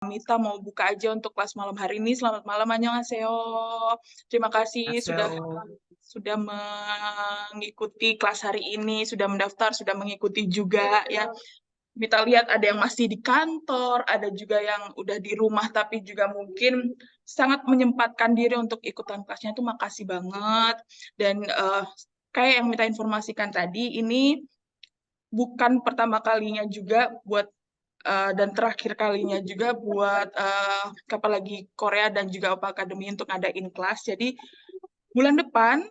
Mita mau buka aja untuk kelas malam hari ini. Selamat malam, annyeonghaseyo. Terima kasih 안녕하세요. sudah mengikuti kelas hari ini, sudah mendaftar, sudah mengikuti juga ya. Mita lihat ada yang masih di kantor, ada juga yang udah di rumah tapi juga mungkin sangat menyempatkan diri untuk ikutan kelasnya itu makasih banget. Dan kayak yang Mita informasikan tadi, ini bukan pertama kalinya juga buat dan terakhir kalinya juga buat apalagi Korea dan juga Opa Academy untuk ngadain kelas. Jadi bulan depan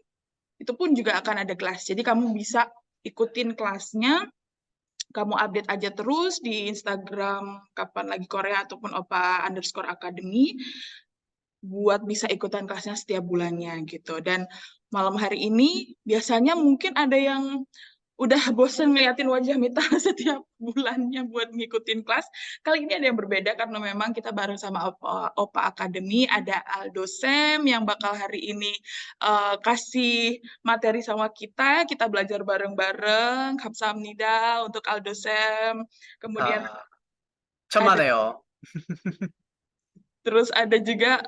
itu pun juga akan ada kelas. Jadi kamu bisa ikutin kelasnya, kamu update aja terus di Instagram kapan lagi Korea ataupun Opa_Academy buat bisa ikutan kelasnya setiap bulannya gitu. Dan malam hari ini biasanya mungkin ada yang udah bosen ngeliatin wajah Mita setiap bulannya buat ngikutin kelas. Kali ini ada yang berbeda karena memang kita bareng sama Opa Academy, ada Aldo Sam yang bakal hari ini kasih materi sama kita belajar bareng-bareng, Kamsahamnida untuk Aldo Sam. Kemudian 아, ada 천만에요. Terus ada juga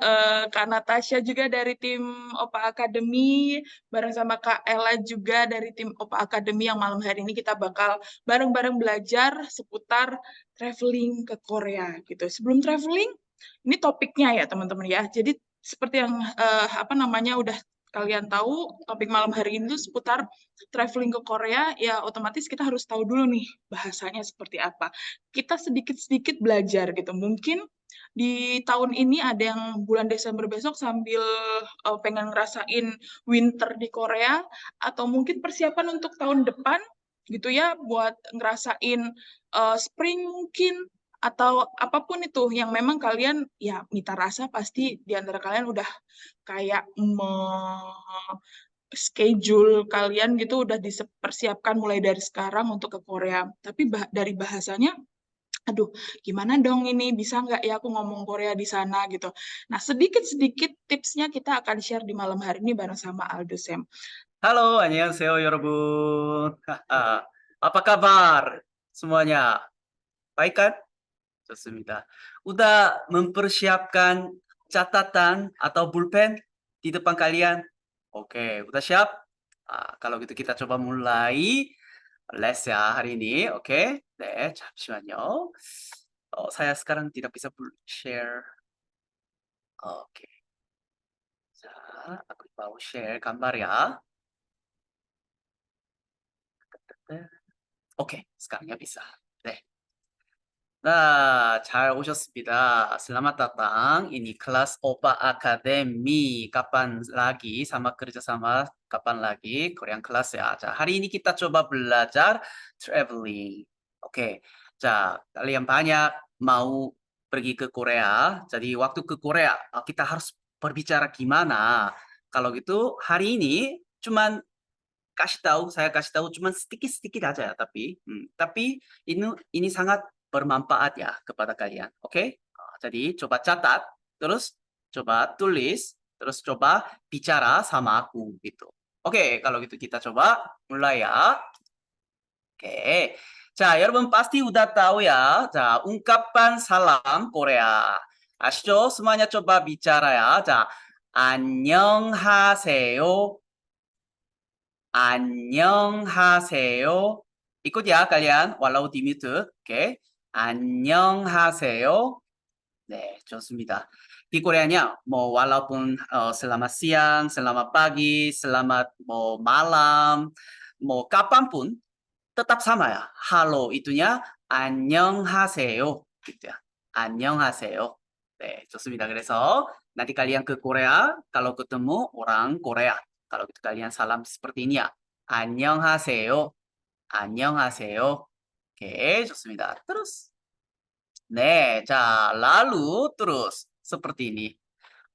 Kak Natasha juga dari tim Opa Academy, bareng sama Kak Ella juga dari tim Opa Academy yang malam hari ini kita bakal bareng-bareng belajar seputar traveling ke Korea gitu. Sebelum traveling, ini topiknya ya teman-teman ya. Jadi seperti yang udah kalian tahu, topik malam hari ini tuh seputar traveling ke Korea, ya otomatis kita harus tahu dulu nih bahasanya seperti apa. Kita sedikit-sedikit belajar gitu. Mungkin di tahun ini ada yang bulan Desember besok sambil pengen ngerasain winter di Korea, atau mungkin persiapan untuk tahun depan gitu ya buat ngerasain spring mungkin, atau apapun itu yang memang kalian ya Mita rasa pasti di antara kalian udah kayak schedule kalian gitu udah dipersiapkan mulai dari sekarang untuk ke Korea. Tapi dari bahasanya, aduh, gimana dong ini? Bisa nggak ya aku ngomong Korea di sana gitu. Nah, sedikit-sedikit tipsnya kita akan share di malam hari ini bareng sama Aldo Sam. Halo, 안녕하세요, 여러분. Apa kabar semuanya? Baik kan? 좋습니다. Udah mempersiapkan catatan atau pulpen di depan kalian? Oke, udah siap? kalau gitu kita coba mulai les ya hari ini. Oke, 네, 잠시만요. saya sekarang tidak bisa share. Oke, 자, aku mau share gambar ya. 오케이, sekarangnya bisa. 네. Nah, 잘 오셨습니다. Selamat datang. Ini kelas Opa Academy. Kapan lagi sama kerja sama kapan lagi Korean kelas ya. 자, hari ini kita coba belajar traveling. Oke. 자, kalian banyak mau pergi ke Korea. Jadi waktu ke Korea, kita harus berbicara gimana. Kalau gitu, hari ini cuman saya kasih tahu cuman sedikit-sedikit aja ya tapi ini sangat bermanfaat ya kepada kalian, oke? jadi coba catat, terus coba tulis, terus coba bicara sama aku gitu. Oke, kalau gitu kita coba mulai ya. Oke. 자, 여러분 pasti udah tahu ya. 자, ungkapan salam Korea. 아시죠? semuanya coba bicara ya. 자, 안녕하세요. 안녕하세요. ikut ya kalian, walau di mute. Oke. 안녕하세요. 네, 좋습니다. Di Koreanya, mau walaupun selamat siang, selamat pagi, selamat mau malam, mau kapanpun, tetap sama ya. Halo itunya 안녕하세요. gitu ya. 안녕하세요. 네, 좋습니다. 그래서 nanti kalian ke Korea, kalau ketemu orang Korea, kalau gitu kalian salam seperti ini ya. 안녕하세요. 안녕하세요. Oke, 좋습니다. Terus. 네, 자, lalu terus seperti ini.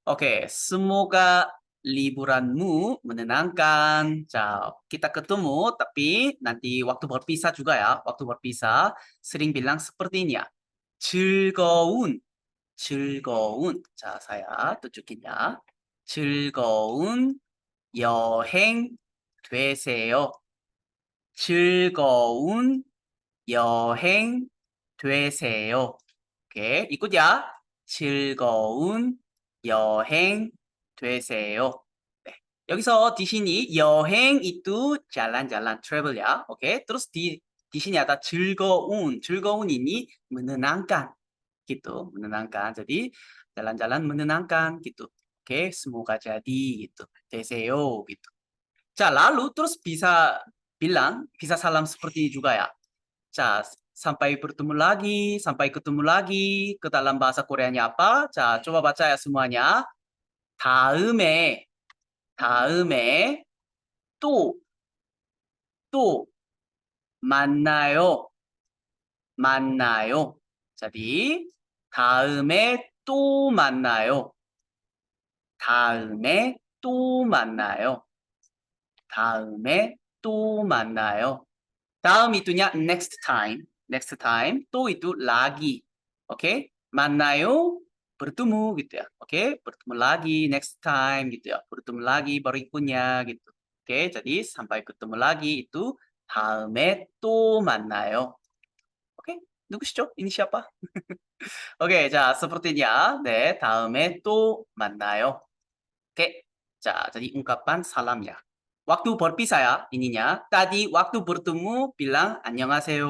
Oke, semoga liburanmu menenangkan. 자, kita ketemu, tapi nanti waktu berpisah juga ya. Waktu berpisah sering bilang seperti ini ya. 즐거운, 즐거운. 자, saya tunjukin ya. 즐거운 여행 되세요. 즐거운 여행 되세요. Oke, ikut ya. 즐거운 여행 되세요. 네. 여기서 di sini 여행 itu jalan-jalan travel ya. Oke. Terus di sini ada 즐거운. 즐거운 ini menenangkan gitu, menenangkan. Jadi jalan-jalan menenangkan gitu. Oke, semoga jadi gitu. 되세요 gitu. 자, lalu terus bisa bilang, bisa salam seperti ini juga ya. 자, sampai bertemu lagi, sampai ketemu lagi. Ke dalam bahasa Koreanya apa? 자, coba baca ya semuanya. 다음에, 다음에 또, 또 만나요. 만나요. jadi, 다음에 또 만나요. 다음에 또 만나요. 다음에 또 만나요. 다음 itunya next time. Next time. 또 itu lagi. Oke? 만나요. bertemu gitu ya. Oke? bertemu lagi next time gitu ya. bertemu lagi berikutnya gitu. Oke? jadi sampai ketemu lagi itu 다음에 또 만나요. oke? 누구시죠? ini siapa? oke, 자, sepertinya 네, 다음에 또 만나요. oke. 자, jadi ungkapan salam ya. Waktu berpisah ya ininya. Tadi waktu bertemu bilang 안녕하세요.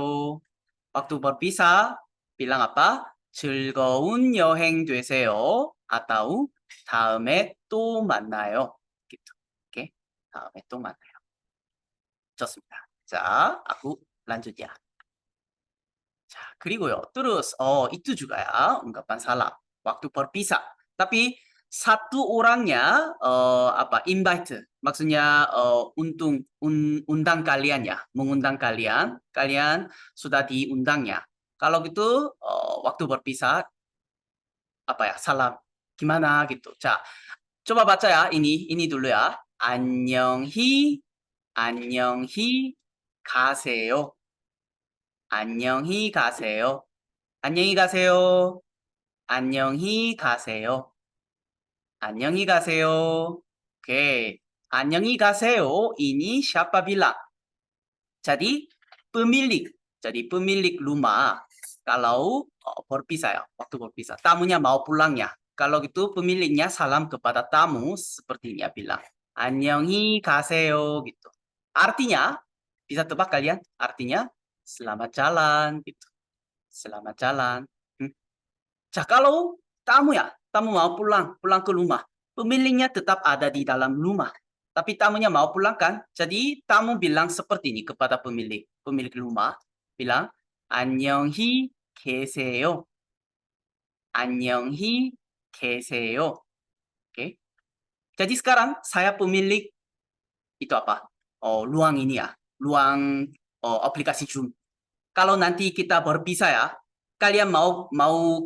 waktu berpisah bilang apa? 즐거운 여행 되세요. atau 다음에 또 만나요. gitu. oke. 다음에 또 만나요. 좋습니다. 자, aku lanjut ya. 자, 그리고요. terus itu juga ya ungkapan salam waktu berpisah. Tapi satu orangnya apa invite maksudnya undang kalian ya, mengundang kalian, kalian sudah diundangnya. Kalau gitu waktu berpisah apa ya salam gimana gitu. 자, coba baca ya ini dulu ya. 안녕히 안녕히 가세요. 안녕히 가세요. 안녕히 가세요. 안녕히 가세요. 안녕히 가세요. 오케이. 안녕히 가세요. ini siapa bilang? Jadi pemilik. Jadi pemilik rumah. Kalau berpisah ya, waktu berpisah. Tamunya mau pulang ya. Kalau gitu pemiliknya salam kepada tamu seperti ini ya bilang. 안녕히 가세요 gitu. Artinya, bisa tebak kalian? Artinya selamat jalan gitu. Selamat jalan. 자, kalau tamu ya, tamu mau pulang ke rumah. Pemiliknya tetap ada di dalam rumah. Tapi tamunya mau pulang kan? Jadi tamu bilang seperti ini kepada pemilik rumah. bilang, 안녕히 계세요. 안녕히 계세요. Oke. Jadi sekarang saya pemilik itu apa? ruang ini ya. Ruang aplikasi Zoom. Kalau nanti kita berpisah ya, kalian mau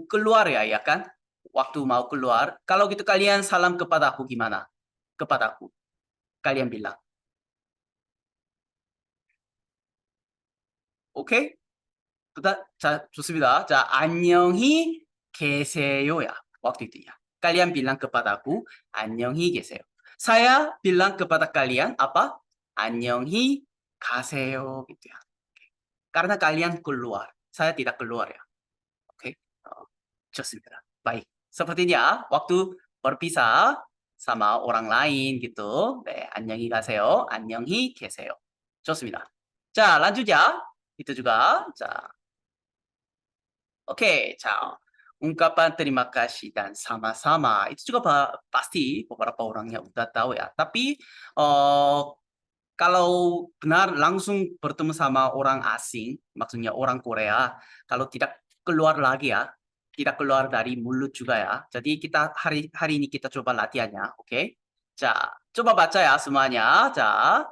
keluar ya kan? Waktu mau keluar, kalau gitu kalian salam kepada aku gimana? Kepadaku. Kalian bilang. 오케이? 자, 좋습니다. 자, 안녕히 계세요야. waktu itu ya. Kalian bilang kepadaku, 안녕히 계세요. Saya bilang kepada kalian apa? 안녕히 가세요 gitu ya. Karena kalian keluar. Saya tidak keluar ya. Oke. 좋습니다. baik. Sepertinya waktu berpisah sama orang lain gitu. 네, 안녕히 가세요. 안녕히 계세요. 좋습니다. 자, lanjut ya. Itu juga. 자, oke. 자, ungkapan terima kasih dan sama-sama. Itu juga pasti beberapa orangnya udah tahu ya. Tapi kalau benar langsung bertemu sama orang asing, maksudnya orang Korea, kalau tidak keluar lagi ya, tidak keluar dari mulut juga ya. Jadi kita hari ini kita coba latihannya, oke? 자, coba baca ya semuanya. 자,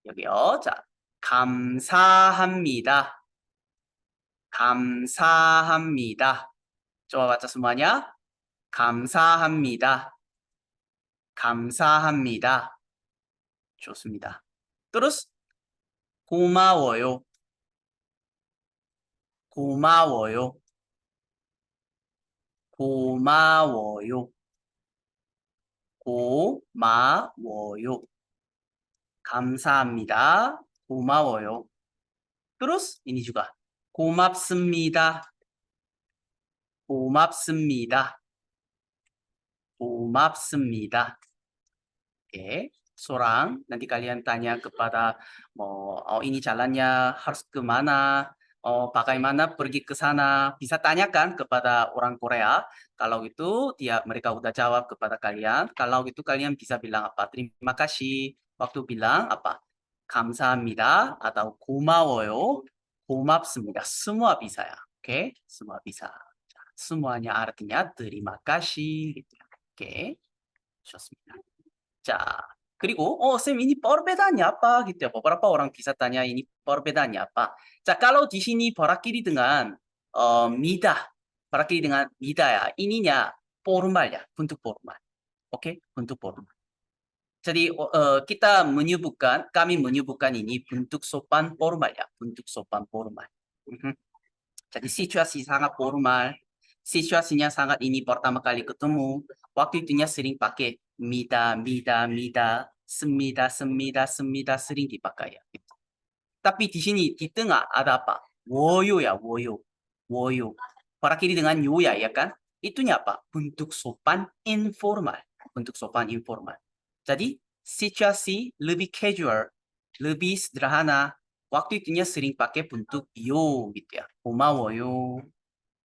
여기요. 자, 감사합니다. 감사합니다. coba baca semuanya. 감사합니다. 감사합니다. 좋습니다. terus 고마워요. 고마워요. 고마워요. 고마워요. 감사합니다. 고마워요. terus ini juga 고맙습니다. 고맙습니다. 고맙습니다. Oke, seorang nanti kalian tanya kepada ini jalannya harus ke mana, bagaimana pergi ke sana, bisa tanyakan kepada orang Korea. Kalau itu mereka udah jawab kepada kalian. Kalau itu kalian bisa bilang apa? Terima kasih. Waktu bilang apa? 감사합니다 atau 고마워요, 고맙습니다. Semua bisa ya. Oke, semua bisa. Semuanya artinya terima kasih gitu ya. Oke, 좋습니다. 자, 그리고 쌤 ini perbedaannya apa gitu ya. Beberapa orang bisa tanya ini perbedaannya apa. 자, kalau di sini berakili dengan mida, berakili dengan mida ya. Ininya formal ya, bentuk formal. Oke, bentuk formal. Jadi kami menyebutkan ini bentuk sopan formal ya, bentuk sopan formal. Jadi situasi sangat formal, situasinya sangat ini pertama kali ketemu, waktu itunya sering pakai mida, mida, mida, semida, semida, semida sering dipakai ya. Gitu. Tapi di sini di tengah ada apa? Woyo ya, woyo, woyo. Berakili dengan yo ya, ya kan? Itunya apa? Bentuk sopan informal, bentuk sopan informal. Jadi situasi lebih casual, lebih sederhana. waktu itunya sering pakai bentuk yo gitu ya. 고마워요,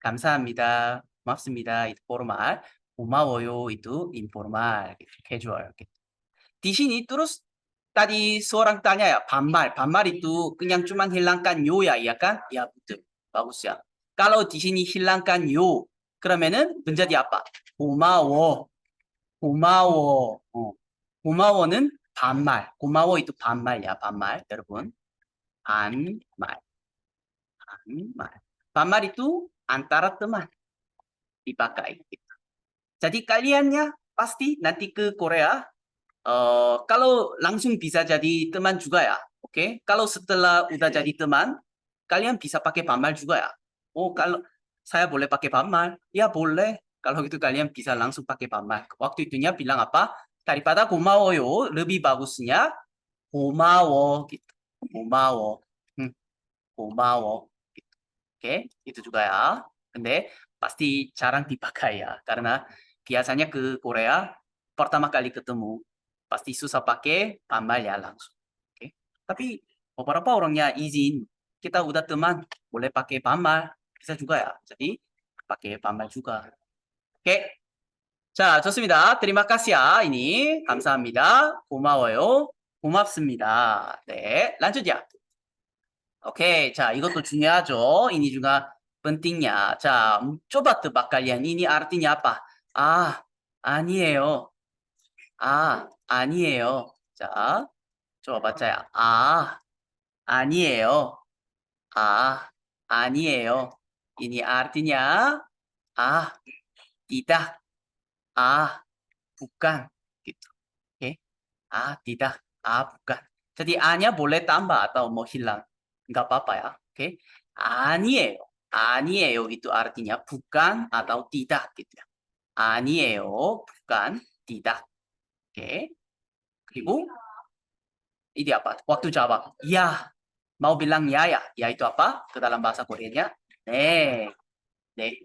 감사합니다, 고맙습니다 itu formal, 고마워요 itu informal, gitu, casual. Gitu. Di sini terus tadi seorang tanya ya 반말, 반말 itu 그냥 cuman hilangkan yo ya, ya kan? Ya betul, bagus ya. Kalau di sini hilangkan yo, 그러면은 menjadi apa? 고마워, 고마워. 고마워는 반말, 고마워 itu 반말이야, 반말 여러분. 반말, 반말. 반말 itu antara teman dipakai. Jadi kaliannya pasti nanti ke Korea, kalau langsung bisa jadi teman juga ya, oke? Kalau setelah udah jadi teman, kalian bisa pakai 반말 juga ya. Oh, kalau saya boleh pakai 반말? Ya boleh. Kalau gitu kalian bisa langsung pakai 반말. Waktu itunya bilang apa? Daripada 고마워요, lebih bagusnya 고마워 gitu. 고마워. 고마워. Gitu. Oke, itu juga ya. 근데 pasti jarang dipakai ya. Karena biasanya ke Korea pertama kali ketemu pasti susah pakai 반말 ya langsung. Oke. Tapi beberapa orangnya izin. Kita udah teman, boleh pakai 반말. Bisa juga ya. Jadi pakai 반말 juga. Oke. 자, 좋습니다. terima kasih ya. ini 감사합니다. 고마워요. 고맙습니다. 네, lanjut ya. Oke, 자, 이것도 중요하죠. ini juga pentingnya. 자, coba tebak kalian. ini artinya apa? 아, 아니에요. 아, 아니에요. 자, coba baca ya. 아, 아니에요. 아, 아니에요. ini artinya tidak. bukan. gitu. Oke. tidak. bukan. Jadi A-nya boleh tambah atau mau hilang. Nggak apa-apa ya. Oke. 아니에요. 아니에요 itu artinya bukan atau tidak gitu ya. 아니에요. bukan, tidak. Oke. 그리고 ini apa? Waktu jawab. Ya. Mau bilang ya ya. Ya itu apa? Ke dalam bahasa Koreanya. 네. 네.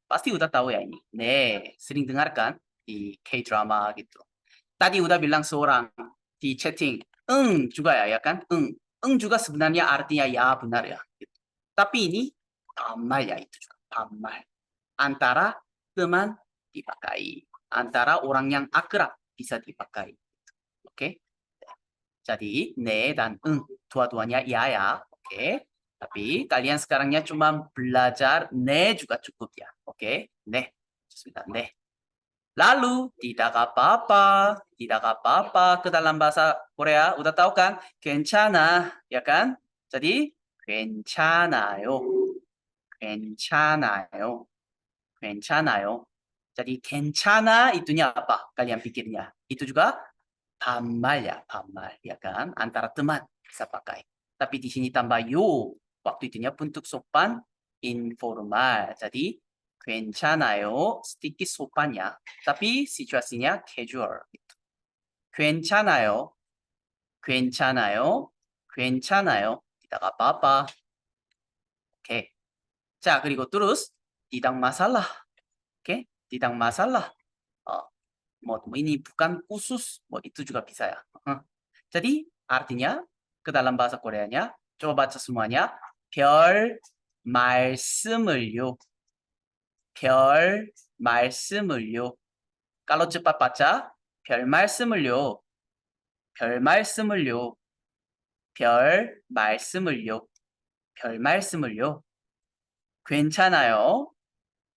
Pasti udah tahu ya ini. 네. Sering dengarkan di K-drama gitu. Tadi udah bilang seorang di chatting. juga ya, ya kan? 응 juga sebenarnya artinya ya benar ya. Gitu. Tapi ini 반말 ya itu juga. 반말. Antara teman dipakai. Antara orang yang akrab bisa dipakai. Oke? Jadi 네 dan dua-duanya ya ya. Oke? Tapi kalian sekarangnya cuma belajar 네 juga cukup ya. Oke? 네. Sudah 네. Lalu tidak apa-apa, tidak apa-apa ke dalam bahasa Korea udah tahu kan? 괜찮아, ya kan? Jadi 괜찮아요, 괜찮아요, 괜찮아요. Jadi 괜찮아 itunya apa? Kalian pikirnya? Itu juga 반말 ya, 반말, ya kan? Antara teman bisa pakai. Tapi di sini tambah yo, waktu itunya bentuk sopan informal. Jadi 괜찮아요, sedikit sopannya, tapi situasinya casual. gitu. 괜찮아요, 괜찮아요, 괜찮아요. tidak apa-apa. Oke. 자, 그리고 terus tidak masalah. Oke, tidak masalah. Ini bukan khusus, itu juga bisa ya. Jadi artinya ke dalam bahasa Koreanya, coba baca semuanya. 별 말씀을요. 별 말씀을요. Kalau cepat baca, 별 말씀을요. 별 말씀을요. 별 말씀을요. 별 말씀을요. 괜찮아요.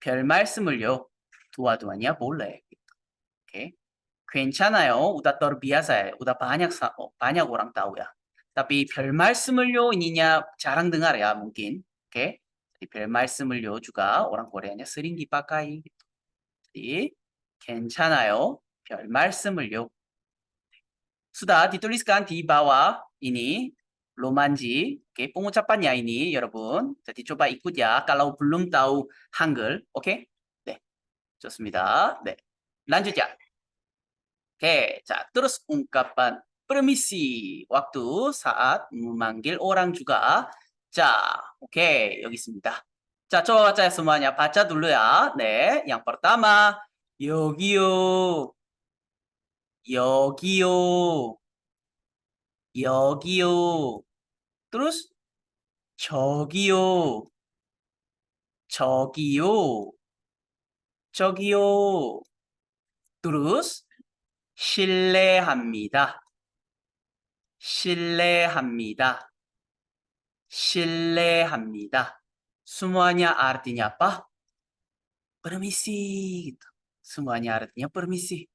별 말씀을요. Dua-duanya boleh. Oke. 괜찮아요. Udah terbiasa ya. Udah banyak orang tahu ya. Tapi 별 말씀을요 ininya jarang dengar ya mungkin. Oke. Jadi 별 말씀을요 juga orang Koreanya sering dipakai. Gitu. Jadi 괜찮아요. 별 말씀을요. Sudah dituliskan di bawah ini 로만지. Oke, pengucapannya ini 여러분. Jadi coba ikut ya kalau belum tahu 한글. Oke? 네. 좋습니다. 네. lanjut ya. Oke, terus ungkapan permisi waktu saat memanggil orang juga. Oke, 여기 있습니다. coba baca ya semuanya. Baca dulu ya. 네, yang pertama, 여기요. 여기요. 여기요. terus 저기요. 저기요. 저기요. terus 실례합니다. 실례합니다. 실례합니다. Semuanya artinya apa? Permisi. Gitu. Semuanya artinya permisi.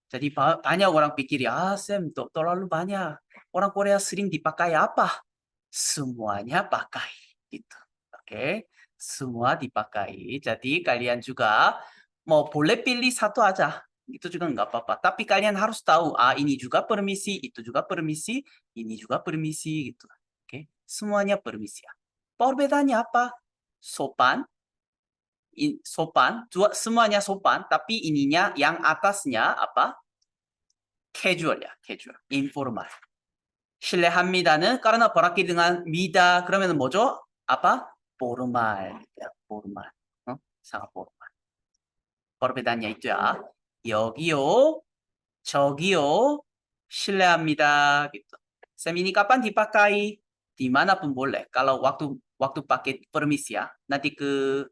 Jadi banyak orang pikir, ya Sam, terlalu banyak. Orang Korea sering dipakai apa? Semuanya pakai. Gitu. Oke. Semua dipakai. Jadi kalian juga mau boleh pilih satu aja. Itu juga nggak apa-apa. Tapi kalian harus tahu, ini juga permisi, itu juga permisi, ini juga permisi gitu. Oke. Semuanya permisi ya. Perbedaannya apa? Sopan, sopan, semuanya sopan, tapi ininya yang atasnya apa? Casual ya, casual, informal. 실례합니다는 karena berakhir dengan mida, 그러면 뭐죠? apa? Formal, ya, formal. sangat formal. Perbedaannya itu ya. 여기요, 저기요, 실례합니다. gitu. Sem ini kapan dipakai? Dimanapun boleh. Kalau waktu pakai permisi ya, nanti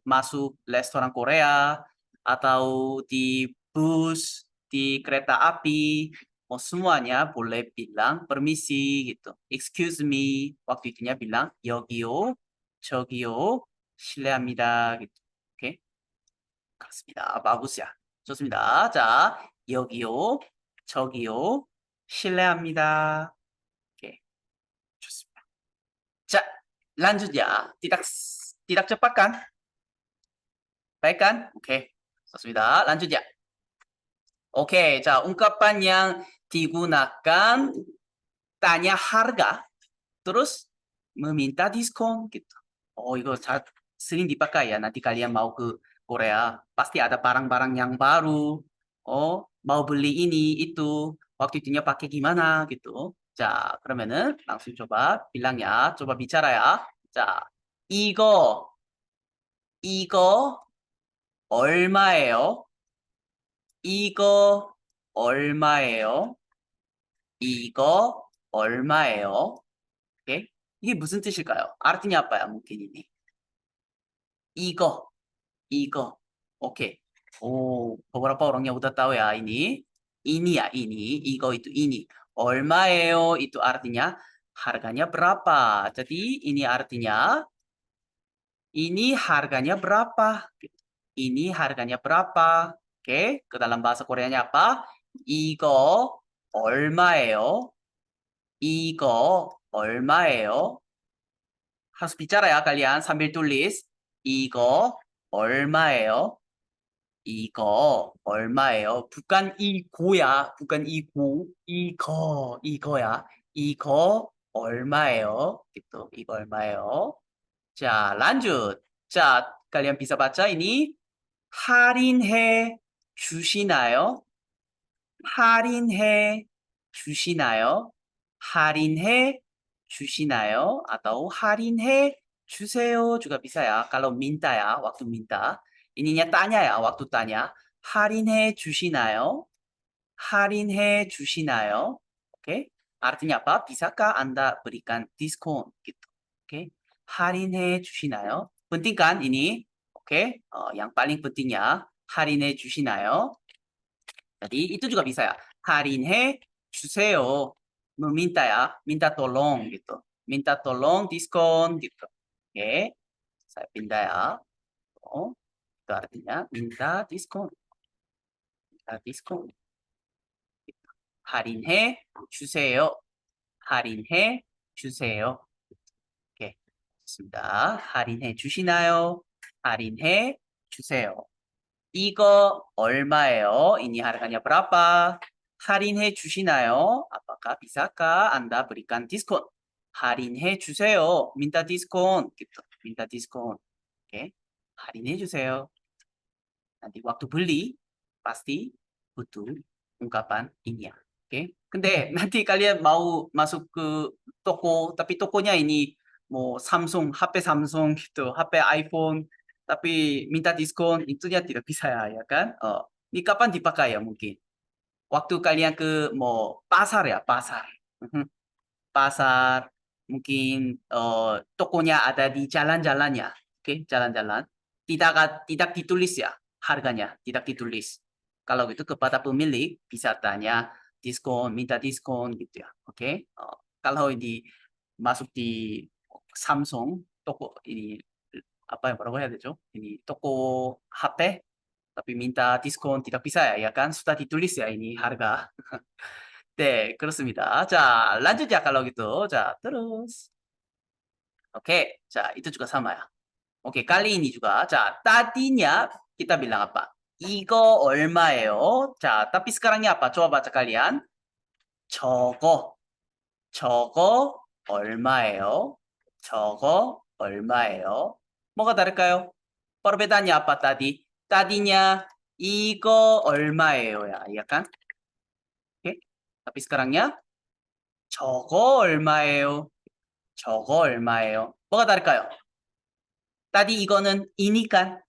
masuk restoran Korea atau di bus, di kereta api, semuanya boleh bilang permisi gitu. Excuse me, waktu itunya bilang 여기요, 저기요, 실례합니다 gitu. Oke, 그렇습니다. bagus ya. 좋습니다. 여기요, 저기요, 실례합니다. Oke, 좋습니다. lanjut ya. Tidak cepat kan? Baik kan? Oke, 좋습니다. lanjut ya. Oke, ungkapan yang digunakan tanya harga, terus meminta diskon gitu. 이거 sering dipakai ya. Nanti kalian mau ke Korea, pasti ada barang-barang yang baru. mau beli ini, itu. waktu itunya pakai gimana gitu. 그러면은 langsung coba bilang ya. coba bicara ya. 이거 얼마예요? 이거 얼마예요? 이거 얼마예요? Oke. 이게 무슨 뜻일까요? artinya apa ya mungkin ini? 이거. Oke. beberapa orangnya udah tahu ya ini. Ini ya, ini. 이거 itu ini. 얼마예요 itu artinya harganya berapa. Jadi ini artinya ini harganya berapa. Ini harganya berapa. Oke, ke dalam bahasa Koreanya apa? 이거 얼마예요? 이거 얼마예요? harus bicara ya kalian sambil tulis. 이거 얼마예요? 이거 얼마예요? bukan 이고야. bukan 이고. 이거야. 이거 얼마예요? gitu. 이거 얼마예요? lanjut. kalian bisa baca ini. 할인해 주시나요? 할인해 주시나요? 할인해 주시나요? atau 할인해 주세요 juga bisa ya. Kalau minta ya, waktu minta. Ininya tanya ya, waktu tanya. 할인해 주시나요? 할인해 주시나요? Oke. Artinya apa? Bisakah Anda berikan diskon gitu. Oke. 할인해 주시나요? Penting kan ini? Oke. Yang paling pentingnya 할인해 주시나요? Jadi itu juga bisa ya. 할인해 주세요. Meminta ya, minta tolong gitu. Minta tolong diskon gitu. Oke. Saya pindah ya. Oh, itu artinya minta diskon. Minta diskon. 할인해 주세요. 할인해 주세요. 오케이. 좋습니다. 할인해 주시나요? 할인해 주세요. 이거 얼마예요? Ini harganya berapa? 할인해 주시나요? Apakah bisakah Anda berikan diskon? 할인해 주세요. Minta diskon gitu. Minta diskon. Oke. 할인해 주세요. Nanti waktu beli pasti butuh ungkapan ini ya. Oke. 근데 nanti kalian mau masuk ke toko tapi tokonya ini mau Samsung, HP Samsung gitu, HP iPhone tapi minta diskon itunya tidak bisa ya, ya kan? Ini kapan dipakai ya mungkin? Waktu kalian ke mau pasar ya, pasar. Mhm. Pasar mungkin tokonya ada di jalan-jalannya. Oke, jalan-jalan. Tidak ditulis ya harganya, tidak ditulis. Kalau gitu kepada pemilik bisa tanya diskon, minta diskon gitu ya. Oke. Kalau ini masuk di Samsung toko ini apa yang 뭐라고 해야 되죠? ini toko HP tapi minta diskon tidak bisa ya, ya kan? Sudah ditulis ya ini harga. 네, 그렇습니다. 자, lanjut ya kalau gitu. 자, terus. Oke, 자, itu juga sama ya. Oke, kali ini juga. 자, tadinya kita bilang apa? 이거 얼마예요? 자, tapi sekarangnya apa? Coba baca kalian. 저거, 저거 얼마예요? 저거 얼마예요? 뭐가 다를까요? perbedaannya apa tadi? Tadinya 이거 얼마예요? Ya, ya kan? Oke, tapi sekarangnya 저거 얼마예요? 저거 얼마예요? 뭐가 다를까요? tadi 이거는 이니까,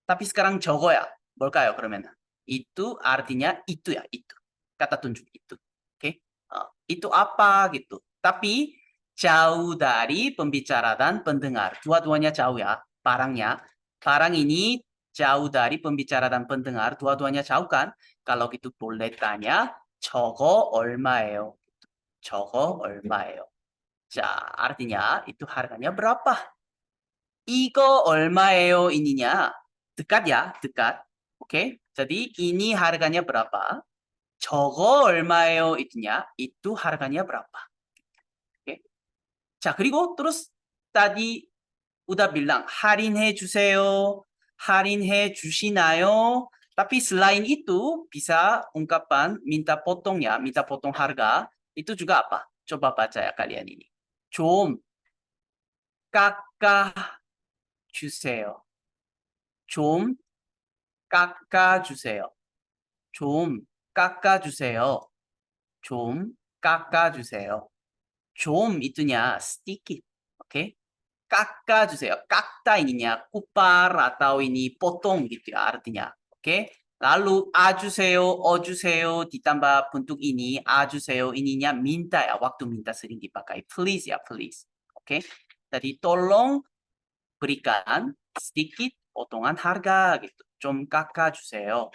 tapi sekarang 저거야. 뭘까요, 그러면? itu artinya itu ya, itu. Kata tunjuk itu. Oke? itu apa gitu. Tapi jauh dari pembicara dan pendengar. Dua-duanya jauh ya, barangnya. Barang ini jauh dari pembicara dan pendengar. Dua-duanya jauh kan? Kalau gitu boleh tanya, 저거 얼마예요? 저거 얼마예요? 자, artinya itu harganya berapa? 이거 얼마예요? ininya dekat ya, dekat. Oke. Jadi ini harganya berapa? 저거 얼마예요? itunya itu harganya berapa? Oke. 자, 그리고 terus tadi udah bilang 할인해 주세요. 할인해 주시나요? Tapi selain itu bisa ungkapan minta potong ya, minta potong harga. Itu juga apa? Coba baca ya kalian ini. 좀 깎아 주세요. 좀 깎아주세요. 좀 깎아주세요. 좀 깎아주세요. 좀 itunya sedikit, oke? 깎아주세요. 깎다 ininya kupar atau ini potong gitu ya artinya, oke? Lalu ajuseyo, ojuseyo ditambah bentuk ini, ajuseyo ininya minta ya, waktu minta sering dipakai. Please ya, please. Oke? Jadi tolong berikan sedikit potongan harga gitu. 좀 깎아주세요.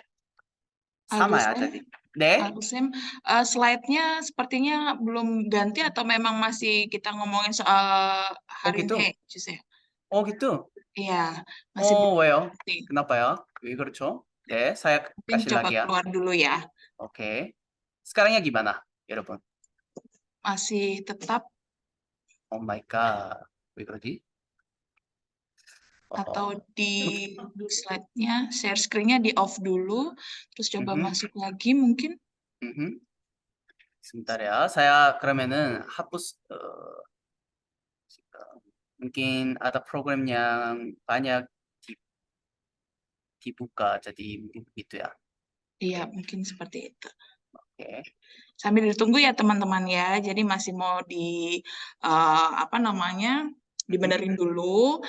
sama ya Agusem, tadi. 네? Agusem, slide-nya sepertinya belum ganti atau memang masih kita ngomongin soal Oh gitu? Harinhe, Juse? Oh gitu? Iya, masih belum Oh 왜요? ganti. Kenapa ya? 왜 그렇죠? 네, saya Mungkin kasih coba lagi ya. keluar dulu ya. Oke. Sekarangnya gimana, 여러분? Masih tetap Oh my god. 왜 그러지? atau Oh. di slide-nya, share screen-nya di off dulu, terus coba Mhm, masuk lagi mungkin. mhm. Sebentar ya. Saya kerame는 mungkin ada program yang banyak dibuka jadi mungkin begitu ya. Iya, mungkin seperti itu. Oke. Sambil ditunggu ya teman-teman ya. Jadi masih mau di apa namanya dibenerin dulu.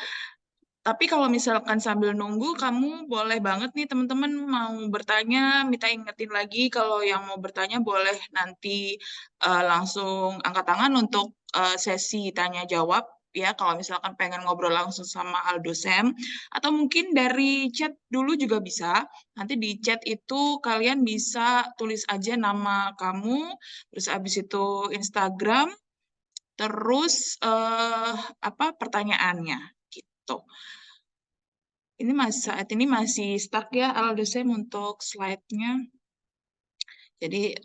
Tapi kalau misalkan sambil nunggu, kamu boleh banget nih teman-teman mau bertanya, minta ingetin lagi kalau yang mau bertanya boleh nanti langsung angkat tangan untuk sesi tanya jawab ya. Kalau misalkan pengen ngobrol langsung sama Aldo Sam, atau mungkin dari chat dulu juga bisa. Nanti di chat itu kalian bisa tulis aja nama kamu, terus abis itu Instagram, terus apa pertanyaannya gitu. Ini saat ini masih stuck ya Aldosem untuk slide-nya. Jadi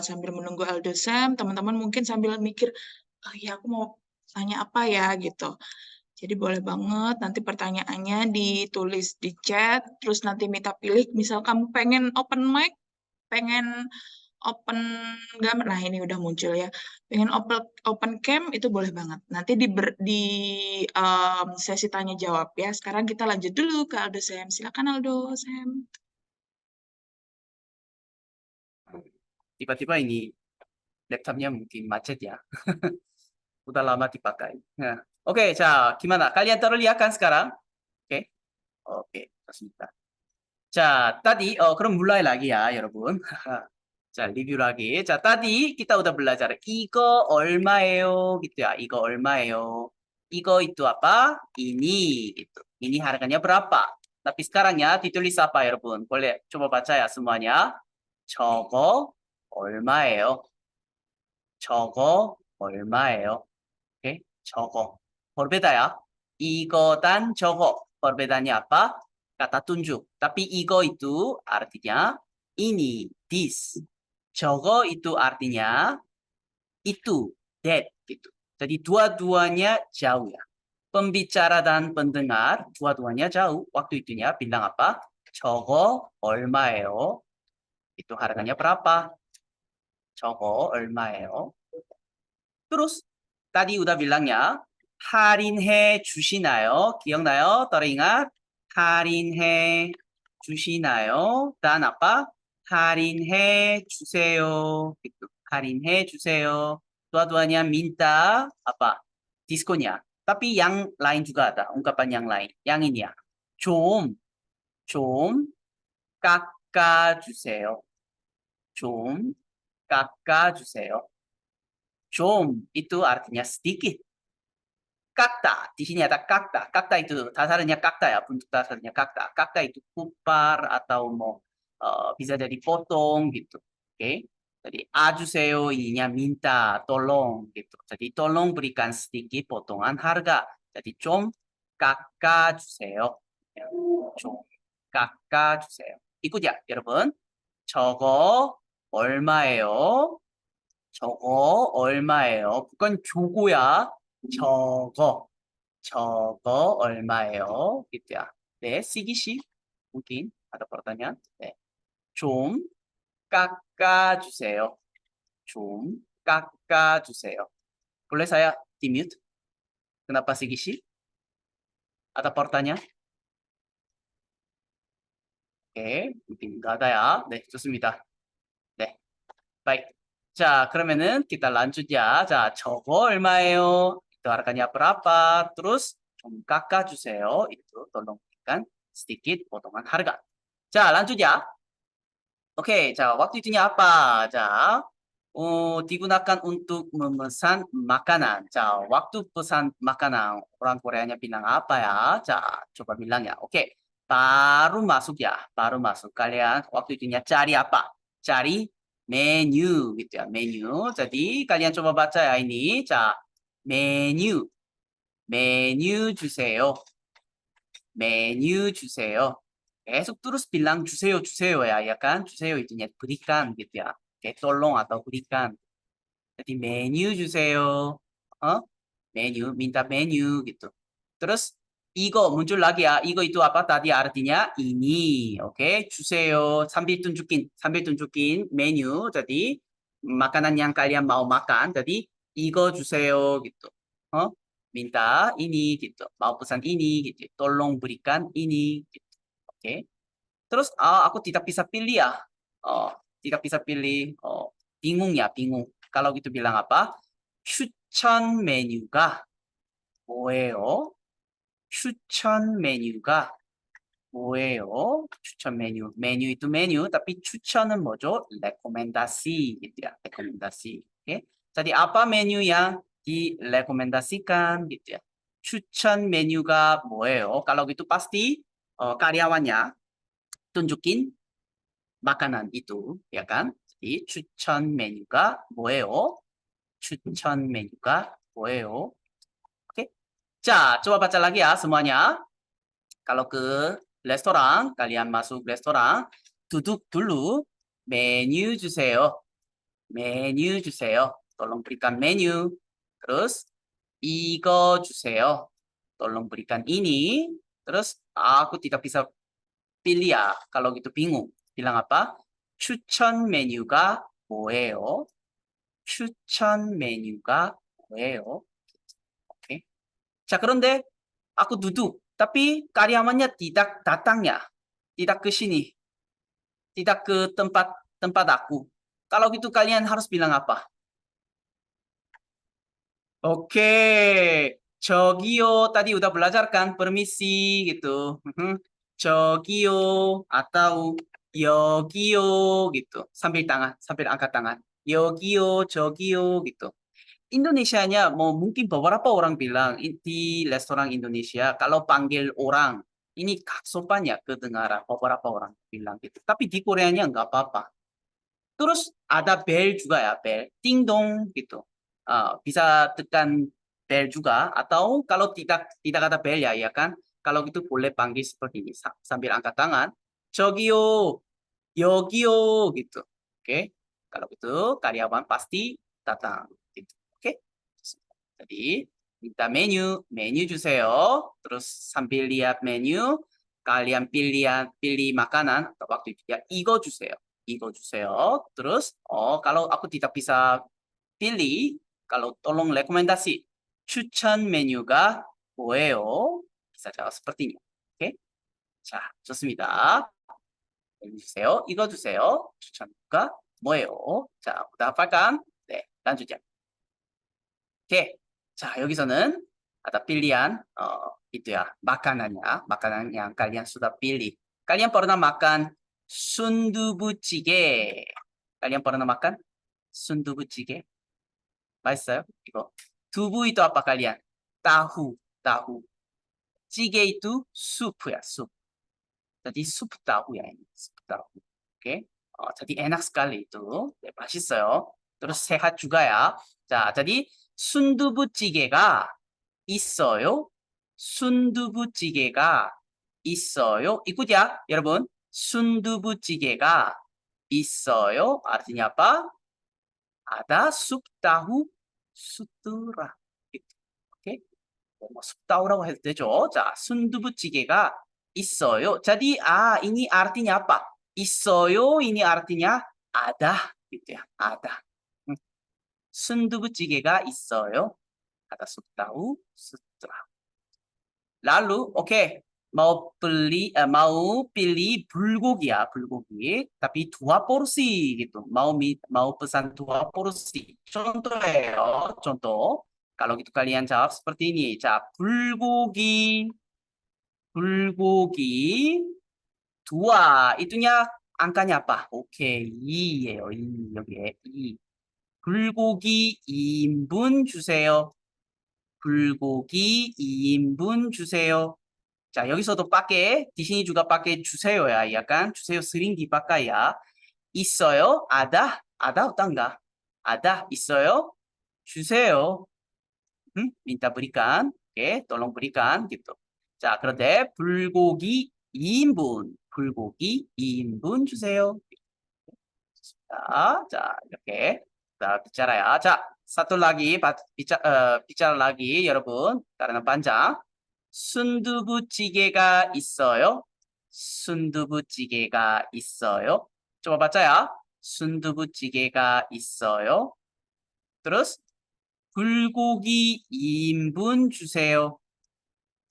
sambil menunggu Aldosem, teman-teman mungkin sambil mikir, oh ya aku mau tanya apa ya gitu. Jadi boleh banget nanti pertanyaannya ditulis di chat, terus nanti minta pilih, misal kamu pengen open mic, pengen open gambar, nah ini udah muncul ya. Pengen open cam itu boleh banget. Nanti di sesi tanya jawab ya. Sekarang kita lanjut dulu ke Aldo Sam. Silakan Aldo Sam. Tiba-tiba ini laptopnya mungkin macet ya. Udah lama dipakai. Nah, oke, 자, gimana? Kalian terlihat kan sekarang? Oke, oke, 좋습니다. 자, tadi, 그럼 mulai lagi ya, 여러분. 자, 리뷰 lagi. 자, tadi kita udah belajar 이거 얼마예요? gitu ya. 이거 얼마예요? 이거 itu apa? Ini gitu. Ini harganya berapa? Tapi sekarang ya ditulis apa, 여러분? boleh coba baca ya semuanya. 저거 얼마예요? 저거 얼마예요? 오케이? 저거. Berbeda ya. 이거 dan 저거. Perbedaannya apa? Kata tunjuk. Tapi 이거 itu artinya ini, this. 저거 itu artinya itu, that gitu. Jadi dua-duanya jauh ya. Pembicara dan pendengar dua-duanya jauh. Waktu itunya bilang apa? 저거 얼마예요? Itu harganya berapa? 저거 얼마예요? Terus tadi udah bilangnya 할인해 주시나요? 기억나요? teringat? 할인해 주시나요? Dan apa? 할인해 주세요. Gitu. 할인해 주세요. Dua-duanya minta apa? Diskonnya. Tapi yang lain juga ada, ungkapan yang lain. Yang ini ya. 좀 깎아주세요. 좀 깎아주세요. 좀 itu artinya sedikit. Kakta, di sini ada kakta. Kakta itu dasarnya kakta ya, bentuk dasarnya kakta. Kakta itu kupar atau mau bisa jadi potong gitu. Oke. Jadi ajuseyo ininya minta, tolong gitu. Jadi tolong berikan sedikit potongan harga. Jadi 좀 깎아주세요. 좀 깎아주세요. ikut ya, 여러분. 저거 얼마예요? 저거 얼마예요? 그건 조고야. 저거 얼마예요? gitu ya. 네, 시기씨 mungkin ada pertanyaan. 네. 좀 깎아주세요. 좀 깎아주세요. boleh saya di-mute? Kenapa 시기씨? Ada pertanyaan? Oke, mungkin nggak ada ya. 네, 좋습니다. 네, baik. 자, 그러면은 kita lanjut ya. 자, 저거 얼마예요? Itu harganya berapa? Terus 좀 깎아주세요. Itu tolong berikan sedikit potongan harga. 자, lanjut ya. Oke, 자, waktu itunya apa? 자, digunakan untuk memesan makanan. 자, waktu pesan makanan, orang Koreanya bilang apa ya? 자, coba bilang ya. Oke, baru masuk ya. Baru masuk. Kalian waktu itunya cari apa? Cari menu gitu ya. Menu. Jadi kalian coba baca ya ini. 자, menu. menu 주세요. menu 주세요. 계속 terus bilang 주세요, 주세요 ya kan? 주세요 itu berikan gitu ya. Kayak tolong atau berikan. Jadi menu 주세요. menu, minta menu gitu. Terus 이거 muncul lagi ya. 이거 itu apa tadi artinya ini. Oke, 주세요. sambil tunjukin menu. Jadi makanan yang kalian mau makan. Jadi 이거 주세요 gitu. minta ini gitu. Mau pesan ini gitu. Tolong berikan ini gitu. Oke. Terus aku tidak bisa pilih ya. tidak bisa pilih. bingung ya, bingung. Kalau gitu bilang apa? 추천 메뉴가 뭐예요? 추천 메뉴가 뭐예요? 추천 메뉴. 메뉴 itu 메뉴, tapi 추천은 뭐죠? rekomendasi gitu ya, rekomendasi. Oke. Jadi apa menu yang direkomendasikan gitu ya. 추천 메뉴가 뭐예요? Kalau gitu pasti karyawannya tunjukin makanan itu, ya kan? Jadi 추천 메뉴가 뭐예요? 추천 메뉴가 뭐예요? Oke. 자, coba baca lagi ya semuanya. Kalau ke restoran, kalian masuk restoran, duduk dulu, menu 주세요. 메뉴 주세요. Tolong berikan menu. Terus 이거 주세요. Tolong berikan ini. Terus aku tidak bisa pilih ya. Kalau gitu bingung. Bilang apa? 추천 메뉴가 뭐예요? 추천 메뉴가 뭐예요? Oke. 자, 그런데 aku duduk, tapi karyawannya tidak datang ya. Tidak ke sini. Tidak ke tempat tempat aku. Kalau gitu kalian harus bilang apa? Oke, 저기요 tadi udah belajar kan permisi gitu. 저기요 atau 여기요 gitu. Sambil tangan, sambil angkat tangan. 여기요, 저기요 gitu. Indonesianya mau mungkin beberapa orang bilang di restoran Indonesia kalau panggil orang ini gak sopan ya kedengaran beberapa orang bilang gitu. Tapi di Koreanya nggak apa-apa. Terus ada bel juga ya, bel, ting dong gitu. Bisa tekan bel juga atau kalau tidak ada bel ya, ya kan? Kalau gitu boleh panggil seperti ini sambil angkat tangan. 저기요, 여기요 gitu. Oke. Kalau gitu karyawan pasti datang gitu. Oke. Jadi minta menu, menu 주세요. Terus sambil lihat menu, kalian pilih makanan atau waktu itu ya 이거 주세요. 이거 주세요. Terus kalau aku tidak bisa pilih, kalau tolong rekomendasi 추천 메뉴가 뭐예요? bisa jawab seperti ini. Oke. 자, 좋습니다. 메뉴 주세요. 이거 주세요. 추천가 뭐예요? 자, udah hafalkan? 네, lanjut ya. Oke. 자, 여기서는 ada pilihan itu ya, makanannya, makanan yang kalian sudah pilih. Kalian pernah makan 순두부찌개? kalian pernah makan 순두부찌개? 맛있어요? 이거. 두부 itu apa kalian? tahu, tahu. 찌개 itu sup야, sup. Jadi sup tahu ya ini, sup tahu. Oke. jadi enak sekali itu. 네, 맛있어요. terus sehat juga ya. 자, jadi 순두부찌개가 있어요. 순두부찌개가 있어요. ikuti ya, 여러분. 순두부찌개가 있어요. artinya apa? Ada sup tahu sutura. gitu. Oke. 뭐 sup tahu라고 해도 되죠. 자, 순두부찌개가 있어요. jadi ini artinya apa? 있어요 ini artinya ada gitu ya. Ada. 순두부찌개가 있어요. Ada sup tahu sutura. Lalu, oke, mau pilih bulgogi야, bulgogi, tapi 2 porsi gitu. mau pesan 2 porsi. contoh예요, contoh. Kalau gitu kalian jawab seperti ini. 자, bulgogi 2. itunya angkanya apa? Oke, 2예요, 2. 여기에 2. 불고기 2인분 주세요. 불고기 2인분 주세요. 자, 여기서도 빠게, 디신이 juga pakai 주세요야. ya kan? 주세요 sering dipakai ya. 있어요? ada atau enggak? ada, 있어요? 주세요. minta berikan. Oke, tolong berikan gitu. 자, 그런데 불고기 2인분. 불고기 2인분 주세요. 자, 이렇게 kita bicara ya. 자, satu lagi bicara lagi 여러분. karena panjang. 순두부찌개가 있어요. 순두부찌개가 있어요. coba baca ya. 순두부찌개가 있어요. terus 불고기 2인분 주세요.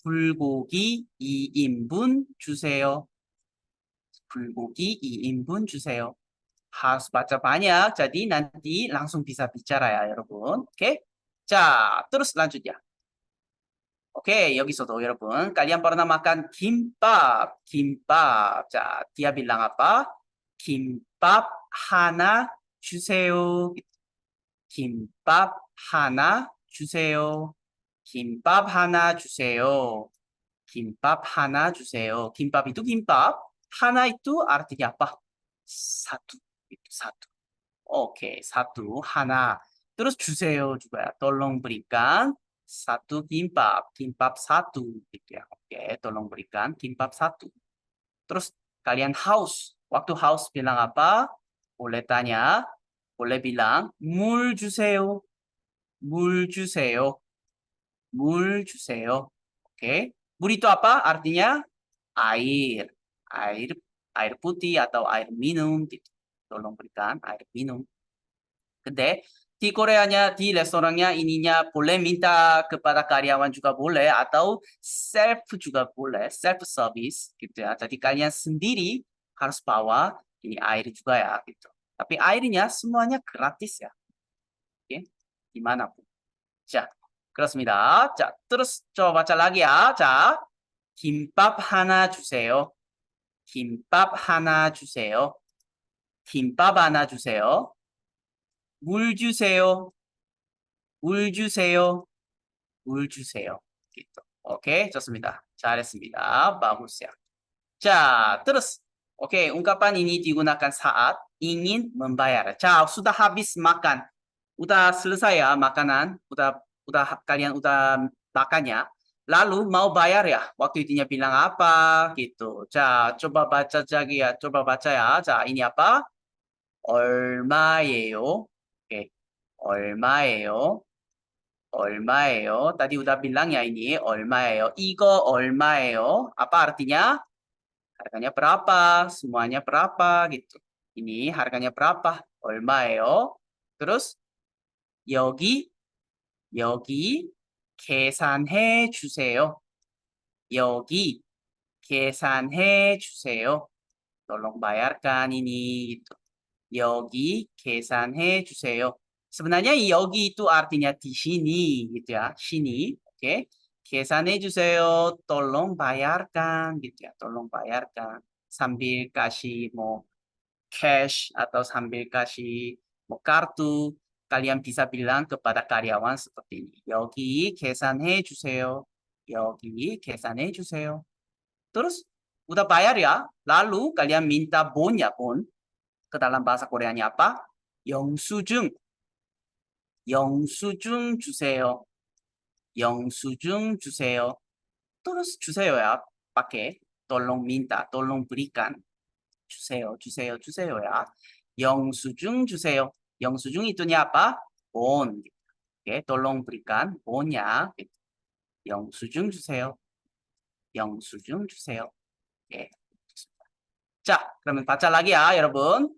불고기 2인분 주세요. 불고기 2인분 주세요. harus baca banyak, jadi nanti langsung bisa bicara ya, 여러분. Oke? 자, terus lanjut ya. Oke, 여기서도 여러분, kalian pernah makan kimbap, kimbap. 자, dia bilang apa? Kimbap 하나 주세요. 김밥 하나 주세요. 김밥 하나 주세요. 김밥 하나 주세요. 김밥 itu 김밥, 하나 itu artinya apa? Satu. Itu satu. Oke, satu, 하나. Terus 주세요 juga ya. Tolong berikan satu kimbap. Kimbap satu gitu ya. Oke, tolong berikan kimbap satu. Terus kalian haus. Waktu haus bilang apa? Boleh tanya, boleh bilang 물 주세요. 물 주세요. 물 주세요. Oke. 물 itu apa? Artinya air. Air putih atau air minum gitu. Tolong berikan air minum. 근데 di Koreanya, di restorannya ininya boleh minta kepada karyawan juga boleh atau self juga boleh, self service gitu ya. Jadi kalian sendiri harus bawa ini air juga ya gitu. Tapi airnya semuanya gratis ya. Oke. Dimanapun. 자, 그렇습니다. 자, terus coba baca lagi ya. 자, 김밥 하나 주세요. 김밥 하나 주세요. 김밥 하나 주세요. 물 주세요. 물 주세요. 물 주세요. gitu. Oke, 좋습니다. 잘했습니다. bagus ya. 자, terus. Oke, ungkapan ini digunakan saat ingin membayar. 자, sudah habis makan. Udah selesai ya makanan. Kalian udah makannya. Lalu mau bayar ya. Waktu itunya bilang apa gitu. 자, coba baca lagi ya. Coba baca ya. 자, ini apa? 얼마예요? Oke. 얼마예요? 얼마예요? Tadi udah bilang ya ini 얼마예요? 이거 얼마예요? Apa artinya? Harganya berapa? Semuanya berapa gitu. Ini harganya berapa? 얼마예요? Terus 여기 계산해 주세요. 여기 계산해 주세요. Tolong bayarkan ini gitu. 여기 계산해 주세요. Sebenarnya 여기 itu artinya di sini gitu ya. sini. Oke. 계산해 주세요. Tolong bayarkan gitu ya. Tolong bayarkan. Sambil kasih mau cash atau sambil kasih mau kartu, kalian bisa bilang kepada karyawan seperti ini. 여기 계산해 주세요. 여기 계산해 주세요. Terus udah bayar ya, lalu kalian minta bonnya bon. Ke dalam bahasa Koreanya apa? 영수증. 영수증 주세요. 영수증 주세요. Terus 주세요 ya, pakai tolong minta, tolong berikan. 주세요, 주세요, 주세요 ya. 영수증 주세요. 영수증 itunya apa? Bon. Oke, tolong berikan bonnya. 영수증 주세요. 영수증 주세요. 오케이. 자, 그러면 바짝 lagi ya, 여러분.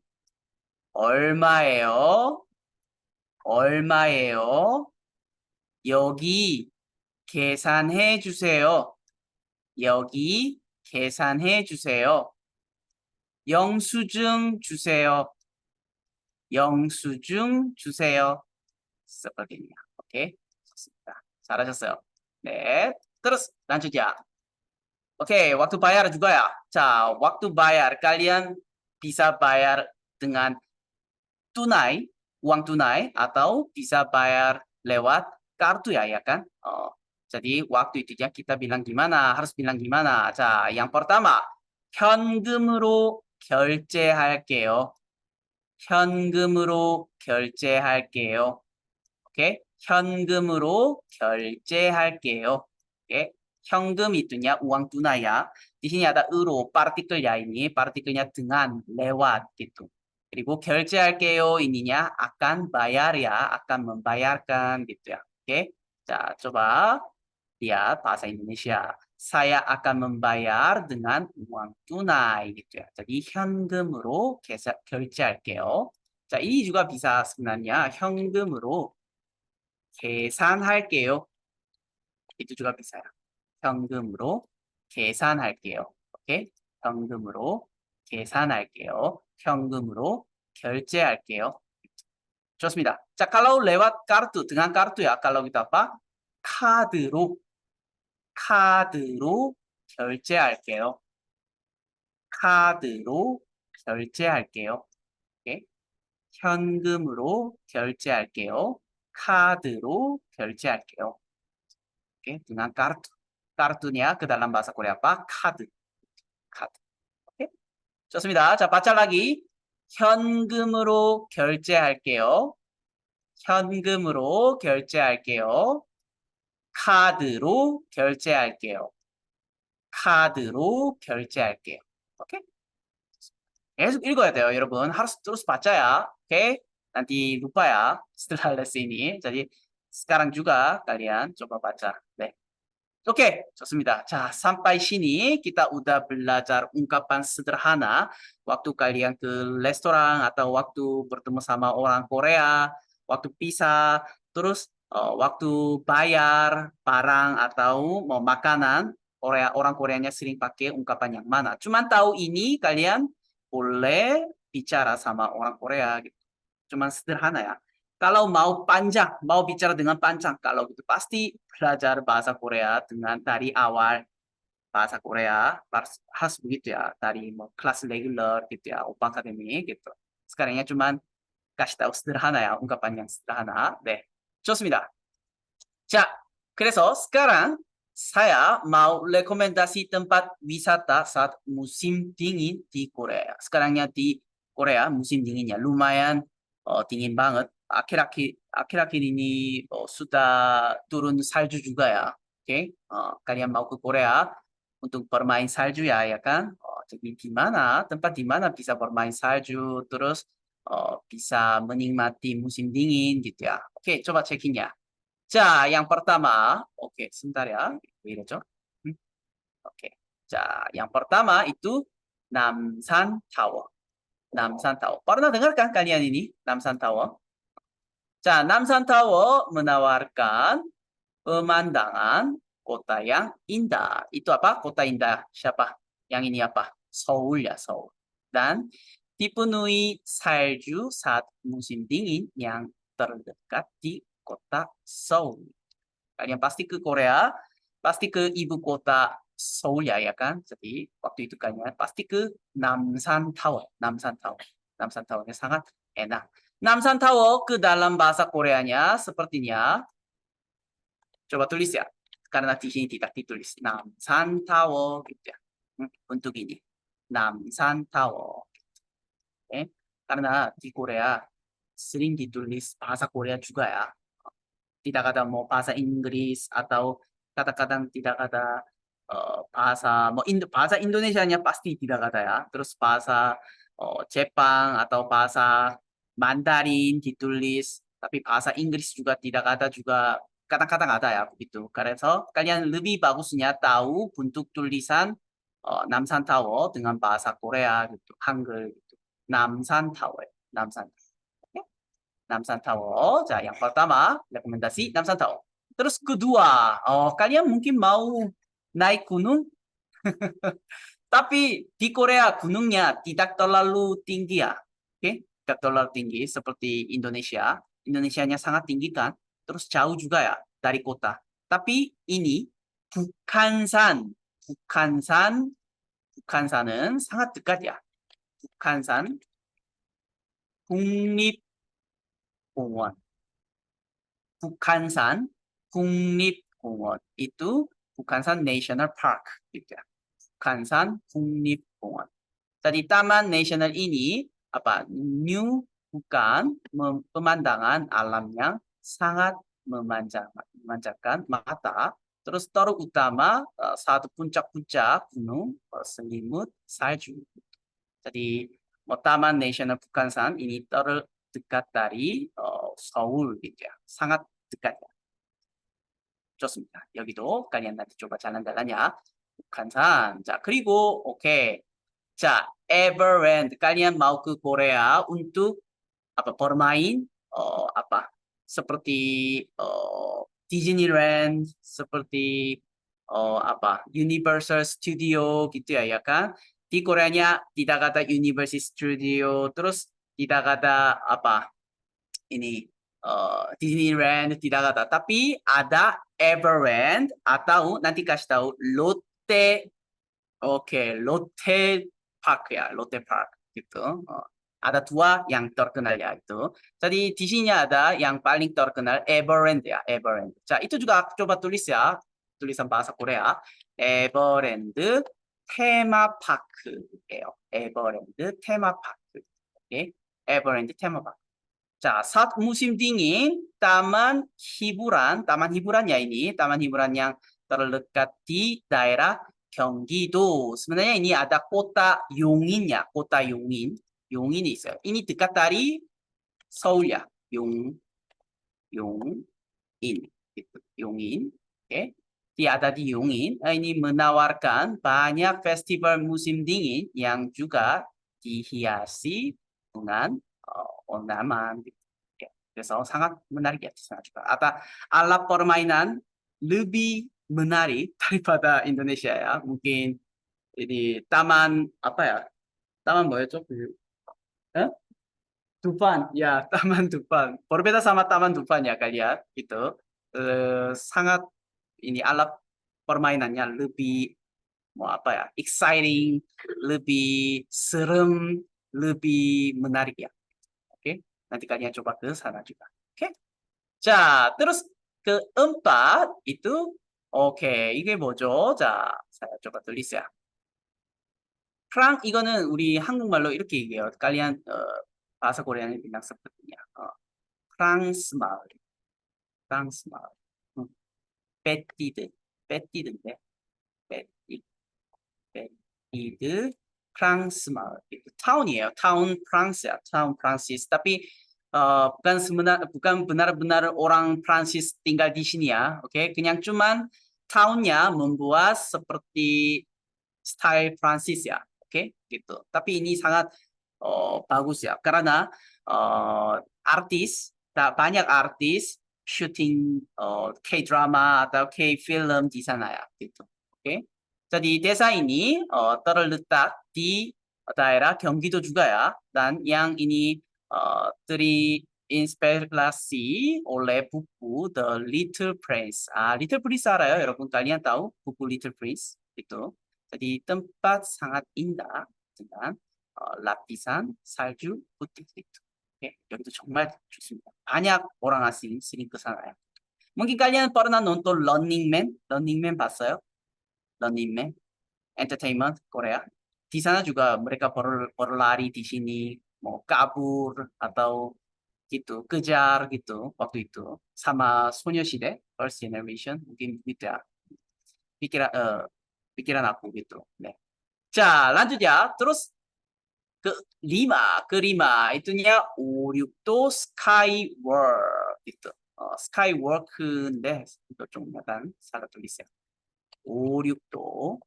얼마예요? 얼마예요? 여기 계산해 주세요. 여기 계산해 주세요. 영수증 주세요. 영수증 주세요. Seperti ini. Oke, 좋습니다. 잘하셨어요. 네, terus lanjut ya. Oke, waktu bayar juga ya. 자, waktu bayar kalian bisa bayar dengan tunai, uang tunai atau bisa bayar lewat kartu ya, ya kan? Oh, jadi waktu itu ya kita bilang gimana? Harus bilang gimana? 자, yang pertama, 현금으로 결제할게요. 현금으로 결제할게요. 오케이? 현금으로 결제할게요. 오케이? 현금 itunya uang tunai ya. Di sini ada euro, partikel ya ini, partikelnya dengan, lewat gitu. 그리고 결제할게요 ininya akan bayar ya, akan membayarkan gitu ya. Oke? 자, coba lihat bahasa Indonesia. Saya akan membayar dengan uang tunai gitu ya. jadi 현금으로 결제할게요. 자, ini juga bisa sebenarnya 현금으로 계산할게요. itu juga bisa ya. 현금으로 계산할게요. 오케이? 현금으로 계산할게요. 현금으로 결제할게요. 좋습니다. 자, kalau lewat kartu, dengan kartu ya, kalau kita apa? 카드로, 카드로 결제할게요. 카드로 결제할게요. 오케이? 현금으로 결제할게요. 카드로 결제할게요. Oke, dengan kartu. Kartunya ke dalam bahasa Korea apa? 카드. 카드. 오케이? 좋습니다. 자, 바짝 lagi. 현금으로 결제할게요. 현금으로 결제할게요. 카드로 결제할게요. 카드로 결제할게요. 오케이? 계속 읽어야 돼요, 여러분. harus terus baca ya. Oke? Nanti lupa ya setelah les ini. Jadi sekarang juga kalian coba baca. 네. Oke, 좋습니다. 자, sampai sini kita udah belajar ungkapan sederhana waktu kalian ke restoran atau waktu bertemu sama orang Korea, waktu pisah, terus waktu bayar barang atau mau makanan, orang Koreanya sering pakai ungkapan yang mana. Cuman tahu ini kalian boleh bicara sama orang Korea gitu. Cuman sederhana ya. Kalau mau panjang, mau bicara dengan panjang, kalau gitu pasti belajar bahasa Korea dengan dari awal bahasa Korea harus begitu ya, dari mau kelas regular gitu ya, Open Academy gitu. Sekarangnya cuman kasih tahu sederhana ya, ungkapan yang sederhana. 네, 좋습니다. 자, 그래서 sekarang saya mau rekomendasi tempat wisata saat musim dingin di Korea. Sekarangnya di Korea musim dinginnya lumayan dingin banget. Akhir-akhir ini sudah turun salju juga ya. Oke, kalian mau ke Korea untuk bermain salju ya, ya kan? Jadi tempat di mana bisa bermain salju, terus bisa menikmati musim dingin gitu ya. Oke, coba cekinnya. 자, yang pertama, oke, sebentar ya, 왜 이러죠? Oke, 자, yang pertama itu Namsan Tower. Namsan Tower. Pernah dengar kan kalian ini, Namsan Tower? 자, Namsan Tower menawarkan pemandangan kota yang indah. Itu apa? Kota indah. Siapa? Yang ini apa? Seoul ya, Seoul. Dan dipenuhi salju saat musim dingin yang terdekat di kota Seoul. Kalian pasti ke Korea, pasti ke ibu kota Seoul ya, ya kan? Jadi waktu itu kalian pasti ke Namsan Tower. Namsan Tower. Namsan Towernya sangat enak. Namsan Tower ke dalam bahasa Koreanya sepertinya, coba tulis ya, karena di sini tidak ditulis. Namsan Tower gitu ya. Untuk ini. Namsan Tower. Oke? Karena di Korea sering ditulis bahasa Korea juga ya. Tidak ada mau bahasa Inggris atau kadang-kadang tidak ada bahasa Indonesianya pasti tidak ada ya. Terus bahasa Jepang atau bahasa Mandarin ditulis, tapi bahasa Inggris juga tidak ada juga kadang-kadang ada ya begitu. Karena kalian lebih bagusnya tahu bentuk tulisan Namsan Tower dengan bahasa Korea gitu, Hangul gitu. Namsan Tower, Namsan. Namsan Tower. 자, yang pertama, rekomendasi Namsan Tower. Terus kedua, kalian mungkin mau naik gunung, tapi di Korea gunungnya tidak terlalu tinggi ya. Oke, tidak terlalu tinggi seperti Indonesia. Indonesianya sangat tinggi kan, terus jauh juga ya dari kota. Tapi ini Bukhansan, Bukhansan, Bukhansan은 sangat dekat ya. Bukhansan 국립 공원. 북한산 국립공원 itu Bukhansan National Park gitu ya. Bukhansan 국립공원. Jadi Taman Nasional ini apa? New bukan pemandangan alam yang sangat memanjakan mata. Terus terutama satu puncak-puncak gunung selimut salju. Jadi Taman Nasional Bukhansan ini terdekat dari 서울 gitu ya. sangat dekat ya. 좋습니다. 여기도 kalian nanti coba jalan-jalan ya. 북한산. 자, 그리고 오케이. 자, Everland. Kalian mau ke Korea untuk apa? Bermain apa? Seperti Disneyland, seperti apa? Universal Studio gitu ya, ya kan? Di Koreanya tidak ada Universal Studio, terus tidak ada apa? Ini Disneyland tidak ada, tapi ada Everland atau nanti kasih tahu Lotte, oke, Lotte Park ya, Lotte Park gitu. Ada dua yang terkenal ya itu. Jadi di sini ada yang paling terkenal Everland ya, Everland. 자, itu juga coba tulis ya, tulisan bahasa Korea. Everland 테마파크예요. Everland 테마파크. 오케이, Everland 테마파크. 자, saat musim dingin, taman hiburannya ini, taman hiburan yang terletak di daerah Gyeonggi-do. Sebenarnya ini ada kota Yongin ya, kota Yongin. Yongin 있어요. ini dekat dari Seoul ya, Yongin, gitu. Yongin, oke. Dia ada di Yongin. Ini menawarkan banyak festival musim dingin yang juga dihiasi dengan ornamen. Gitu. Ya, 그래서 sangat menarik ya di sana juga. Ada alat permainan lebih menarik daripada Indonesia ya. Mungkin ini taman apa ya? Taman 뭐였죠? 어? Dufan, ya Taman Dufan. Berbeda sama Taman Dufan ya kalian, itu sangat ini alat permainannya lebih mau apa ya, exciting, lebih serem, lebih menarik ya. Oke, nanti kalian coba ke sana juga. Oke, 자, terus keempat itu, oke, 이게 뭐죠? 자, saya coba tulis ya. 이거는 우리 한국말로 이렇게 얘기해요. kalian bahasa Koreanya bilang sepertinya. 프랑스 마을, 프랑스 마을. 빼띠드인데, 빼띠, 빼띠드, 프랑스 마을. itu town이에요. town 프랑스야, town 프랑시스. Tapi bukan benar-benar orang Prancis tinggal di sini ya, oke? 그냥 cuman townnya membuat seperti style Prancis ya, oke? gitu. Tapi ini sangat bagus ya, karena banyak artis syuting K-drama atau K-film di sana ya, gitu. Oke. Jadi desa ini terletak di daerah Gyeonggi-do juga ya, dan yang ini terinspirasi oleh buku The Little Prince. Little Prince 알아요, 여러분? kalian tahu buku Little Prince itu? Jadi tempat sangat indah dengan lapisan salju putih itu. Oke, 여기도 정말 좋습니다. banyak orang asing sering ke sana ya. Mungkin kalian pernah nonton Running Man? Running Man 봤어요? Running Man? Entertainment Korea. Di sana juga mereka berlari di sini, mau kabur atau gitu, kejar gitu waktu itu sama 소녀시대 First Generation mungkin gitu ya. Pikiran pikiran aku gitu. 네. 자, lanjut ya. Terus kelima itunya 5, 6도 스카이워크 gitu. 스카이워크인데 이거 좀 약간 사라 tulisnya. 5, 6도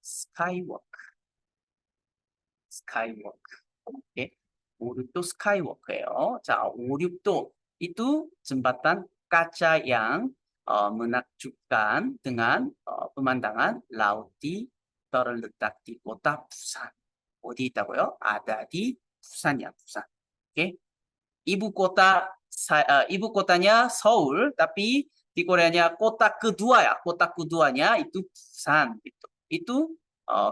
스카이워크. Oke. 5, 6도 스카이워크예요. 자, 5, 6도 itu jembatan kaca yang menakjubkan dengan pemandangan laut di terletak di kota Busan. 어디 있다고요? ada di 부산이야, 부산. Oke. ibu kotanya Seoul, tapi di Koreanya kota kedua ya, kota keduanya itu Busan gitu. Itu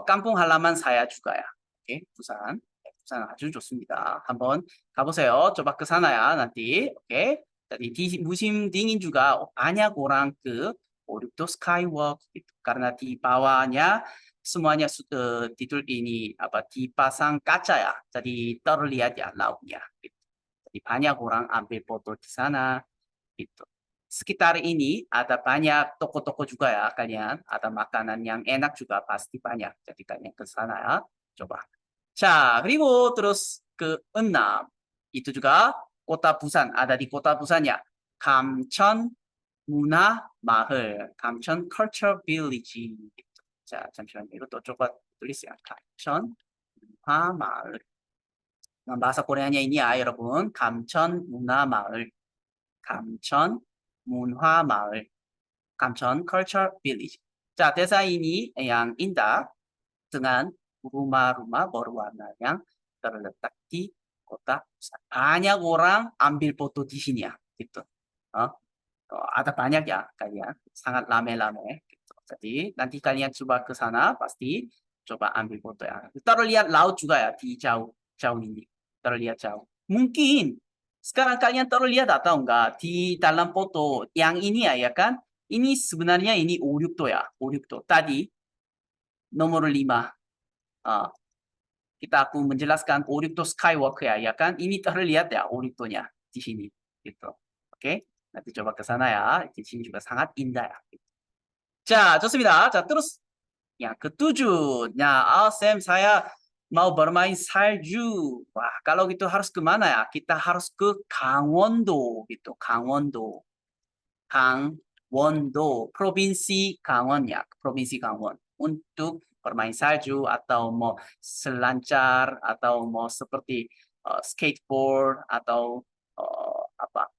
kampung halaman saya juga ya. Oke, 부산. 부산 아주 좋습니다. 한번 가보세요. coba ke sana ya nanti. Oke. Jadi di musim dingin juga banyak orang ke Orito Skywalk gitu. Karena di bawahnya semuanya tidur ini apa dipasang kaca ya. Jadi terlihat ya lautnya gitu. Jadi banyak orang ambil foto di sana gitu. Sekitar ini ada banyak toko-toko juga ya kalian. Ada makanan yang enak juga pasti banyak. Jadi kalian ke sana ya. coba. 자, 그리고 terus keenam itu juga kota Busan, ada di kota Busannya. 감천 문화마을, 감천 Culture Village. 자, 잠시만요. 이것도 coba tulis ya. 감천 문화마을. Nah, bahasa Koreanya ini ya, 여러분. 감천 문화마을. 감천 문화마을. 감천 Culture Village. 자, desa ini yang indah dengan rumah-rumah berwarna yang terletak di kota Busan. Banyak orang ambil foto di sini ya. gitu. Oh, ada banyak ya kalian, sangat rame-rame gitu. Jadi nanti kalian coba ke sana pasti coba ambil foto ya. Terlihat laut juga ya di jauh ini, terlihat jauh. Mungkin sekarang kalian terlihat atau enggak di dalam foto yang ini ya kan? Ini sebenarnya ini 5, 6도 ya, 5, 6도. Tadi nomor 5. Kita aku menjelaskan 5, 6도 skywalk ya kan? Ini terlihat ya 5도nya di sini gitu. Oke? Nanti coba ke sana ya. Di sini juga sangat indah ya. 자, 좋습니다. 자, terus yang ketujuh. Nah, Sam, saya mau bermain salju. Wah, kalau gitu harus ke mana ya? Kita harus ke 강원도 gitu. 강원도. 강원도. Provinsi Gangwon ya. Provinsi Gangwon. Untuk bermain salju atau mau selancar atau mau seperti skateboard atau apa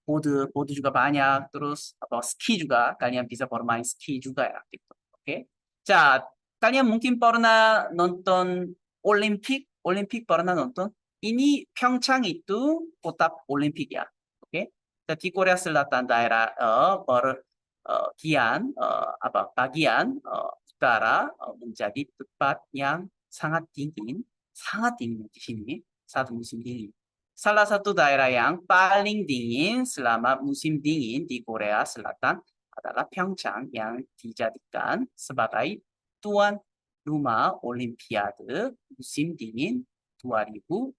board juga banyak, terus apa ski juga kalian bisa bermain ski juga ya gitu. Oke. 자, kalian mungkin pernah nonton Olimpik pernah nonton? Ini Pyeongchang itu kota Olimpik ya. Oke. Di Korea Selatan daerah bagian utara menjadi tempat yang sangat dingin di sini saat musim dingin. Salah satu daerah yang paling dingin selama musim dingin di Korea Selatan adalah Pyeongchang yang dijadikan sebagai tuan rumah Olimpiade musim dingin 2018.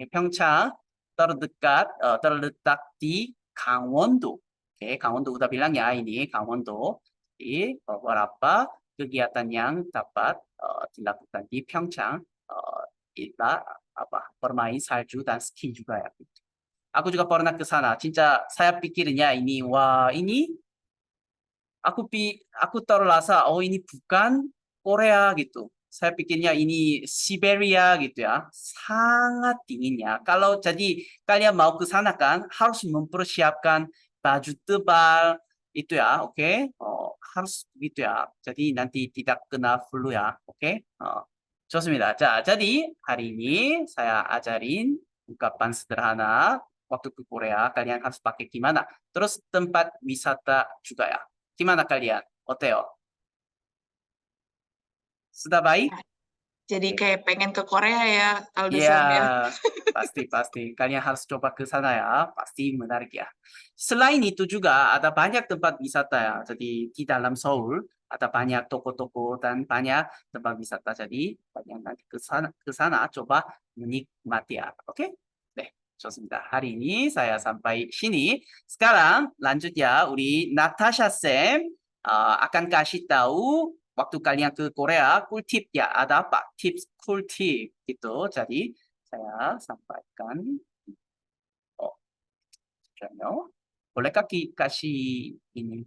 Pyeongchang terletak di Gangwon-do. Oke, Gangwon-do udah bilang ya ini Gangwon-do. Jadi beberapa kegiatan yang dapat dilakukan di Pyeongchang bermain salju dan ski juga ya. Aku juga pernah ke sana. Cinta saya pikirnya ini wah ini aku terasa oh ini bukan Korea gitu. Saya pikirnya ini Siberia gitu ya. Sangat dinginnya. Kalau jadi kalian mau ke sana kan harus mempersiapkan baju tebal itu ya, oke? harus begitu ya. Jadi nanti tidak kena flu ya, oke? 좋습니다. 자, jadi hari ini saya ajarin ungkapan sederhana waktu ke Korea kalian harus pakai gimana. Terus tempat wisata juga ya. Gimana kalian? 어때요? Sudah baik? Jadi kayak pengen ke Korea ya, Aldo Iya, Sam ya. pasti. Kalian harus coba ke sana ya, pasti menarik ya. Selain itu juga ada banyak tempat wisata ya. Jadi di dalam Seoul ada banyak toko-toko dan banyak tempat wisata. Jadi kalian nanti ke sana coba menikmati ya. Oke? 네, 좋습니다. hari ini saya sampai sini. Sekarang lanjut ya, 우리 나타샤 쌤 akan kasih tahu waktu kalian ke Korea, 꿀팁 ya ada apa? Tips 꿀팁 gitu. Jadi saya sampaikan. 잠시만요. bolehkah kasih ini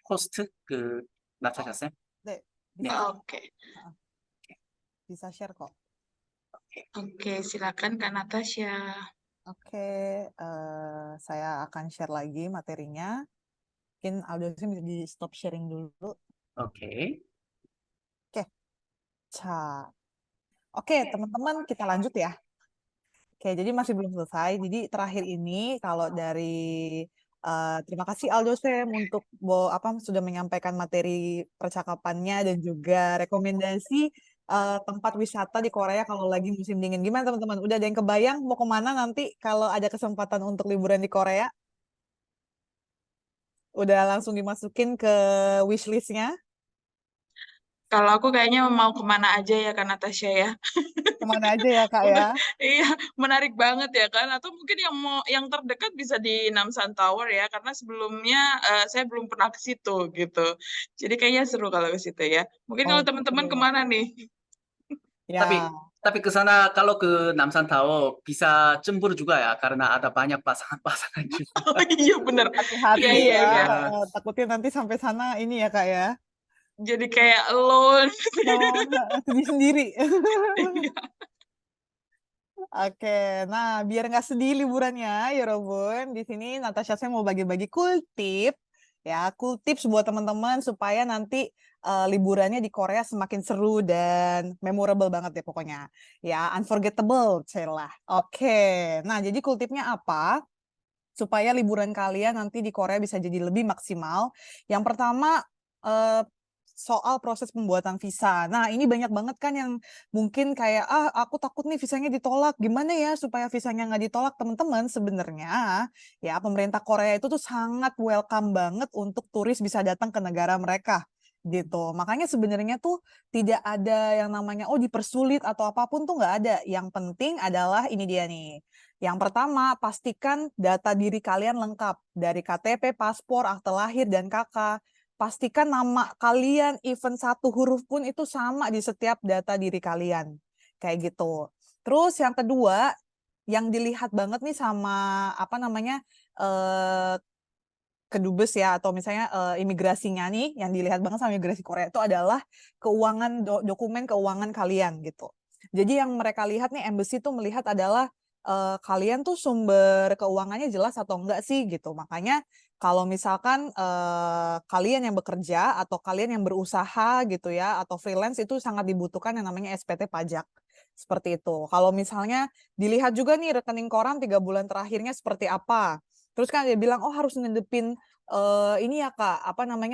host ke Natasha 쌤? 네, 네. Oke. bisa share kok. Oke, silakan Kak Natasha. Oke, saya akan share lagi materinya. Mungkin audio bisa di stop sharing dulu. Oke. 자, oke teman-teman kita lanjut ya. Oke, jadi masih belum selesai. Jadi terakhir ini kalau dari terima kasih Aldo Sam untuk sudah menyampaikan materi percakapannya dan juga rekomendasi tempat wisata di Korea kalau lagi musim dingin. Gimana teman-teman? Udah ada yang kebayang mau kemana nanti kalau ada kesempatan untuk liburan di Korea? Udah langsung dimasukin ke wishlist-nya? Kalau aku kayaknya mau kemana aja ya Kak Natasha ya. Kemana aja ya Kak ya? Iya, menarik banget ya kan. Atau mungkin yang terdekat bisa di Namsan Tower ya, karena sebelumnya saya belum pernah ke situ gitu. Jadi kayaknya seru kalau ke situ ya. Mungkin kalau teman-teman Oke. kemana nih? Ya, Tapi ke sana kalau ke Namsan Tower bisa cemburu juga ya karena ada banyak pasangan-pasangan juga. Oh iya bener. hati-hati Iya, ya. iya. Takutnya nanti sampai sana ini ya Kak ya. Jadi kayak alone. Sedih sendiri. Iya. Oke, nah biar nggak sedih liburannya, ya Robun, di sini Natasha saya mau bagi-bagi cool tip Ya, cool tips buat teman-teman supaya nanti liburannya di Korea semakin seru dan memorable banget deh pokoknya. Ya, unforgettable, celah. Oke. Nah, jadi cool tipsnya apa? Supaya liburan kalian nanti di Korea bisa jadi lebih maksimal. Yang pertama, soal proses pembuatan visa. Nah, ini banyak banget kan yang mungkin kayak, aku takut nih visanya ditolak. Gimana ya supaya visanya nggak ditolak? Teman-teman, sebenarnya ya pemerintah Korea itu tuh sangat welcome banget untuk turis bisa datang ke negara mereka gitu. Makanya sebenarnya tuh tidak ada yang namanya dipersulit atau apapun tuh nggak ada. Yang penting adalah ini dia nih. Yang pertama, pastikan data diri kalian lengkap dari KTP, paspor, akte lahir, dan KK. Pastikan nama kalian, even satu huruf pun itu sama di setiap data diri kalian. Kayak gitu. Terus yang kedua, yang dilihat banget nih sama kedubes ya, atau misalnya imigrasinya nih, yang dilihat banget sama imigrasi Korea itu adalah dokumen keuangan kalian gitu. Jadi yang mereka lihat nih, embassy tuh melihat adalah kalian tuh sumber keuangannya jelas atau enggak sih gitu. Makanya kalau misalkan kalian yang bekerja atau kalian yang berusaha gitu ya, atau freelance itu sangat dibutuhkan yang namanya SPT pajak. Seperti itu. Kalau misalnya dilihat juga nih rekening koran 3 bulan terakhirnya seperti apa. Terus kan dia bilang, harus ngedepin ini ya Kak,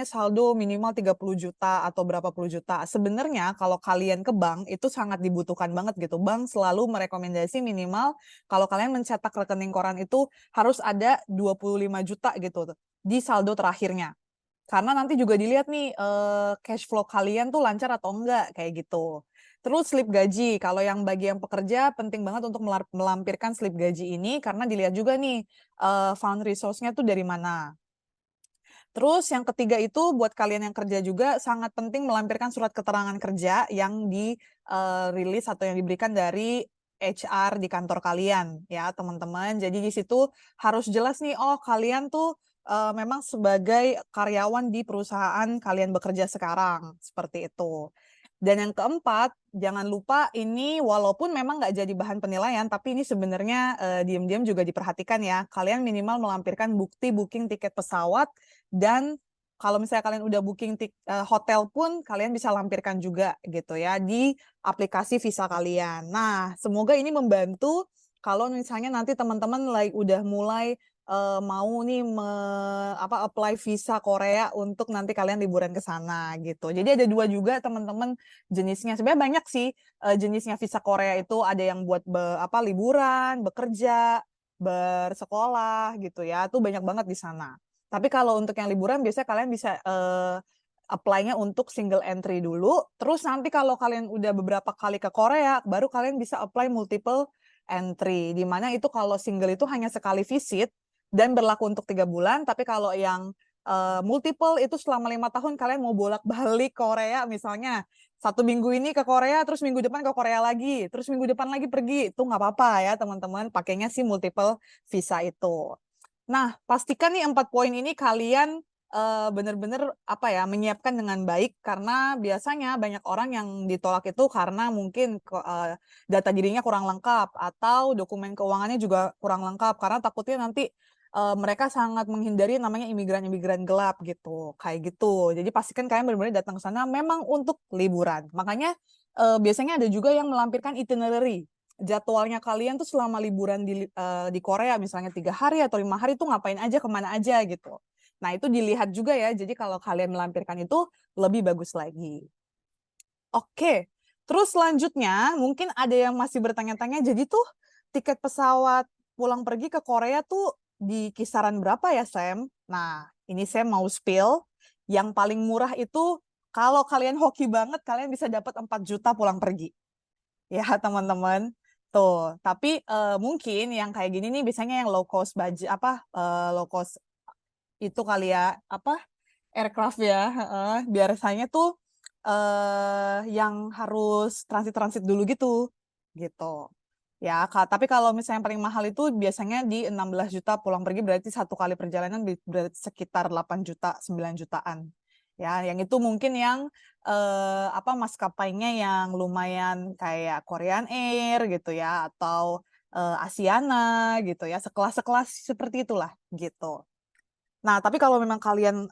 saldo minimal 30 juta atau berapa puluh juta. Sebenarnya kalau kalian ke bank itu sangat dibutuhkan banget gitu. Bank selalu merekomendasi minimal kalau kalian mencetak rekening koran itu harus ada 25 juta gitu di saldo terakhirnya. Karena nanti juga dilihat nih cash flow kalian tuh lancar atau enggak kayak gitu. Terus slip gaji, kalau yang bagi yang pekerja penting banget untuk melampirkan slip gaji ini karena dilihat juga nih fund resource-nya tuh dari mana. Terus yang ketiga itu buat kalian yang kerja juga sangat penting melampirkan surat keterangan kerja yang dirilis atau yang diberikan dari HR di kantor kalian ya teman-teman. Jadi di situ harus jelas nih, kalian tuh memang sebagai karyawan di perusahaan kalian bekerja sekarang seperti itu. Dan yang keempat, jangan lupa ini walaupun memang nggak jadi bahan penilaian, tapi ini sebenarnya diam-diam juga diperhatikan ya. Kalian minimal melampirkan bukti booking tiket pesawat dan kalau misalnya kalian udah booking hotel pun kalian bisa lampirkan juga gitu ya di aplikasi visa kalian. Nah, semoga ini membantu kalau misalnya nanti teman-teman udah mulai mau nih apply visa Korea untuk nanti kalian liburan ke sana gitu. Jadi ada 2 juga teman-teman jenisnya. Sebenarnya banyak sih jenisnya visa Korea itu, ada yang buat liburan, bekerja, bersekolah gitu ya. Itu banyak banget di sana. Tapi kalau untuk yang liburan biasanya kalian bisa apply-nya untuk single entry dulu. Terus nanti kalau kalian udah beberapa kali ke Korea, baru kalian bisa apply multiple entry. Di mana itu kalau single itu hanya sekali visit dan berlaku untuk 3 bulan. Tapi kalau yang multiple itu selama 5 tahun kalian mau bolak-balik Korea misalnya 1 minggu ini ke Korea, terus minggu depan ke Korea lagi, terus minggu depan lagi pergi, itu nggak apa-apa ya teman-teman, pakainya sih multiple visa itu. Nah, pastikan nih 4 poin ini kalian benar-benar menyiapkan dengan baik karena biasanya banyak orang yang ditolak itu karena mungkin data dirinya kurang lengkap atau dokumen keuangannya juga kurang lengkap karena takutnya nanti mereka sangat menghindari namanya imigran-imigran gelap gitu, kayak gitu. Jadi pastikan kalian benar-benar datang ke sana memang untuk liburan. Makanya biasanya ada juga yang melampirkan itinerary. Jadwalnya kalian tuh selama liburan di Korea misalnya 3 hari atau 5 hari tuh ngapain aja, kemana aja gitu. Nah itu dilihat juga ya, jadi kalau kalian melampirkan itu lebih bagus lagi. Oke, terus selanjutnya mungkin ada yang masih bertanya-tanya, jadi tuh tiket pesawat pulang pergi ke Korea tuh di kisaran berapa ya Sam? Nah ini Sam mau spill, yang paling murah itu kalau kalian hoki banget kalian bisa dapat 4 juta pulang pergi. Ya teman-teman. Tuh, tapi mungkin yang kayak gini nih biasanya yang low cost budget low cost itu kali ya, aircraft ya, biasanya tuh yang harus transit-transit dulu gitu. Gitu. Ya, tapi kalau misalnya yang paling mahal itu biasanya di 16 juta pulang pergi berarti 1 kali perjalanan berarti sekitar 8 juta, 9 jutaan. Ya, yang itu mungkin yang maskapainya yang lumayan kayak Korean Air gitu ya atau Asiana gitu ya, sekelas-sekelas seperti itulah gitu. Nah, tapi kalau memang kalian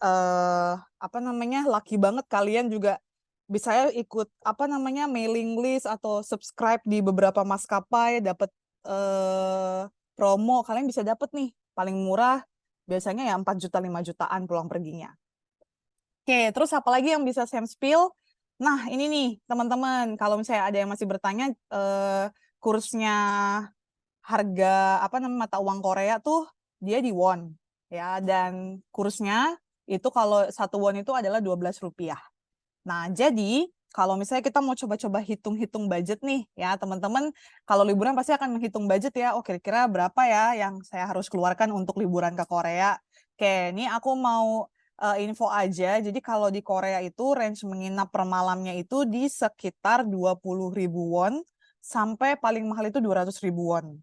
apa namanya lucky banget, kalian juga bisa ya ikut apa namanya mailing list atau subscribe di beberapa maskapai, dapat promo, kalian bisa dapat nih paling murah biasanya ya 4 juta 5 jutaan pulang perginya. Oke, terus apa lagi yang bisa Sam spill? Nah, ini nih teman-teman, kalau misalnya ada yang masih bertanya kursnya harga apa namanya mata uang Korea tuh dia di won ya, dan kursnya itu kalau 1 won itu adalah 12 rupiah. Nah, jadi kalau misalnya kita mau coba-coba hitung-hitung budget nih ya teman-teman, kalau liburan pasti akan menghitung budget ya. Oh, kira-kira berapa ya yang saya harus keluarkan untuk liburan ke Korea. Oke, ini aku mau info aja. Jadi kalau di Korea itu range menginap per malamnya itu di sekitar 20.000 won sampai paling mahal itu 200.000 won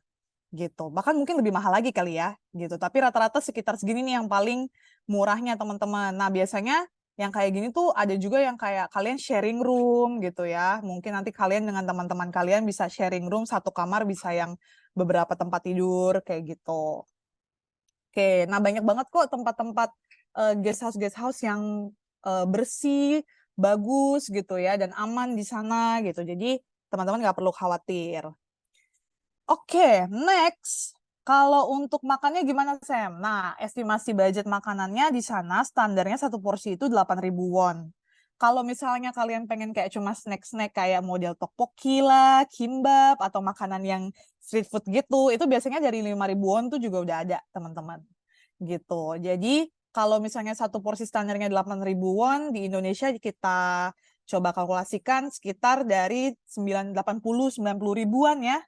gitu. Bahkan mungkin lebih mahal lagi kali ya gitu. Tapi rata-rata sekitar segini nih yang paling murahnya teman-teman. Nah, biasanya yang kayak gini tuh ada juga yang kayak kalian sharing room gitu ya. Mungkin nanti kalian dengan teman-teman kalian bisa sharing room, satu kamar bisa yang beberapa tempat tidur kayak gitu. Oke, nah banyak banget kok tempat-tempat guest house yang bersih, bagus gitu ya, dan aman di sana gitu. Jadi teman-teman nggak perlu khawatir. Oke, next. Kalau untuk makannya gimana, Sam? Nah, estimasi budget makanannya di sana standarnya satu porsi itu 8.000 won. Kalau misalnya kalian pengen kayak cuma snack-snack kayak model tteokbokki lah, kimbap, atau makanan yang street food gitu, itu biasanya dari 5.000 won tuh juga udah ada, teman-teman. Gitu. Jadi, kalau misalnya satu porsi standarnya 8.000 won, di Indonesia kita coba kalkulasikan sekitar dari 80-90 ribuan ya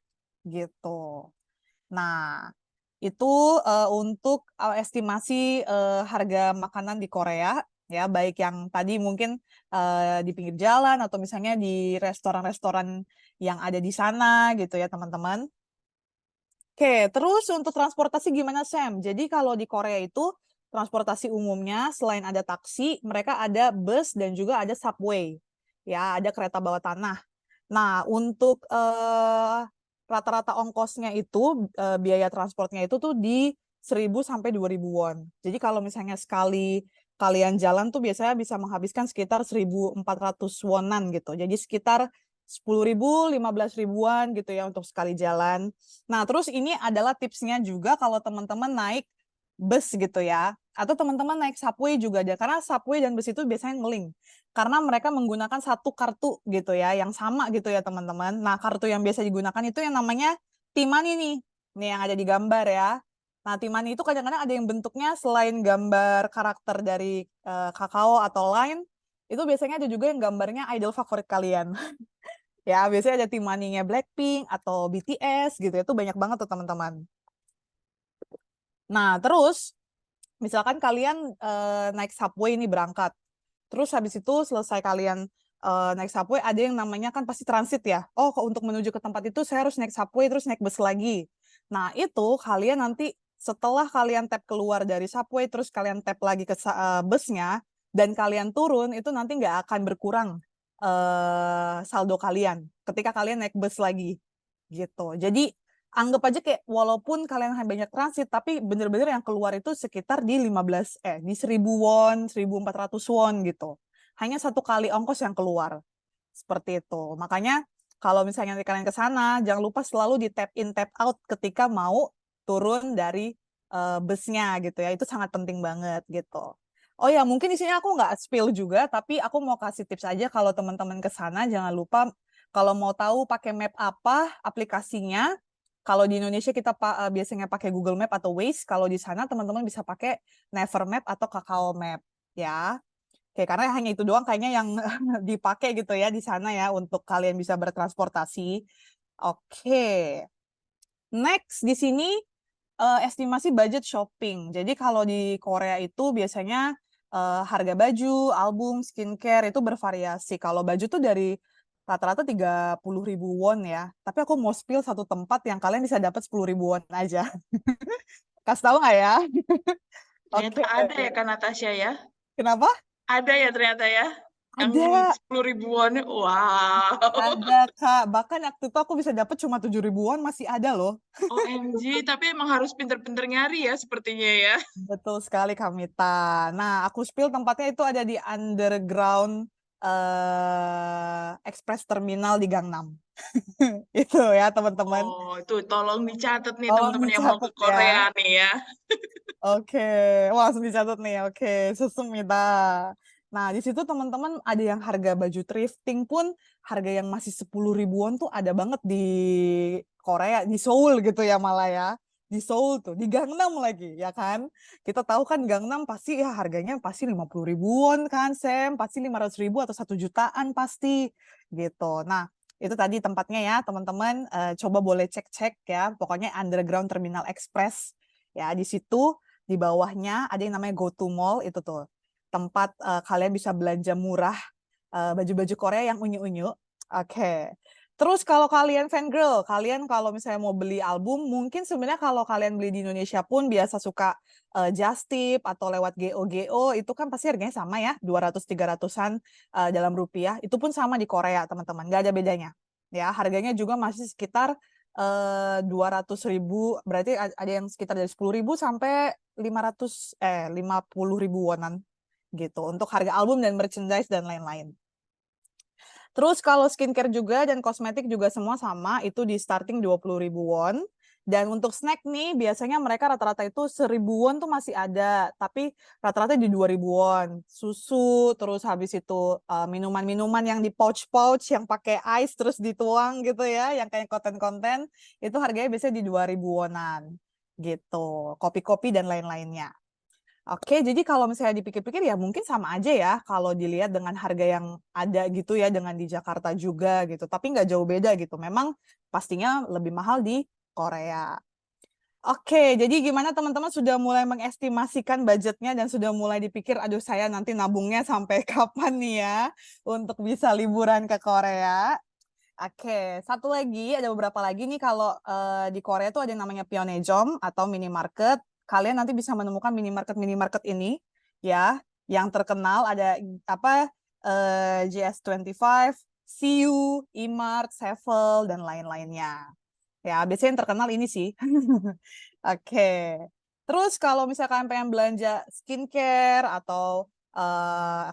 gitu. Nah, itu untuk estimasi harga makanan di Korea ya, baik yang tadi mungkin di pinggir jalan atau misalnya di restoran-restoran yang ada di sana gitu ya, teman-teman. Oke, terus untuk transportasi gimana, Sam? Jadi kalau di Korea itu transportasi umumnya selain ada taksi, mereka ada bus dan juga ada subway. Ya, ada kereta bawah tanah. Nah, untuk rata-rata ongkosnya itu biaya transportnya itu tuh di 1.000 sampai 2.000 won. Jadi kalau misalnya sekali kalian jalan tuh biasanya bisa menghabiskan sekitar 1.400 wonan gitu. Jadi sekitar 10.000, 15 ribuan gitu ya untuk sekali jalan. Nah, terus ini adalah tipsnya juga kalau teman-teman naik bus gitu ya. Atau teman-teman naik subway juga ada. Karena subway dan bus itu biasanya ngeling. Karena mereka menggunakan satu kartu gitu ya, yang sama gitu ya teman-teman. Nah, kartu yang biasa digunakan itu yang namanya T-Money nih. Nih yang ada di gambar ya. Nah, T-Money itu kadang-kadang ada yang bentuknya selain gambar karakter dari Kakao atau Line, itu biasanya ada juga yang gambarnya idol favorit kalian. Ya, biasanya ada T-Money-nya Blackpink atau BTS gitu. Itu banyak banget tuh teman-teman. Nah, terus misalkan kalian naik subway ini berangkat. Terus habis itu selesai kalian naik subway, ada yang namanya kan pasti transit ya. Oh, untuk menuju ke tempat itu saya harus naik subway terus naik bus lagi. Nah, itu kalian nanti setelah kalian tap keluar dari subway terus kalian tap lagi ke busnya dan kalian turun itu nanti nggak akan berkurang saldo kalian ketika kalian naik bus lagi gitu. Jadi anggap aja kayak walaupun kalian banyak transit tapi bener-bener yang keluar itu sekitar di 1.000 won, 1.400 won gitu. Hanya satu kali ongkos yang keluar. Seperti itu. Makanya kalau misalnya nanti kalian ke sana, jangan lupa selalu di tap in tap out ketika mau turun dari busnya gitu ya. Itu sangat penting banget gitu. Oh ya, mungkin di sini aku nggak spill juga, tapi aku mau kasih tips aja kalau teman-teman ke sana, jangan lupa kalau mau tahu pakai map apa aplikasinya. Kalau di Indonesia kita biasanya pakai Google Map atau Waze, kalau di sana teman-teman bisa pakai Never Map atau Kakao Map ya. Oke, karena hanya itu doang kayaknya yang dipakai gitu ya di sana ya untuk kalian bisa bertransportasi. Oke. Next di sini estimasi budget shopping. Jadi kalau di Korea itu biasanya harga baju, album, skincare itu bervariasi. Kalau baju tuh dari rata-rata 30.000 won ya. Tapi aku mau spill satu tempat yang kalian bisa dapat 10.000 won aja. Kasih tahu nggak ya? Ternyata Oke. ada ya Kak Natasha ya. Kenapa? Ada ya ternyata ya. Yang Ada, 10 ribuan, wow. ada Kak. Bahkan waktu itu aku bisa dapat cuma 7 ribuan masih ada loh. OMG, tapi emang harus pinter-pinter nyari ya sepertinya ya. Betul sekali Kamita. Nah, aku spill tempatnya itu ada di underground Express Terminal di Gangnam. Itu ya teman-teman. Oh, itu tolong dicatat nih Tolong teman-teman yang mau ke dicatat Korea ya. nih ya. Oke, wah langsung dicatat nih. Oke, Susumita. Nah, di situ teman-teman ada yang harga baju thrifting pun harga yang masih 10 ribuan tuh ada banget di Korea, di Seoul gitu ya malah ya. Di Seoul tuh, di Gangnam lagi, ya kan? Kita tahu kan Gangnam pasti ya harganya pasti 50 ribuan kan, Sam? Pasti 500 ribu atau 1 jutaan pasti gitu. Nah, itu tadi tempatnya ya, teman-teman. Coba boleh cek-cek ya. Pokoknya Underground Terminal Express. Ya, di situ di bawahnya ada yang namanya Go To Mall itu tuh tempat kalian bisa belanja murah baju-baju Korea yang unyu-unyu. Oke. Terus kalau kalian fangirl, kalian kalau misalnya mau beli album, mungkin sebenarnya kalau kalian beli di Indonesia pun biasa suka Just Tip atau lewat GO itu kan pasti harganya sama ya, 200-300-an dalam rupiah. Itu pun sama di Korea, teman-teman. Nggak ada bedanya. Ya, harganya juga masih sekitar 200 ribu, berarti ada yang sekitar dari 10 ribu sampai 50 ribu wonan gitu untuk harga album dan merchandise dan lain-lain. Terus kalau skincare juga dan kosmetik juga semua sama, itu di starting 20 ribu won. Dan untuk snack nih, biasanya mereka rata-rata itu 1000 won tuh masih ada, tapi rata-rata di 2000 won. Susu, terus habis itu minuman-minuman yang di pouch-pouch, yang pakai ice terus dituang gitu ya, yang kayak konten-konten, itu harganya biasanya di 2000 wonan. Gitu, kopi-kopi dan lain-lainnya. Oke, jadi kalau misalnya dipikir-pikir ya mungkin sama aja ya kalau dilihat dengan harga yang ada gitu ya dengan di Jakarta juga gitu. Tapi nggak jauh beda gitu. Memang pastinya lebih mahal di Korea. Oke, jadi gimana teman-teman sudah mulai mengestimasikan budgetnya dan sudah mulai dipikir, aduh saya nanti nabungnya sampai kapan nih ya untuk bisa liburan ke Korea. Oke, satu lagi, ada beberapa lagi nih kalau di Korea tuh ada yang namanya Pyeongjong atau minimarket. Kalian nanti bisa menemukan minimarket ini ya, yang terkenal ada apa JS25, CU, E-Mart, Sevel dan lain-lainnya. Ya, biasanya yang terkenal ini sih. Oke. Terus kalau misalkan pengen belanja skincare atau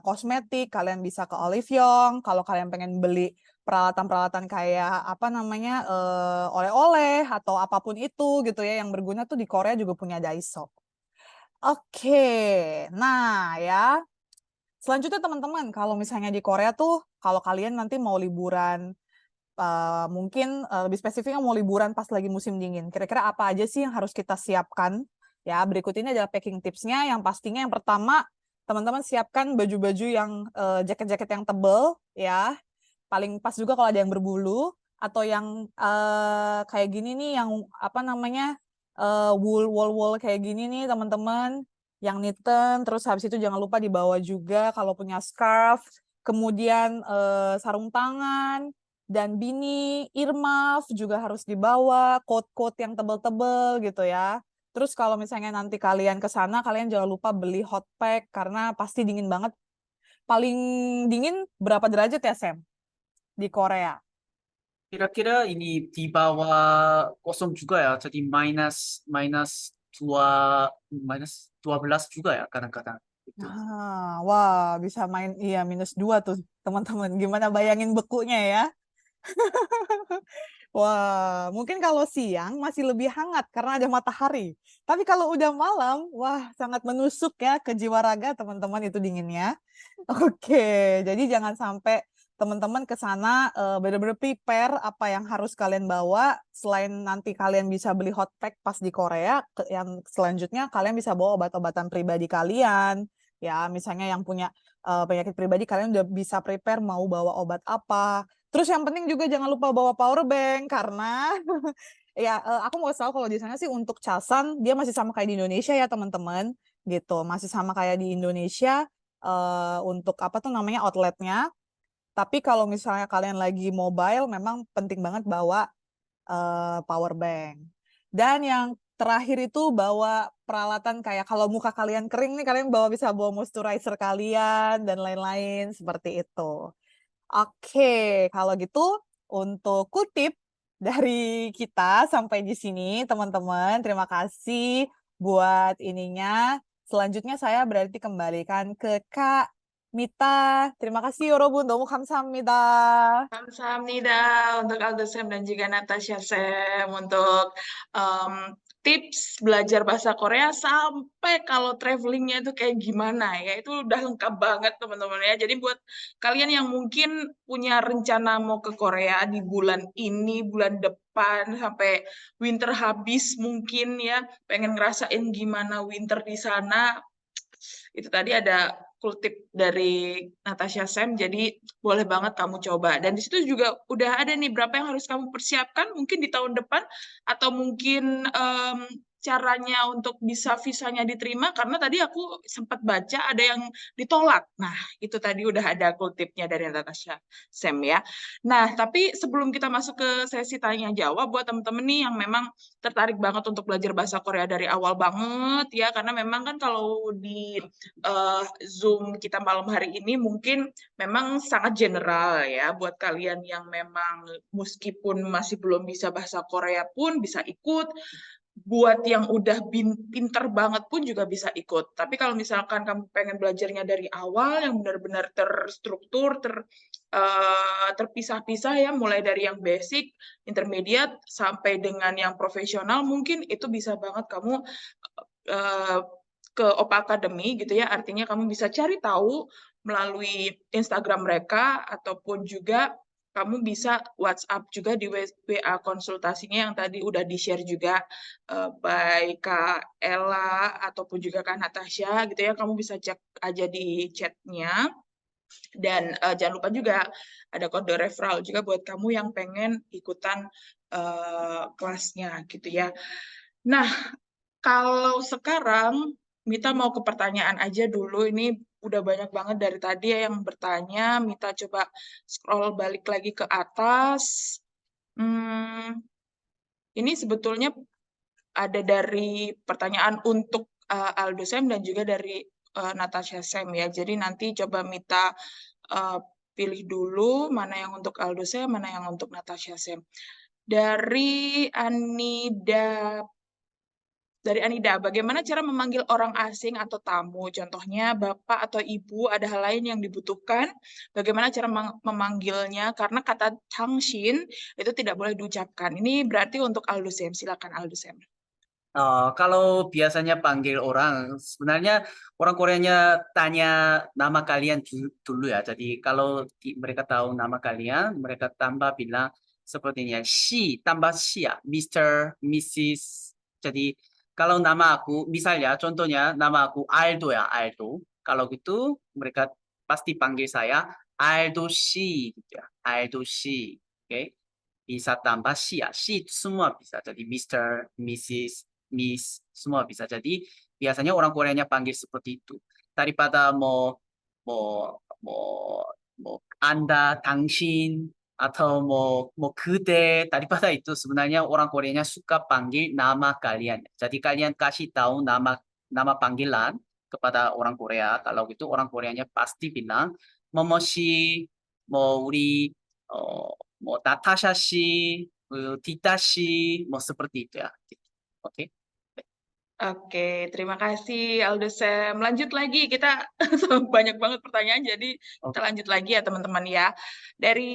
kosmetik, kalian bisa ke Olive Young. Kalau kalian pengen beli peralatan-peralatan kayak apa namanya oleh-oleh atau apapun itu gitu ya yang berguna tuh di Korea juga punya Daiso. Oke. Nah, ya. Selanjutnya teman-teman, kalau misalnya di Korea tuh kalau kalian nanti mau liburan mungkin lebih spesifiknya mau liburan pas lagi musim dingin. Kira-kira apa aja sih yang harus kita siapkan? Ya, berikut ini adalah packing tipsnya. Yang pastinya yang pertama, teman-teman siapkan baju-baju yang jaket-jaket yang tebel, ya. Paling pas juga kalau ada yang berbulu atau yang kayak gini nih, yang apa namanya wool kayak gini nih, teman-teman. Yang knitten, terus habis itu jangan lupa dibawa juga kalau punya scarf, kemudian sarung tangan dan bini, earmuff juga harus dibawa, coat-coat yang tebel-tebel gitu ya. Terus kalau misalnya nanti kalian ke sana, kalian jangan lupa beli hot pack karena pasti dingin banget. Paling dingin berapa derajat ya, Sam? Di Korea? Kira-kira ini di bawah kosong juga ya. Jadi minus 12 juga ya kadang-kadang. Itu. Wah, bisa main, iya -2 tuh teman-teman. Gimana bayangin bekunya ya? Wah, mungkin kalau siang masih lebih hangat karena ada matahari. Tapi kalau udah malam, wah sangat menusuk ya ke jiwa raga teman-teman itu dinginnya. Oke, jadi jangan sampai teman-teman ke sana benar-benar prepare apa yang harus kalian bawa. Selain nanti kalian bisa beli hot pack pas di Korea, yang selanjutnya kalian bisa bawa obat-obatan pribadi kalian. Ya, misalnya yang punya penyakit pribadi, kalian udah bisa prepare mau bawa obat apa. Terus yang penting juga jangan lupa bawa power bank karena ya aku mau tahu kalau di sana sih untuk casan dia masih sama kayak di Indonesia ya teman-teman gitu, masih sama kayak di Indonesia untuk apa tuh namanya outletnya. Tapi kalau misalnya kalian lagi mobile memang penting banget bawa power bank. Dan yang terakhir itu bawa peralatan kayak kalau muka kalian kering nih, kalian bisa bawa moisturizer kalian dan lain-lain seperti itu. Oke, kalau gitu untuk kutip dari kita sampai di sini, teman-teman. Terima kasih buat ininya. Selanjutnya saya berarti kembalikan ke Kak Mita. Terima kasih 여러분 너무 감사합니다. Kamsahamnida untuk Aldo Sam dan juga Natasha Sam untuk em, tips belajar bahasa Korea sampai kalau travelingnya itu kayak gimana ya, itu udah lengkap banget teman-teman ya. Jadi buat kalian yang mungkin punya rencana mau ke Korea di bulan ini, bulan depan sampai winter habis mungkin ya, pengen ngerasain gimana winter di sana, itu tadi ada kultip dari Natasha Sam, jadi boleh banget kamu coba. Dan di situ juga udah ada nih berapa yang harus kamu persiapkan mungkin di tahun depan, atau mungkin caranya untuk bisa visanya diterima, karena tadi aku sempat baca ada yang ditolak. Nah, itu tadi udah ada kultipnya dari Natasha Sam ya. Nah, tapi sebelum kita masuk ke sesi tanya jawab buat temen-temen nih yang memang tertarik banget untuk belajar bahasa Korea dari awal banget ya, karena memang kan kalau di Zoom kita malam hari ini mungkin memang sangat general ya, buat kalian yang memang meskipun masih belum bisa bahasa Korea pun bisa ikut, buat yang udah pinter banget pun juga bisa ikut. Tapi kalau misalkan kamu pengen belajarnya dari awal yang benar-benar terstruktur, terpisah-pisah ya, mulai dari yang basic, intermediate sampai dengan yang profesional, mungkin itu bisa banget kamu eh, ke Opa Academy gitu ya. Artinya kamu bisa cari tahu melalui Instagram mereka, ataupun juga kamu bisa WhatsApp juga di WA konsultasinya yang tadi udah di-share juga by Kak Ella ataupun juga Kak Natasha gitu ya. Kamu bisa cek aja di chatnya. Dan jangan lupa juga ada kode referral juga buat kamu yang pengen ikutan kelasnya gitu ya. Nah, kalau sekarang Mita mau ke pertanyaan aja dulu. Ini udah banyak banget dari tadi ya yang bertanya. Mita coba scroll balik lagi ke atas. Ini sebetulnya ada dari pertanyaan untuk Aldo Sam dan juga dari Natasha Sam ya. Jadi nanti coba Mita pilih dulu mana yang untuk Aldo Sam, mana yang untuk Natasha Sam. Dari Anida, bagaimana cara memanggil orang asing atau tamu? Contohnya, Bapak atau Ibu, ada hal lain yang dibutuhkan. Bagaimana cara memanggilnya? Karena kata Changshin itu tidak boleh diucapkan. Ini berarti untuk Aldo Sam. Silakan Aldo Sam. Kalau biasanya panggil orang, sebenarnya orang Koreanya tanya nama kalian dulu ya. Jadi kalau mereka tahu nama kalian, mereka tambah bilang sepertinya si, tambah si ya, Mr., Mrs. Jadi kalau nama aku, misalnya contohnya nama aku Aldo ya, Aldo. Kalau gitu mereka pasti panggil saya Aldo si, gitu ya, Aldo si. Oke, bisa tambah si ya, si semua bisa. Jadi Mr., Mrs., Miss, semua bisa. Jadi biasanya orang Koreanya panggil seperti itu. Daripada mau, mau, mau Anda, 당신, atau mau 그대, daripada itu sebenarnya orang Koreanya suka panggil nama kalian. Jadi kalian kasih tahu nama panggilan kepada orang Korea. Kalau gitu orang Koreanya pasti bilang, 뭐뭐씨, 뭐 우리 뭐 나타샤 씨, 디타 씨, 뭐 seperti itu ya. Oke. Oke, terima kasih Aldo Sam. Lanjut lagi, kita banyak banget pertanyaan, jadi kita lanjut lagi ya teman-teman ya. Dari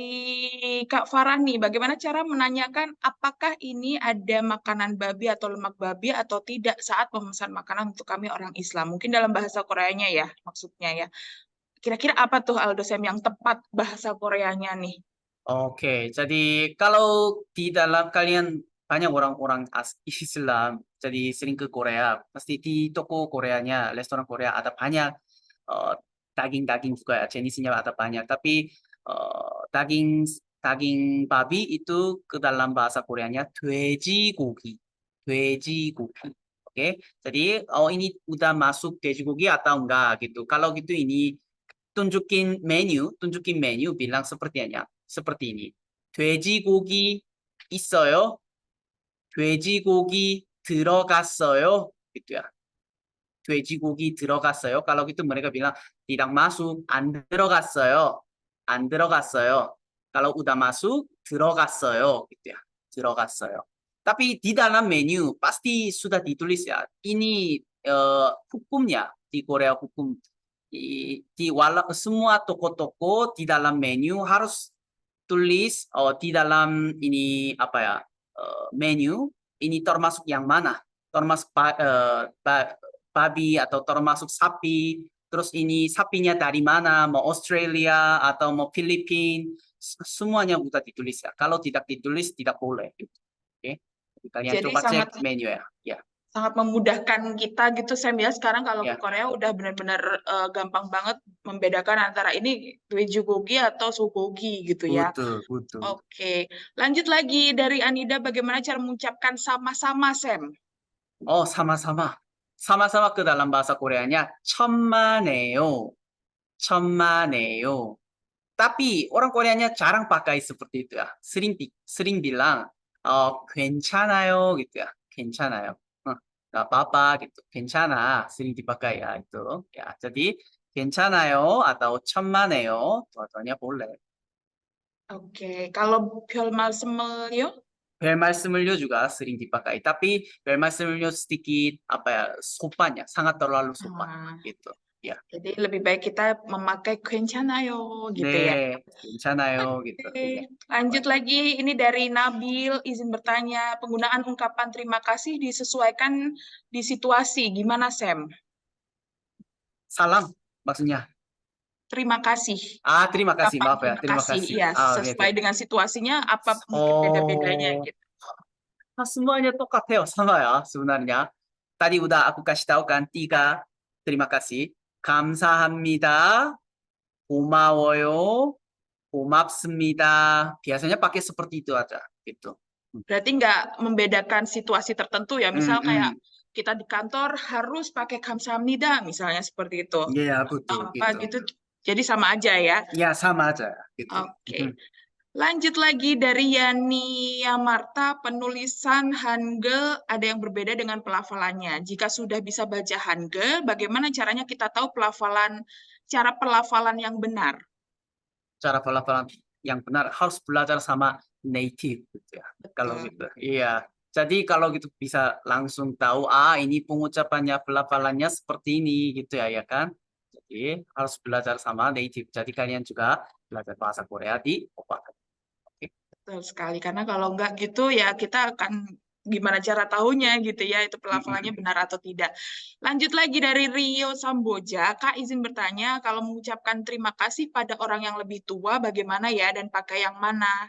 Kak Farah nih, bagaimana cara menanyakan apakah ini ada makanan babi atau lemak babi atau tidak saat memesan makanan untuk kami orang Islam? Mungkin dalam bahasa Koreanya ya, maksudnya ya. Kira-kira apa tuh Aldo Sam yang tepat bahasa Koreanya nih? Oke, jadi kalau di dalam kalian banyak orang-orang Islam, jadi sering ke Korea, pasti di toko Koreanya, restoran Korea ada banyak eh, daging-daging juga ya, jenisnya ada banyak. Tapi daging daging babi itu ke dalam bahasa Koreanya 돼지고기, 돼지고기. Oke, jadi ini udah masuk 돼지고기 atau enggak gitu. Kalau gitu ini tunjukin menu bilang seperti ini. 돼지고기 있어요? 돼지고기 들어갔어요. gitu ya. 돼지고기 들어갔어요. Kalau gitu mereka bilang tidak masuk, 안 들어갔어요. 안 들어갔어요. Kalau udah masuk, 들어갔어요. gitu ya. 들어갔어요. Tapi di dalam menu pasti sudah ditulis ya. Ini hukumnya di Korea hukum semua toko-toko di dalam menu harus tulis di dalam ini apa ya menu ini termasuk yang mana? Termasuk babi atau termasuk sapi. Terus ini sapinya dari mana? Mau Australia atau mau Filipina? Semuanya udah ditulis ya. Kalau tidak ditulis tidak boleh. Oke. Kalian Jadi coba sangat cek menu ya. Ya. sangat memudahkan kita gitu Sam ya. Sekarang kalau ke Ya. Korea udah benar-benar gampang banget membedakan antara ini 돼지고기 atau sogogi gitu ya. Betul, betul. Oke, lanjut lagi dari Anida, bagaimana cara mengucapkan sama-sama, Sam? sama-sama. Sama-sama ke dalam bahasa Koreanya 천만에요. 천만에요. Tapi orang Koreanya jarang pakai seperti itu ya. Sering bilang 괜찮아요 gitu ya. 괜찮아요. nggak apa-apa gitu. 괜찮아 sering dipakai ya itu. Ya, jadi 괜찮아요 atau 천만에요 dua-duanya boleh. Oke, kalau 별 말씀을요? 별 말씀을요 juga sering dipakai. Tapi 별 말씀을요 sedikit apa ya sopan ya, sangat terlalu sopan Ah, gitu. Ya. jadi lebih baik kita memakai 괜찮아요 gitu ya. 네, 괜찮아요 gitu. Oke, lanjut lagi. Ini dari Nabil, izin bertanya, penggunaan ungkapan terima kasih disesuaikan di situasi. Gimana, Sam? Salam maksudnya. Terima kasih. Terima kasih, Ungkapan maaf ya, terima terima kasih. kasih. Iya, Oke, sesuai oke. dengan situasinya, apa mungkin beda-bedanya Oh, gitu. semuanya 똑같아요, sama ya sebenarnya. Tadi udah aku kasih tahu kan tiga terima kasih. 감사합니다, 고마워요, 고맙습니다. Biasanya pakai seperti itu aja gitu. Berarti nggak membedakan situasi tertentu ya. Misal kayak Hmm, kita di kantor harus pakai kamsahamnida, misalnya seperti itu. iya Atau betul apa gitu. gitu. Jadi sama aja ya. Ya sama aja gitu. Oke. Lanjut lagi dari Yani Yamarta, penulisan Hangul ada yang berbeda dengan pelafalannya. Jika sudah bisa baca Hangul, bagaimana caranya kita tahu cara pelafalan yang benar? Cara pelafalan yang benar harus belajar sama native gitu ya. Kalau Betul. gitu. Iya. Jadi kalau gitu bisa langsung tahu ini pengucapannya pelafalannya seperti ini gitu ya kan. Jadi harus belajar sama native. Jadi kalian juga belajar bahasa Korea di Opa. Oke. Betul sekali, karena kalau enggak gitu ya kita akan gimana cara tahunya gitu ya, itu pelafalannya benar atau tidak. Lanjut lagi dari Rio Samboja, Kak izin bertanya, kalau mengucapkan terima kasih pada orang yang lebih tua bagaimana ya dan pakai yang mana?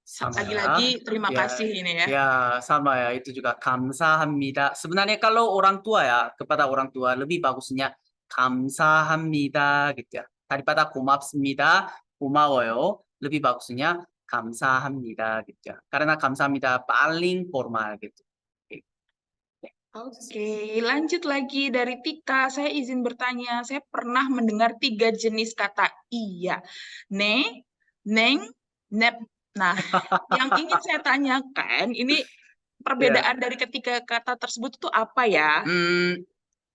Sama ya. Lagi-lagi terima Ya, kasih ini ya. ya sama ya. Itu juga 감사합니다. Sebenarnya kalau orang tua ya, kepada orang tua lebih bagusnya 감사합니다 gitu ya. Daripada 고맙습니다, 고마워요. Lebih bagusnya 감사합니다 gitu ya. Karena 감사합니다 paling formal gitu. Oke. Oke, lanjut lagi dari Tika. Saya izin bertanya, saya pernah mendengar 3 jenis kata iya. Ne, neng, nep. Nah, yang ingin saya tanyakan, ini Ya. perbedaan dari ketiga kata tersebut itu apa ya?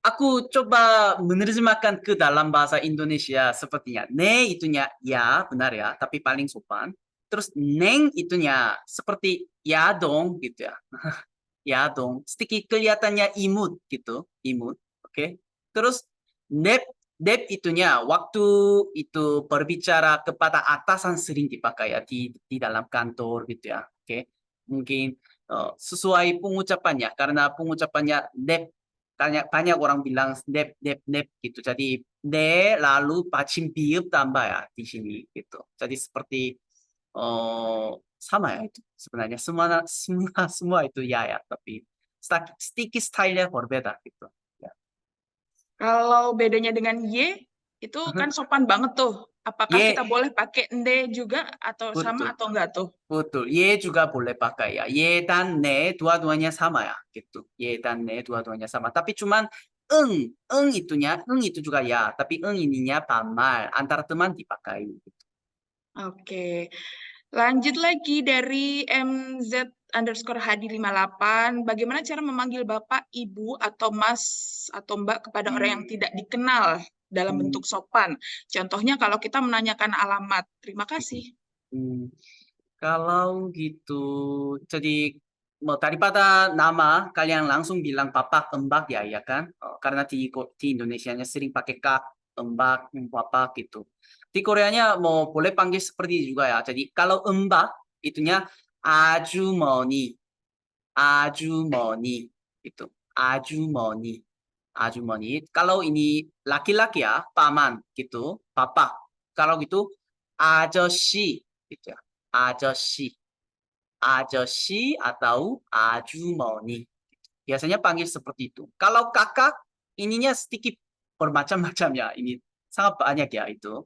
Aku coba menerjemahkan ke dalam bahasa Indonesia sepertinya. Ne itunya ya, benar ya, tapi paling sopan. Terus neng itunya seperti ya dong gitu ya. Ya dong. Sedikit kelihatannya imut gitu, imut. Oke. Terus nep itunya waktu itu berbicara kepada atasan sering dipakai ya di dalam kantor gitu ya. Oke. Mungkin sesuai pengucapannya karena pengucapannya nep banyak orang bilang nep gitu. Jadi ne lalu 받침 biub tambah ya di sini gitu. Jadi seperti sama ya itu sebenarnya semua itu ya tapi sedikit stylenya berbeda gitu ya. Kalau bedanya dengan Y, itu kan sopan banget tuh. Apakah kita Ye boleh pakai nde juga atau sama betul atau enggak tuh? betul ye juga boleh pakai ya ye dan ne dua-duanya sama ya gitu ye dan ne dua-duanya sama tapi cuman eng itu juga ya tapi ininya banmal antara teman dipakai gitu. Oke. Lanjut lagi dari MZ @hadi58, bagaimana cara memanggil Bapak, Ibu, atau Mas, atau Mbak kepada orang yang tidak dikenal dalam bentuk sopan? Contohnya kalau kita menanyakan alamat. Terima kasih. Kalau gitu, jadi daripada nama kalian langsung bilang papa, mbak ya kan? Karena di Indonesianya sering pakai kak, mbak, papa gitu. Di Koreanya boleh panggil seperti juga ya. Jadi kalau mbak itunya ajumoni, ajumoni itu, ajumoni, ajumoni. Kalau ini laki-laki ya, paman gitu, papa. Kalau gitu ajoshi gitu ya. Ajoshi, ajoshi atau ajumoni. Biasanya panggil seperti itu. Kalau kakak, ininya sedikit bermacam-macam ya. Ini sangat banyak ya itu.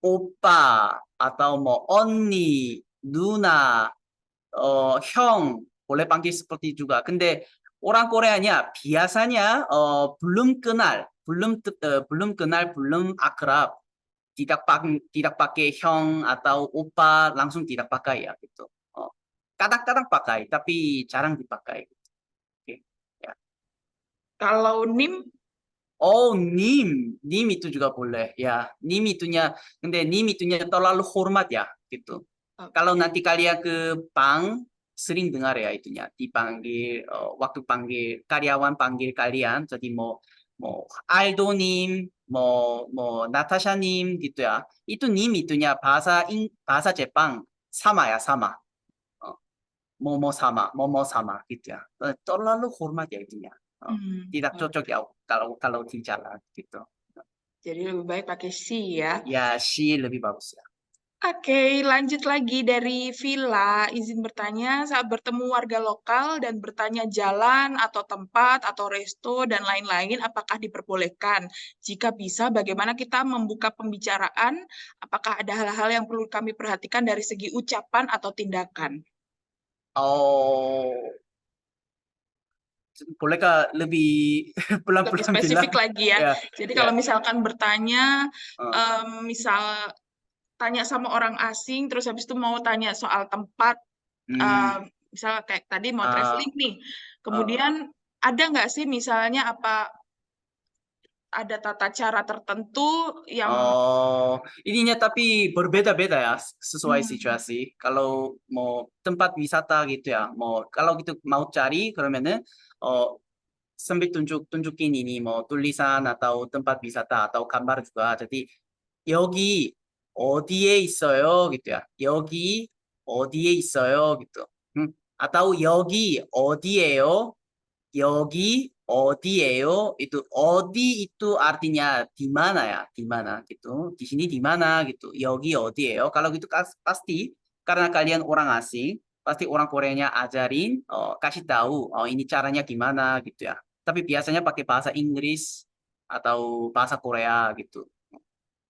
Opa atau onni, nuna, 형 boleh panggil seperti juga. 근데 orang Koreanya biasanya belum kenal, belum akrab. Tidak pakai 형 atau opa, langsung tidak pakai ya gitu. Kadang-kadang pakai, tapi jarang dipakai. Oke, ya. Kalau NIM, 님 itu juga boleh ya. 근데 님 itunya terlalu hormat ya gitu. Kalau nanti kalian ke bank sering dengar ya itunya dipanggil waktu panggil karyawan panggil kalian jadi mau 알도님 mau 나타샤님 gitu ya. Itu 님 itunya bahasa Jepang sama ya sama. 뭐뭐 sama gitu ya. Terlalu hormat ya itunya. Tidak cocok ya kalau di jalan gitu. jadi lebih baik pakai si ya. Ya si lebih bagus ya. Oke, lanjut lagi dari Villa. Izin bertanya, saat bertemu warga lokal dan bertanya jalan atau tempat atau resto dan lain-lain, apakah diperbolehkan? Jika bisa, bagaimana kita membuka pembicaraan? Apakah ada hal-hal yang perlu kami perhatikan dari segi ucapan atau tindakan? Bolehkah lebih Lebih pelan-pelan spesifik bilang? lagi ya. Ya, Jadi ya. kalau misalkan bertanya, Uh, misal tanya sama orang asing, terus habis itu mau tanya soal tempat, hmm, misalnya kayak tadi mau uh, traveling nih, kemudian ada nggak sih misalnya apa ada tata cara tertentu yang ininya tapi berbeda-beda ya sesuai hmm, situasi. Kalau mau tempat wisata gitu ya, kalau gitu mau cari 그러면은 sambil tunjukin ini mau tulisan atau tempat wisata atau gambar juga. Jadi 여기 어디에 있어요 gitu ya. 여기 어디에 있어요 gitu. atau 여기 어디예요? 여기 어디예요? Itu 어디 itu artinya di mana ya? Di mana gitu. Di sini di mana gitu. 여기 어디예요? Kalau gitu pasti karena kalian orang asing, pasti orang Koreanya ajarin, kasih tahu, ini caranya gimana gitu ya. Tapi biasanya pakai bahasa Inggris atau bahasa Korea gitu.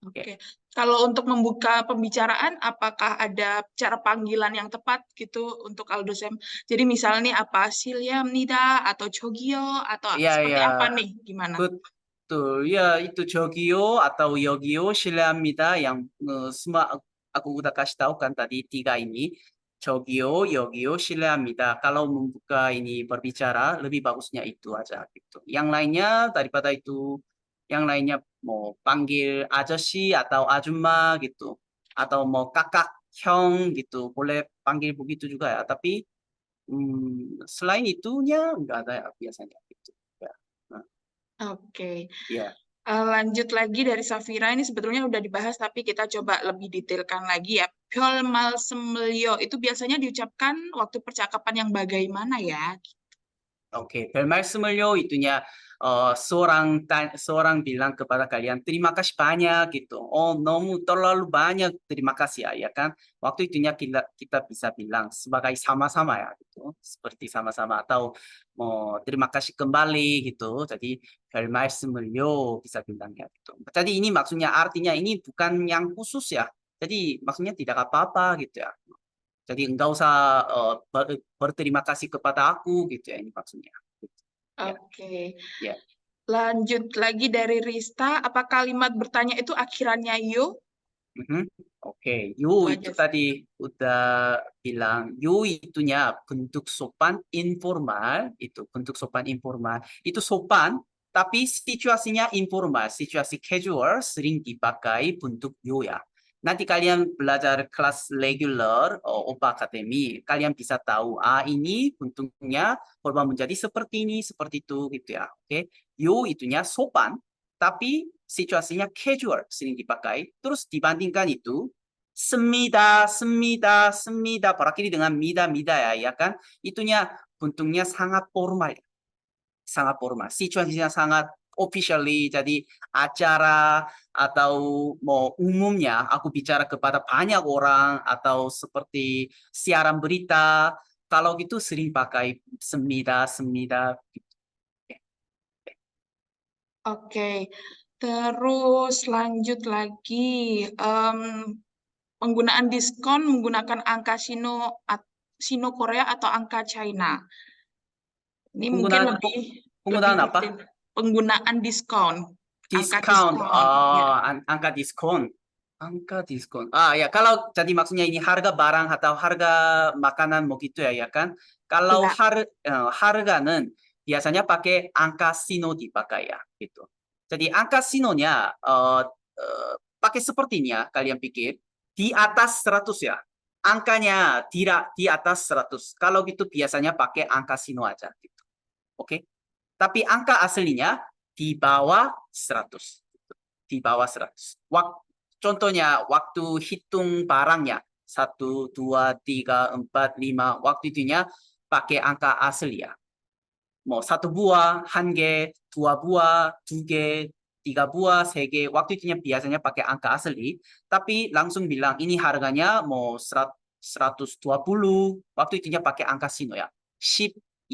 Oke. Kalau untuk membuka pembicaraan, apakah ada cara panggilan yang tepat gitu untuk Aldosem? Jadi misalnya apa 실례합니다 atau 저기요 atau Iya, seperti iya. apa nih? Gimana? Betul, ya itu 저기요 atau 여기요 실례합니다 yang semua aku udah kasih tahu kan tadi tiga ini 저기요, 여기요 실례합니다. Kalau membuka ini berbicara lebih bagusnya itu aja gitu. Yang lainnya daripada itu, yang lainnya mau panggil 아저씨 atau 아줌마 gitu, atau mau kakak, 형 gitu, boleh panggil begitu juga ya. Tapi selain itunya nggak ada ya biasanya gitu. Ya. Nah, Oke. ya. Lanjut lagi dari Safira, ini sebetulnya udah dibahas tapi kita coba lebih detailkan lagi ya. 별말씀을요 itu biasanya diucapkan waktu percakapan yang bagaimana ya? Oke, 별말씀을요 itunya seorang bilang kepada kalian terima kasih banyak gitu. 너무 terlalu banyak terima kasih ya kan. Waktu itunya kita bisa bilang sebagai sama-sama ya gitu. Seperti sama-sama atau mau terima kasih kembali gitu. Jadi 별말씀을요 bisa bilangnya gitu. Jadi ini maksudnya artinya ini bukan yang khusus ya. Jadi maksudnya tidak apa-apa gitu ya. Jadi enggak usah berterima kasih kepada aku gitu ya ini maksudnya. Ya, Oke. ya. Lanjut lagi dari Rista, apa kalimat bertanya itu akhirannya yo? Oke, Itu yu aja itu sih. tadi udah bilang, yu itunya bentuk sopan informal, itu bentuk sopan informal. Itu sopan, tapi situasinya informal, situasi casual sering dipakai bentuk yu ya. Nanti kalian belajar kelas regular, OPA Academy, kalian bisa tahu, ini bentuknya berubah menjadi seperti ini, seperti itu, gitu ya. Oke, yu itunya sopan, tapi situasinya casual sering dipakai. Terus dibandingkan itu, semida, semida, semida, berakili dengan mida, mida ya, ya kan? Itunya bentuknya sangat formal, sangat formal. Situasinya sangat officially, jadi acara atau mau umumnya aku bicara kepada banyak orang atau seperti siaran berita, kalau gitu sering pakai semida, semida. Oke, terus lanjut lagi. Em, Penggunaan diskon menggunakan angka Sino Korea atau angka China. Ini mungkin Penggunaan lebih penggunaan apa? detail. Penggunaan diskon, angka Diskon, diskon. Ya, angka diskon. Angka diskon. Ya kalau jadi maksudnya ini harga barang atau harga makanan mau gitu ya, ya kan? Kalau ya. harga는 biasanya pakai angka sino dipakai ya, gitu. Jadi angka sinonya pakai seperti ini ya, kalian pikir. Di atas 100 ya. Angkanya tidak di atas 100. Kalau gitu biasanya pakai angka sino aja, gitu. Oke? Tapi angka aslinya di bawah 100. Di bawah 100. Contohnya waktu hitung barangnya. 1, 2, 3, 4, 5. Waktu itunya pakai angka asli ya. Mau 1 buah, 1 개, 2 buah, 2 개, 3 buah, 3 개. Waktu itunya biasanya pakai angka asli. Tapi langsung bilang ini harganya mau 120. Waktu itunya pakai angka sino ya.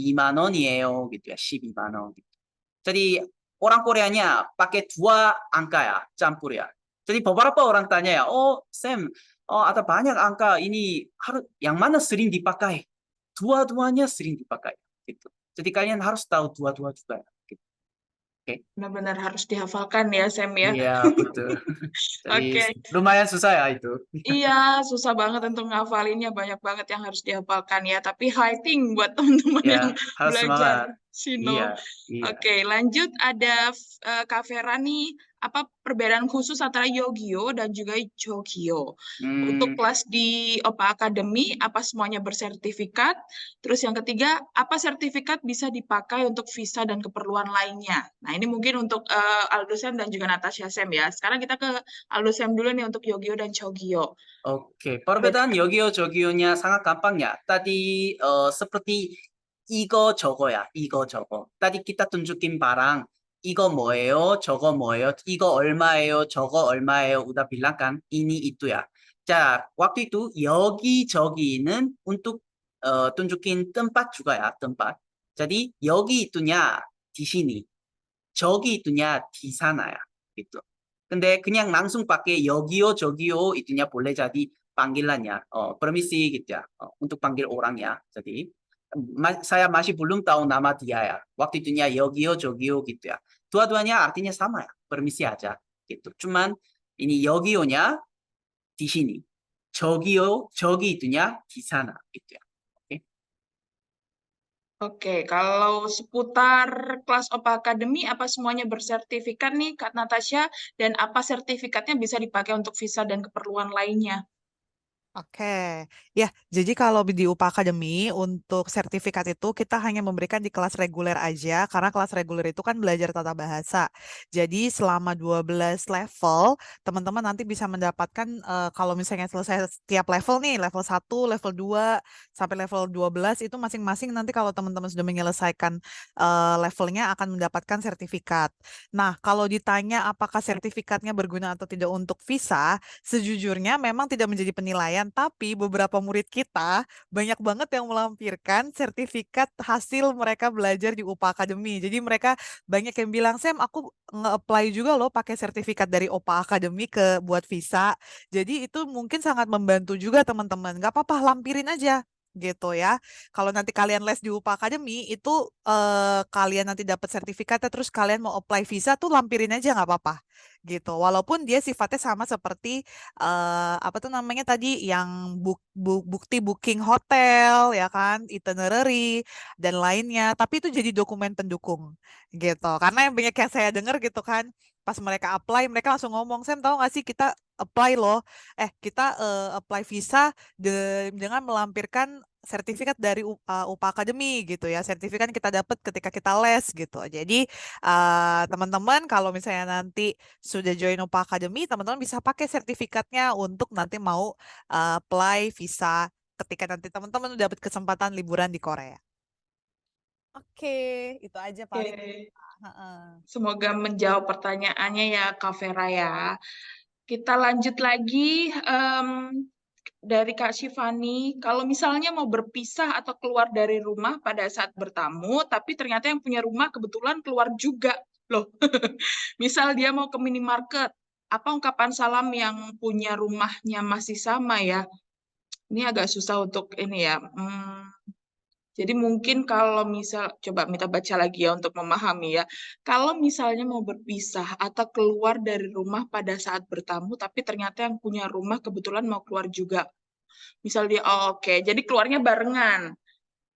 12만 원이에요 gitu ya. 12만 원. Jadi orang Koreanya pakai 2 angka ya, campur ya. Jadi beberapa orang tanya ya, Sam, ada banyak angka ini yang mana sering dipakai? Dua-duanya sering dipakai. Gitu. Jadi kalian harus tahu dua-dua juga. Gitu. Oke. Benar-benar harus dihafalkan ya, Sam ya. Iya, betul. Jadi Oke. lumayan susah ya itu. Iya, susah banget untuk ngafalinnya, banyak banget yang harus dihafalkan ya. Tapi highting buat teman-teman Ya, yang harus belajar semangat. Sino. Iya, iya. Oke, lanjut ada Kak Vera nih, apa perbedaan khusus antara Yogyo dan juga Chogyo? Untuk Hmm, kelas di OPA Academy, apa semuanya bersertifikat? Terus yang ketiga, apa sertifikat bisa dipakai untuk visa dan keperluan lainnya? Nah, ini mungkin untuk Aldo Sam dan juga Natasha Sam ya. Sekarang kita ke Aldo Sam dulu nih untuk Yogyo dan Chogyo. Oke, perbedaan 여기요 저기요nya sangat gampang ya. Tadi seperti 이거 저거야, 이거 저거. Tadi kita tunjukin barang, 이거 뭐예요, 저거 뭐예요, 이거 얼마예요, 저거 얼마예요. Udah bilang kan, ini itu ya. 자, waktu itu 여기저기는 untuk tunjukin tempat juga ya, tempat. Jadi 여기 itunya di sini, 저기 itunya di sana ya, gitu. 근데 그냥 langsung pakai 여기요 저기요 itunya boleh jadi panggilannya permisi gitu ya untuk panggil orang ya. Jadi saya masih belum tahu nama dia ya. Waktu itunya 여기요 저기요 gitu ya. Dua-duanya artinya sama ya, permisi aja gitu. Cuman ini 여기요nya di sini. 저기요 저기 itunya di sana gitu ya. Oke. Oke, kalau seputar kelas OPA Academy, apa semuanya bersertifikat nih, Kak Natasha? Dan apa sertifikatnya bisa dipakai untuk visa dan keperluan lainnya? Oke, ya. Jadi kalau di UPA Academy untuk sertifikat itu kita hanya memberikan di kelas reguler aja, karena kelas reguler itu kan belajar tata bahasa. Jadi selama 12 level, teman-teman nanti bisa mendapatkan kalau misalnya selesai setiap level nih, level 1, level 2, sampai level 12 itu masing-masing nanti kalau teman-teman sudah menyelesaikan levelnya akan mendapatkan sertifikat. Nah, kalau ditanya apakah sertifikatnya berguna atau tidak untuk visa, sejujurnya memang tidak menjadi penilaian, tapi beberapa murid kita banyak banget yang melampirkan sertifikat hasil mereka belajar di UPA Academy. Jadi mereka banyak yang bilang, Sam, aku nge-apply juga loh pakai sertifikat dari UPA Academy buat visa. Jadi itu mungkin sangat membantu juga teman-teman. Gak apa-apa, lampirin aja. gitu ya. Kalau nanti kalian les di UPA Academy itu kalian nanti dapat sertifikatnya terus kalian mau apply visa tuh lampirin aja nggak apa-apa gitu. Walaupun dia sifatnya sama seperti apa tuh namanya tadi yang bukti booking hotel ya kan, itinerary dan lainnya, tapi itu jadi dokumen pendukung gitu. Karena yang banyak yang saya dengar gitu kan, pas mereka apply mereka langsung ngomong, "Sam, tahu nggak sih kita apply loh, kita apply visa dengan melampirkan sertifikat dari UPA Academy gitu ya. Sertifikat yang kita dapat ketika kita les gitu. Jadi teman-teman kalau misalnya nanti sudah join UPA Academy, teman-teman bisa pakai sertifikatnya untuk nanti mau apply visa ketika nanti teman-teman udah dapat kesempatan liburan di Korea. Oke, itu aja paling. Oke. Heeh. Semoga menjawab pertanyaannya ya Kak Vera ya. Kita lanjut lagi dari Kak Shivani. Kalau misalnya mau berpisah atau keluar dari rumah pada saat bertamu, tapi ternyata yang punya rumah kebetulan keluar juga. Loh, misal dia mau ke minimarket, apa ungkapan salam yang punya rumahnya masih sama ya? Ini agak susah untuk ini ya. Jadi mungkin kalau misal, coba kita baca lagi ya untuk memahami ya. Kalau misalnya mau berpisah atau keluar dari rumah pada saat bertamu, tapi ternyata yang punya rumah kebetulan mau keluar juga. Misal dia, oh, oke, jadi keluarnya barengan.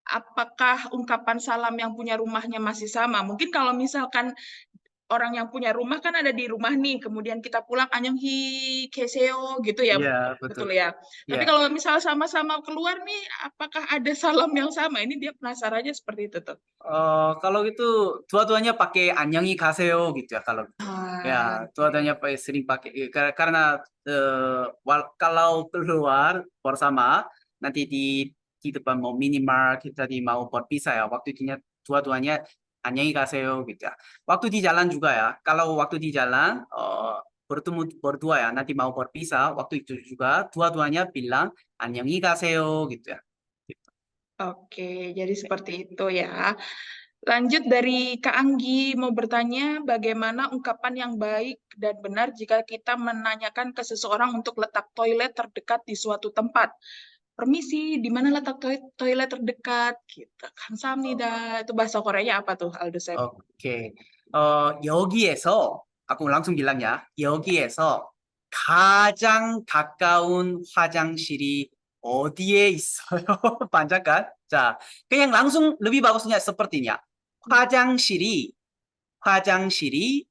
Apakah ungkapan salam yang punya rumahnya masih sama? Mungkin kalau misalkan orang yang punya rumah kan ada di rumah nih, kemudian kita pulang annyeonghi keseyo gitu ya, Iya, betul. betul ya. Tapi Iya. kalau misal sama-sama keluar nih, apakah ada salam yang sama? Ini dia penasarannya seperti itu tuh. Kalau gitu dua-duanya pakai 안녕히 가세요 gitu ya kalau gitu. Ah, Ya, dua-duanya sering pakai karena kalau keluar bersama nanti di depan mau minimarket tadi mau berpisah ya waktu itu dua-duanya 안녕히 가세요 gitu ya. Waktu di jalan juga ya. Kalau waktu di jalan bertemu berdua ya nanti mau berpisah waktu itu juga dua-duanya bilang 안녕히 가세요 gitu ya. Gitu. oke, jadi seperti itu ya. Lanjut dari Kak Anggi mau bertanya bagaimana ungkapan yang baik dan benar jika kita menanyakan ke seseorang untuk letak toilet terdekat di suatu tempat. Permisi, di mana letak toilet terdekat? Gitu. Kamsahamnida. Itu bahasa Koreanya apa tuh, Aldo Sep? 오케이. 여기에서, 아까 langsung bilangnya, 여기에서 가장 가까운 화장실이 어디에 있어요? 반짝간. 자, 그냥 langsung lebih bagusnya sepertinya. 화장실이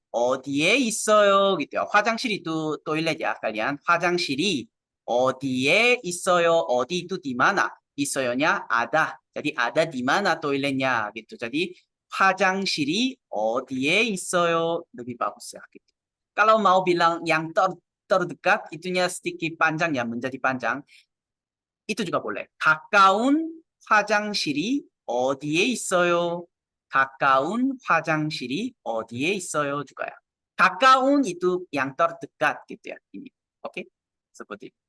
어디에 있어요? gitu ya. 화장실 itu toilet ya kalian. 화장실이 어디에 있어요? 어디 itu di mana? 있어요nya ada. Jadi ada di mana toiletnya gitu. Jadi 화장실이 어디에 있어요? lebih bagus ya gitu. Kalau mau bilang yang terdekat itunya sedikit panjang ya menjadi panjang. itu juga boleh. 가까운 화장실이 어디에 있어요? 가까운 화장실이 어디에 있어요? juga ya. 가까운 itu yang terdekat gitu ya. Ini. Oke? Seperti itu.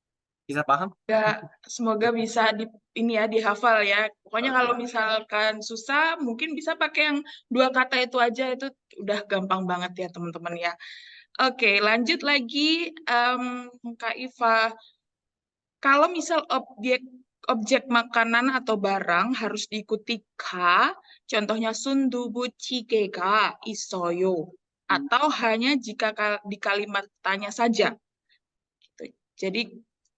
Bisa paham? Ya, semoga bisa ini ya dihafal ya. Pokoknya Oke. kalau misalkan susah, mungkin bisa pakai yang dua kata itu aja. Itu udah gampang banget ya teman-teman ya. Oke, lanjut lagi Kak Iva. Kalau misal objek makanan atau barang harus diikuti ka, contohnya sundubuchige ga isoyo, atau hanya jika di kalimat tanya saja. Gitu. Jadi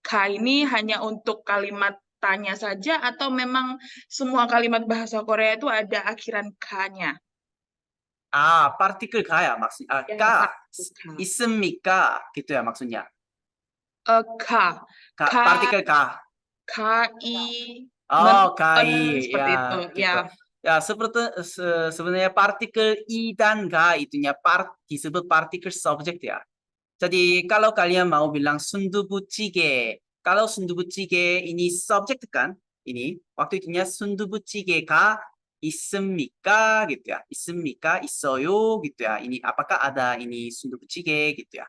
ka ini hanya untuk kalimat tanya saja atau memang semua kalimat bahasa Korea itu ada akhiran ka-nya? partikel 가야 maksudnya. Ya, 가 partikel ka. 있습니까? gitu ya maksudnya. Ka. Ka, partikel 가. ki, kai seperti itu. ya Ya, gitu. Ya seperti sebenarnya partikel i dan ga itunya disebut partikel subject ya. Jadi kalau kalian mau bilang sundubuchige, kalau sundubuchige ini subject kan, ini waktu itunya sundubuchigega 있습니까 gitu ya. 있습니까 있어요 gitu ya. Ini apakah ada ini sundubuchige gitu ya.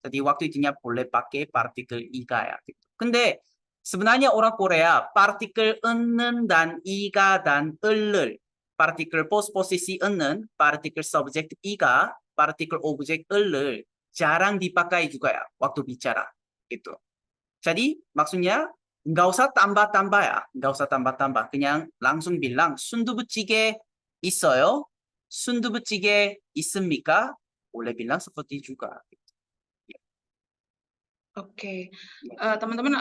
Jadi waktu itunya boleh pakai partikel i가 ya gitu. 근데 sebenarnya orang Korea partikel 은는 dan i가 dan 을을 partikel posposisi 은는 partikel subject i가 partikel object 을을 jarang dipakai juga ya waktu bicara gitu. Jadi maksudnya nggak usah tambah-tambah ya, nggak usah tambah-tambah. K냥 langsung bilang 순두부찌개 있어요? 순두부찌개 있습니까? Boleh bilang seperti juga. Oke, teman-teman,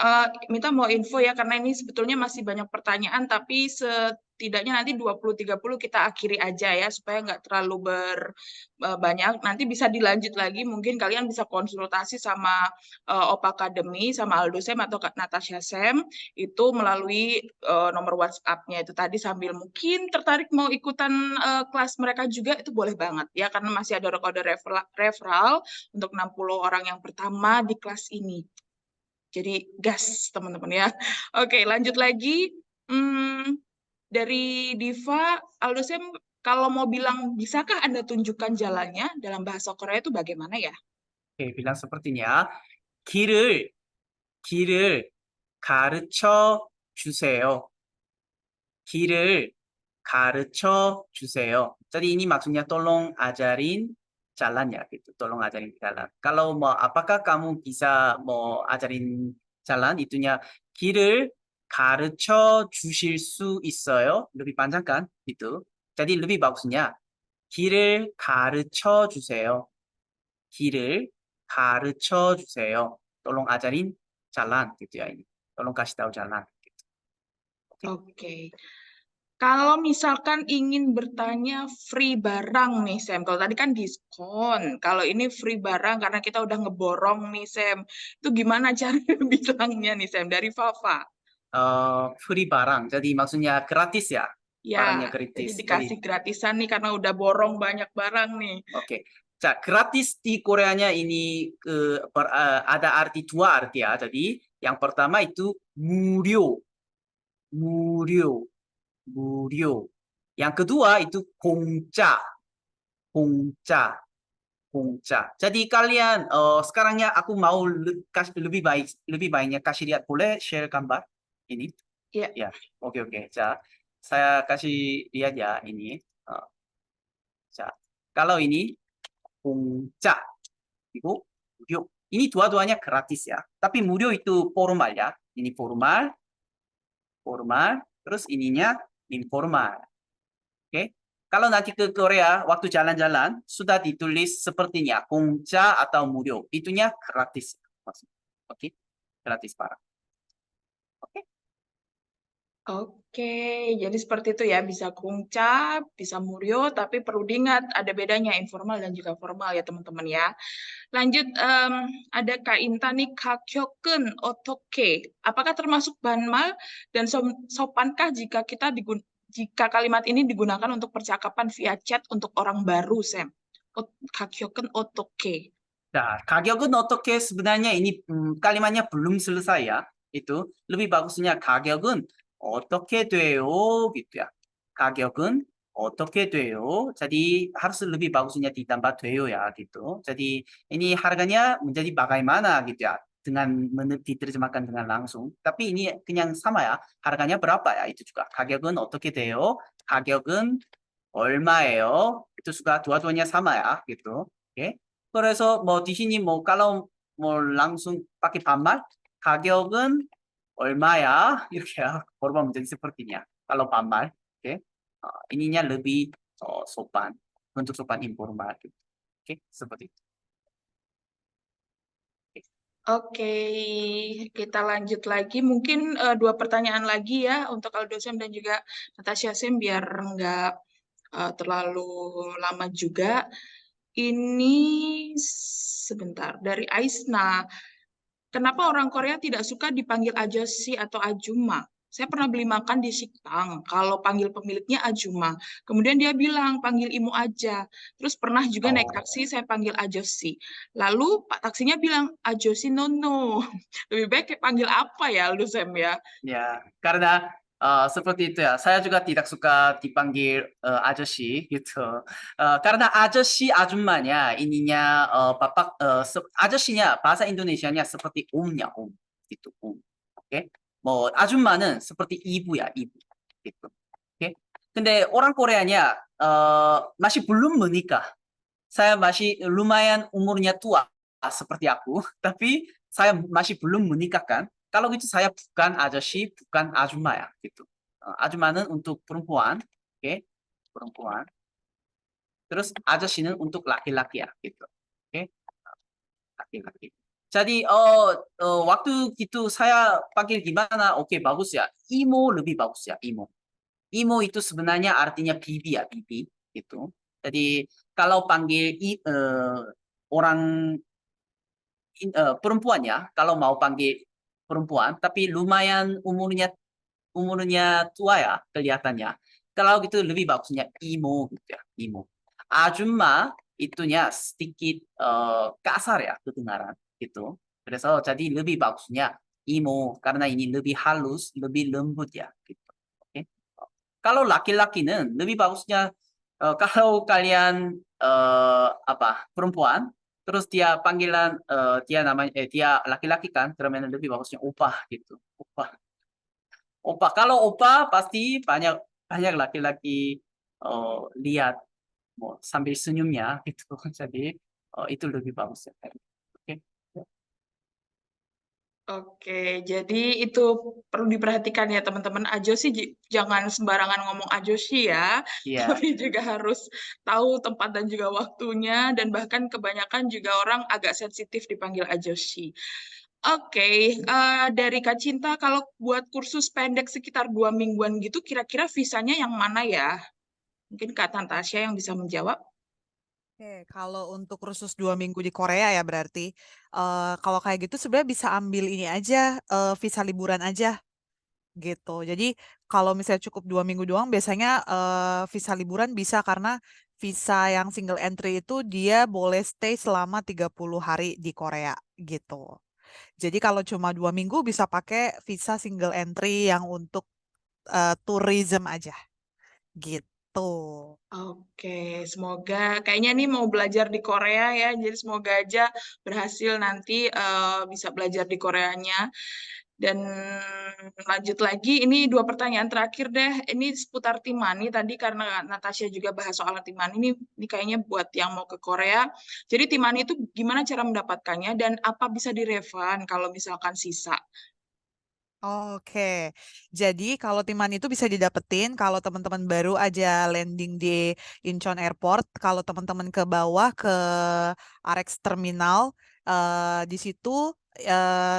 Mita mau info ya, karena ini sebetulnya masih banyak pertanyaan, tapi setidaknya nanti 20-30 kita akhiri aja ya, supaya nggak terlalu banyak. Nanti bisa dilanjut lagi, mungkin kalian bisa konsultasi sama Opa Academy, sama Aldo Sem atau Kak Natasha Sem, itu melalui nomor WhatsApp-nya itu tadi, sambil mungkin tertarik mau ikutan kelas mereka juga, itu boleh banget ya, karena masih ada kode referral untuk 60 orang yang pertama di kelas ini. Jadi gas teman-teman ya. Oke, lanjut lagi. Dari Diva, Aldo Sem, kalau mau bilang, bisakah Anda tunjukkan jalannya dalam bahasa Korea itu bagaimana ya? Oke, bilang sepertinya 길을 가르쳐 주세요. 길을 가르쳐 주세요. Jadi ini maksudnya tolong ajarin jalan ya gitu. Tolong ajarin jalan. Kalau mau apakah kamu bisa mau ajarin jalan itunya 길을 가르쳐 주실 수 있어요? Lebih panjang kan? Itu. Jadi lebih bagusnya 길을 가르쳐 주세요. 길을 가르쳐 주세요. Tolong ajarin jalan gitu ya ini. Tolong kasih tahu jalan. Gitu. Oke. Kalau misalkan ingin bertanya free barang nih, Sam. Kalau tadi kan diskon. Kalau ini free barang karena kita udah ngeborong nih, Sam. Itu gimana cara bilangnya nih, Sam? Dari Fafa. Free barang. Jadi maksudnya gratis ya. Barangnya Ya, jadi gratis. dikasih gratisan nih karena udah borong banyak barang nih. Oke. 자, gratis di Koreanya ini ada arti dua arti ya. Jadi yang pertama itu 무료, 무료, 무료. Yang kedua itu 공짜, 공짜, 공짜. Jadi kalian sekarangnya aku mau lebih baiknya kasih lihat, boleh share gambar ini? Ya. Ya, oke. 자, saya kasih lihat ya ini. 자, kalau ini 공짜 그리고 무료. ini dua-duanya gratis ya. Tapi 무료 itu formal ya. Ini formal, formal. Terus ininya informal. Oke. Kalau nanti ke Korea waktu jalan-jalan sudah ditulis sepertinya 공짜 atau 무료. Itunya gratis. Oke. Gratis parah. Oke. Oke, jadi seperti itu ya, bisa 공짜, bisa murio, tapi perlu diingat ada bedanya informal dan juga formal ya teman-teman ya. Lanjut, ada Kak Intan nih, 가격은 어떻게? Apakah termasuk banmal dan sopankah jika jika kalimat ini digunakan untuk percakapan via chat untuk orang baru, Sam? 가격은 어떻게? 자, 가격은 어떻게 sebenarnya ini kalimatnya belum selesai ya. Itu lebih bagusnya 가격은 어떻게 돼요 gitu ya. 가격은 어떻게 돼요. Jadi harus lebih bagusnya ditambah 돼요 ya gitu. Jadi ini harganya menjadi bagaimana gitu ya. Dengan diterjemahkan dengan langsung. Tapi ini 그냥 sama ya. harganya berapa ya itu juga. 가격은 어떻게 돼요. 가격은 얼마예요. itu juga dua-duanya sama ya gitu. Oke. 그래서 뭐 디시님 kalau mau langsung pakai 반말 가격은 얼마야 이렇게 물어보면 menjadi sepertinya kalau 반말 oke ininya lebih sopan bentuk sopan informal gitu. Oke seperti itu. Oke, kita lanjut lagi. Mungkin dua pertanyaan lagi ya untuk Aldo Sem dan juga Natasha Sem biar nggak terlalu lama juga. Ini sebentar dari Aisna. Kenapa orang Korea tidak suka dipanggil ajosi atau ajuma? Saya pernah beli makan di Siktang, kalau panggil pemiliknya ajuma. Kemudian dia bilang, panggil imu aja. Terus pernah juga naik taksi, saya panggil ajosi. Lalu Pak taksinya bilang, ajosi no. Lebih baik panggil apa ya, Lu Sem ya? Ya karena seperti itu ya. Saya juga tidak suka dipanggil 아저씨 gitu. karena 아저씨 아줌마nya ininya bapak 아저씨nya bahasa Indonesianya seperti omnya om gitu om. Oke. 뭐 아줌마는 seperti ibu ya ibu gitu. Oke. 근데 orang Koreanya masih belum menikah. Saya masih lumayan umurnya tua seperti aku, tapi saya masih belum menikah kan. Kalau gitu saya bukan a저씨, bukan 아줌마 ya gitu. 아줌마는 untuk perempuan, oke, perempuan. Terus 아저씨는 untuk laki-laki ya gitu. Oke, laki-laki. Jadi waktu gitu saya panggil gimana? Oke, bagus ya. Imo lebih bagus ya, imo. Imo itu sebenarnya artinya bibi ya, bibi gitu. Jadi kalau panggil orang perempuan ya, kalau mau panggil perempuan, tapi lumayan umurnya tua ya kelihatannya. Kalau gitu lebih bagusnya imo gitu ya, imo. 아줌마 itunya sedikit kasar ya kedengaran gitu. 그래서 jadi lebih bagusnya imo karena ini lebih halus, lebih lembut ya gitu. Oke. Kalau laki-laki는 lebih bagusnya kalau kalian perempuan terus dia panggilan dia laki-laki kan, keramen lebih bagusnya opa gitu. Opa. Opa. Kalau opa pasti banyak banyak laki-laki lihat mau sambil senyumnya gitu. Jadi itu lebih bagus ya. Oke. Oke, jadi itu perlu diperhatikan ya teman-teman. Ajoshi jangan sembarangan ngomong ajoshi ya, Iya. tapi juga harus tahu tempat dan juga waktunya, dan bahkan kebanyakan juga orang agak sensitif dipanggil ajoshi. Oke, dari Kak Cinta, kalau buat kursus pendek sekitar 2 mingguan gitu, kira-kira visanya yang mana ya? Mungkin Kak Tantasya yang bisa menjawab. Oke, kalau untuk kursus 2 minggu di Korea ya berarti, kalau kayak gitu sebenarnya bisa ambil ini aja, visa liburan aja gitu. Jadi kalau misalnya cukup 2 minggu doang, biasanya visa liburan bisa karena visa yang single entry itu dia boleh stay selama 30 hari di Korea gitu. Jadi kalau cuma 2 minggu bisa pakai visa single entry yang untuk tourism aja gitu. Oke, semoga kayaknya nih mau belajar di Korea ya, jadi semoga aja berhasil nanti bisa belajar di Koreanya. Dan lanjut lagi, ini 2 pertanyaan terakhir deh. Ini seputar Timani tadi karena Natasha juga bahas soal Timani. Ini kayaknya buat yang mau ke Korea. Jadi Timani itu gimana cara mendapatkannya dan apa bisa direfund kalau misalkan sisa? Oke, jadi kalau Timan itu bisa didapetin kalau teman-teman baru aja landing di Incheon Airport. Kalau teman-teman ke bawah ke RX Terminal, di situ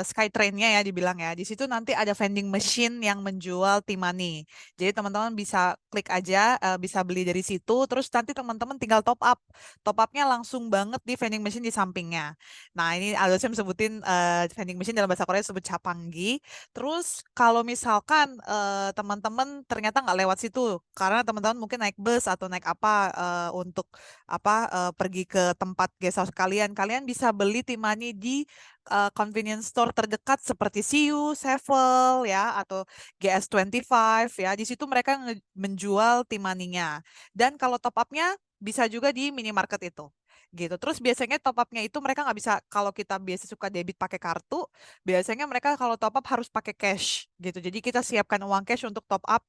Skytrain-nya ya dibilang ya. Di situ nanti ada vending machine yang menjual Timani. Jadi teman-teman bisa klik aja, bisa beli dari situ. Terus nanti teman-teman tinggal top up. Top up-nya langsung banget di vending machine di sampingnya. Nah ini Aldosim sebutin vending machine dalam bahasa Korea disebut Chapanggi. Terus kalau misalkan teman-teman ternyata nggak lewat situ karena teman-teman mungkin naik bus atau naik apa untuk pergi ke tempat guest house kalian, kalian bisa beli Timani di convenience store terdekat seperti CU, Sevel ya atau GS25 ya. Di situ mereka menjual Timaninya. Dan kalau top up-nya bisa juga di minimarket itu gitu. Terus biasanya top up-nya itu mereka nggak bisa, kalau kita biasa suka debit pakai kartu, biasanya mereka kalau top up harus pakai cash gitu. Jadi kita siapkan uang cash untuk top up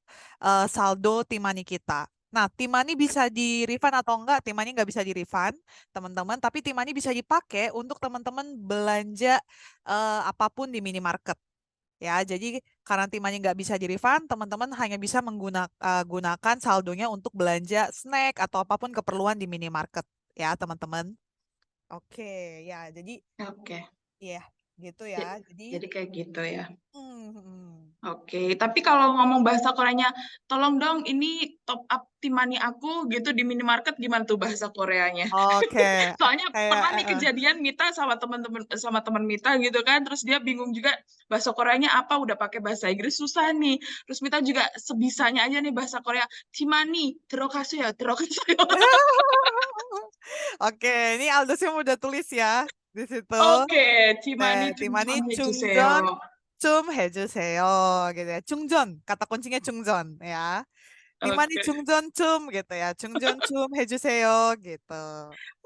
saldo Timani kita. Nah, Timani bisa di refund atau enggak? Timani nggak bisa di refund, teman-teman. Tapi Timani bisa dipakai untuk teman-teman belanja apapun di minimarket. Ya, jadi karena Timani nggak bisa di refund, teman-teman hanya bisa menggunakan saldonya untuk belanja snack atau apapun keperluan di minimarket. Ya, teman-teman. Oke, ya. Jadi, Oke, ya gitu ya. Jadi, jadi kayak gitu ya. hmm. Oke, tapi kalau ngomong bahasa Koreanya, tolong dong ini top up Timani aku gitu di minimarket gimana tuh bahasa Koreanya? Oke, Soalnya kayak pernah nih kejadian Mita sama teman Mita gitu kan, terus dia bingung juga bahasa Koreanya apa, udah pakai bahasa Inggris susah nih. Terus Mita juga sebisanya aja nih bahasa Korea, Timani, terokaseo, terokaseo. Oke, ini Aldosnya udah tulis ya di situ. Oke, Nah, Timani Timani 충전해주세요. 충전 좀 해주세요. gitu ya. 충전, kata kuncinya 충전 ya. Timani Oke. 중전춤 gitu ya. 중전춤 해주세요 gitu.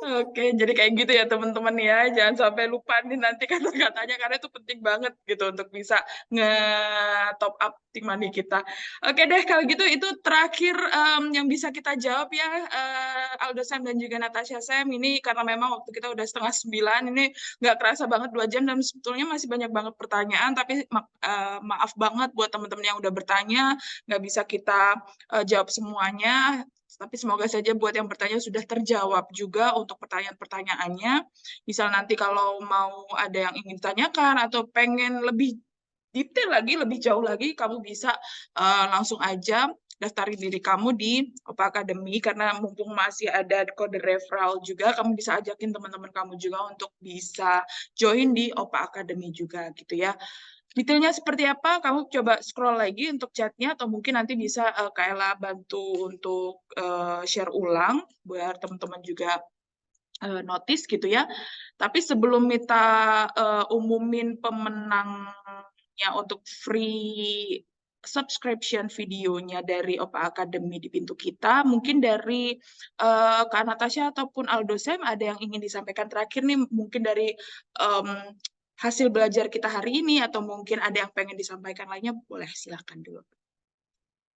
Oke, jadi kayak gitu ya teman-teman ya. Jangan sampai lupa nih nanti kata-katanya karena itu penting banget gitu untuk bisa nge-top up tim money kita. Oke deh kalau gitu itu terakhir yang bisa kita jawab ya Aldo Sam dan juga Natasha Sam. Ini karena memang waktu kita udah 8:30 ini nggak kerasa banget 2 jam dan sebetulnya masih banyak banget pertanyaan tapi maaf banget buat teman-teman yang udah bertanya nggak bisa kita jawab semuanya. Tapi semoga saja buat yang bertanya sudah terjawab juga untuk pertanyaan-pertanyaannya. Misal nanti kalau mau ada yang ingin ditanyakan atau pengen lebih detail lagi, lebih jauh lagi, kamu bisa langsung aja daftarin diri kamu di Opa Academy karena mumpung masih ada kode referral juga, kamu bisa ajakin teman-teman kamu juga untuk bisa join di Opa Academy juga gitu ya. Detailnya seperti apa, kamu coba scroll lagi untuk chatnya atau mungkin nanti bisa Kaela bantu untuk share ulang biar teman-teman juga notice gitu ya. Tapi sebelum Mita umumin pemenangnya untuk free subscription videonya dari Opa Academy di pintu kita, mungkin dari Kak Natasha ataupun Aldo Sam ada yang ingin disampaikan terakhir nih, mungkin dari hasil belajar kita hari ini atau mungkin ada yang pengen disampaikan lainnya, boleh silahkan dulu.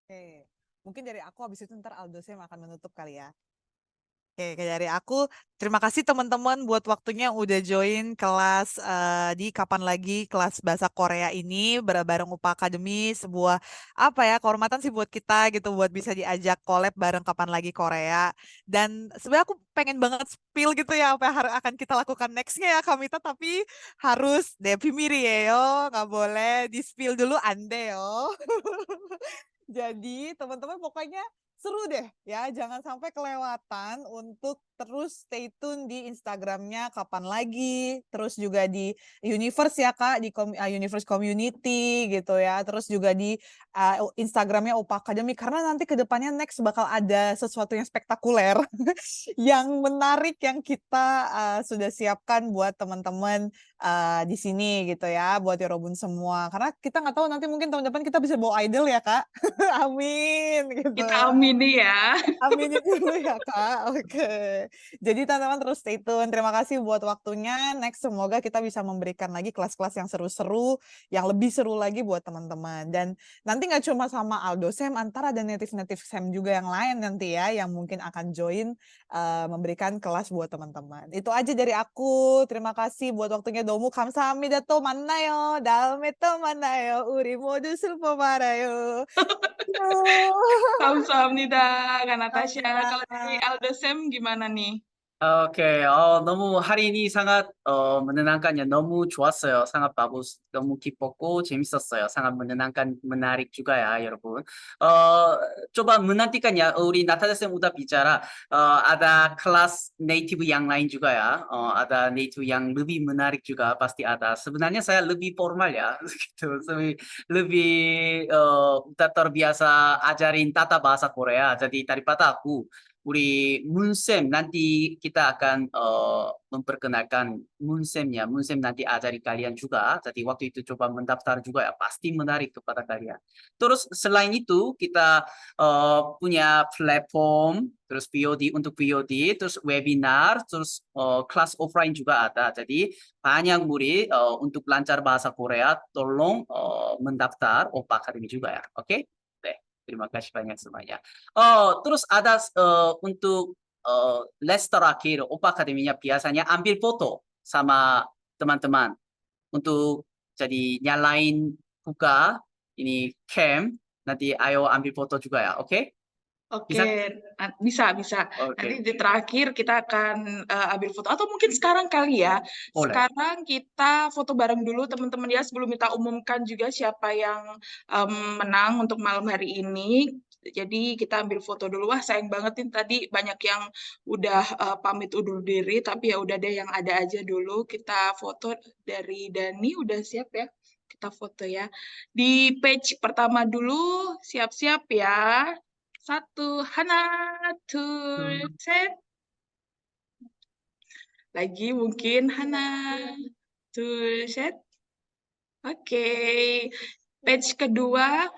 Oke. Mungkin dari aku habis itu ntar Aldo Sam akan menutup kali ya. Oke, dari aku terima kasih teman-teman buat waktunya udah join kelas di kapan lagi kelas bahasa Korea ini bareng UPA Academy, sebuah apa ya kehormatan sih buat kita gitu buat bisa diajak collab bareng kapan lagi Korea. Dan sebenarnya aku pengen banget spill gitu ya apa yang akan kita lakukan nextnya ya Kamita, tapi harus Devi Miri yo, nggak boleh di spill dulu ande yo. Jadi teman-teman pokoknya seru deh ya, jangan sampai kelewatan untuk terus stay tune di Instagramnya kapan lagi, terus juga di Universe ya Kak, di Universe Community gitu ya, terus juga di Instagramnya Opa Academy, karena nanti kedepannya next bakal ada sesuatu yang spektakuler, yang menarik yang kita sudah siapkan buat teman-teman di sini gitu ya, buat Yorobun semua, karena kita nggak tahu nanti mungkin tahun depan kita bisa bawa idol ya Kak. Amin gitu. Kita amini ya. Aminin dulu ya Kak. Oke. Jadi teman-teman terus stay tune. Terima kasih buat waktunya. Next semoga kita bisa memberikan lagi kelas-kelas yang seru-seru, yang lebih seru lagi buat teman-teman. Dan nanti nggak cuma sama Aldo Sam, antara ada native Sam juga yang lain nanti ya, yang mungkin akan join memberikan kelas buat teman-teman. Itu aja dari aku. Terima kasih buat waktunya. Domu 감사합니다. 또 만나요. 다음에 또 만나요. 우리 모두 슬퍼 말아요. Kamsahamnida, Kak Natasha. Kalau dari 감사합니다. Aldo Sam gimana nih? 오케이. 너무 할인이 상앗 menenangkannya 너무 좋았어요. 상앗 바보 너무 기뻤고 재밌었어요. 상앗 menenangkan menarik juga ya, 여러분. Coba menantikan ya 우리 나타나 쌤 udah bicara ada kelas native yang lain juga ya. Ada native yang lebih menarik juga pasti ada. Sebenarnya saya lebih formal ya, gitu. Lebih udah terbiasa ajarin tata bahasa Korea. Jadi daripada aku 우리 문쌤 nanti kita akan memperkenalkan 문쌤nya. 문쌤 nanti ajari kalian juga. Jadi waktu itu coba mendaftar juga ya. Pasti menarik kepada kalian. Terus selain itu kita punya platform, terus VOD untuk VOD, terus webinar, terus kelas offline juga ada. Jadi banyak murid untuk lancar bahasa Korea tolong mendaftar Opa Academy juga ya. Oke? Terima kasih banyak semuanya. Terus ada untuk les terakhir Opa Academy-nya biasanya ambil foto sama teman-teman untuk jadi nyalain buka ini cam, nanti ayo ambil foto juga ya, oke? Oke, Bisa? bisa. Nanti Oke, di terakhir kita akan ambil foto. Atau mungkin sekarang kali ya. boleh. Sekarang kita foto bareng dulu teman-teman ya sebelum kita umumkan juga siapa yang menang untuk malam hari ini. Jadi kita ambil foto dulu. Wah sayang banget nih tadi banyak yang udah pamit undur diri. Tapi ya udah deh yang ada aja dulu. Kita foto dari Dani udah siap ya. Kita foto ya. Di page pertama dulu siap-siap ya. 1, 하나, 둘, 셋. Lagi mungkin 1, 2, 셋. Oke. Page kedua.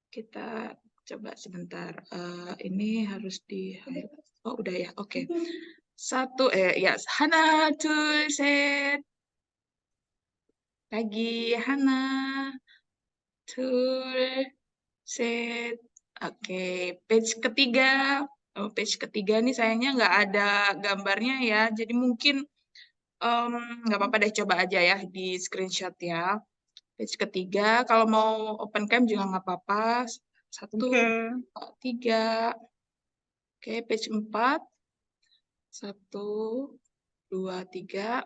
Kita Coba sebentar. Ini harus di Oh, udah ya. Oke. Satu ya, Hana, 둘, 셋. Lagi Hana, 둘, 셋. Oke, page ketiga. Oh, page ketiga nih sayangnya nggak ada gambarnya ya. Jadi mungkin nggak apa-apa deh, coba aja ya di screenshot ya. Page ketiga, kalau mau open cam juga nggak apa-apa. Satu, Oke. dua, tiga. Oke, page 4. Satu, dua, tiga.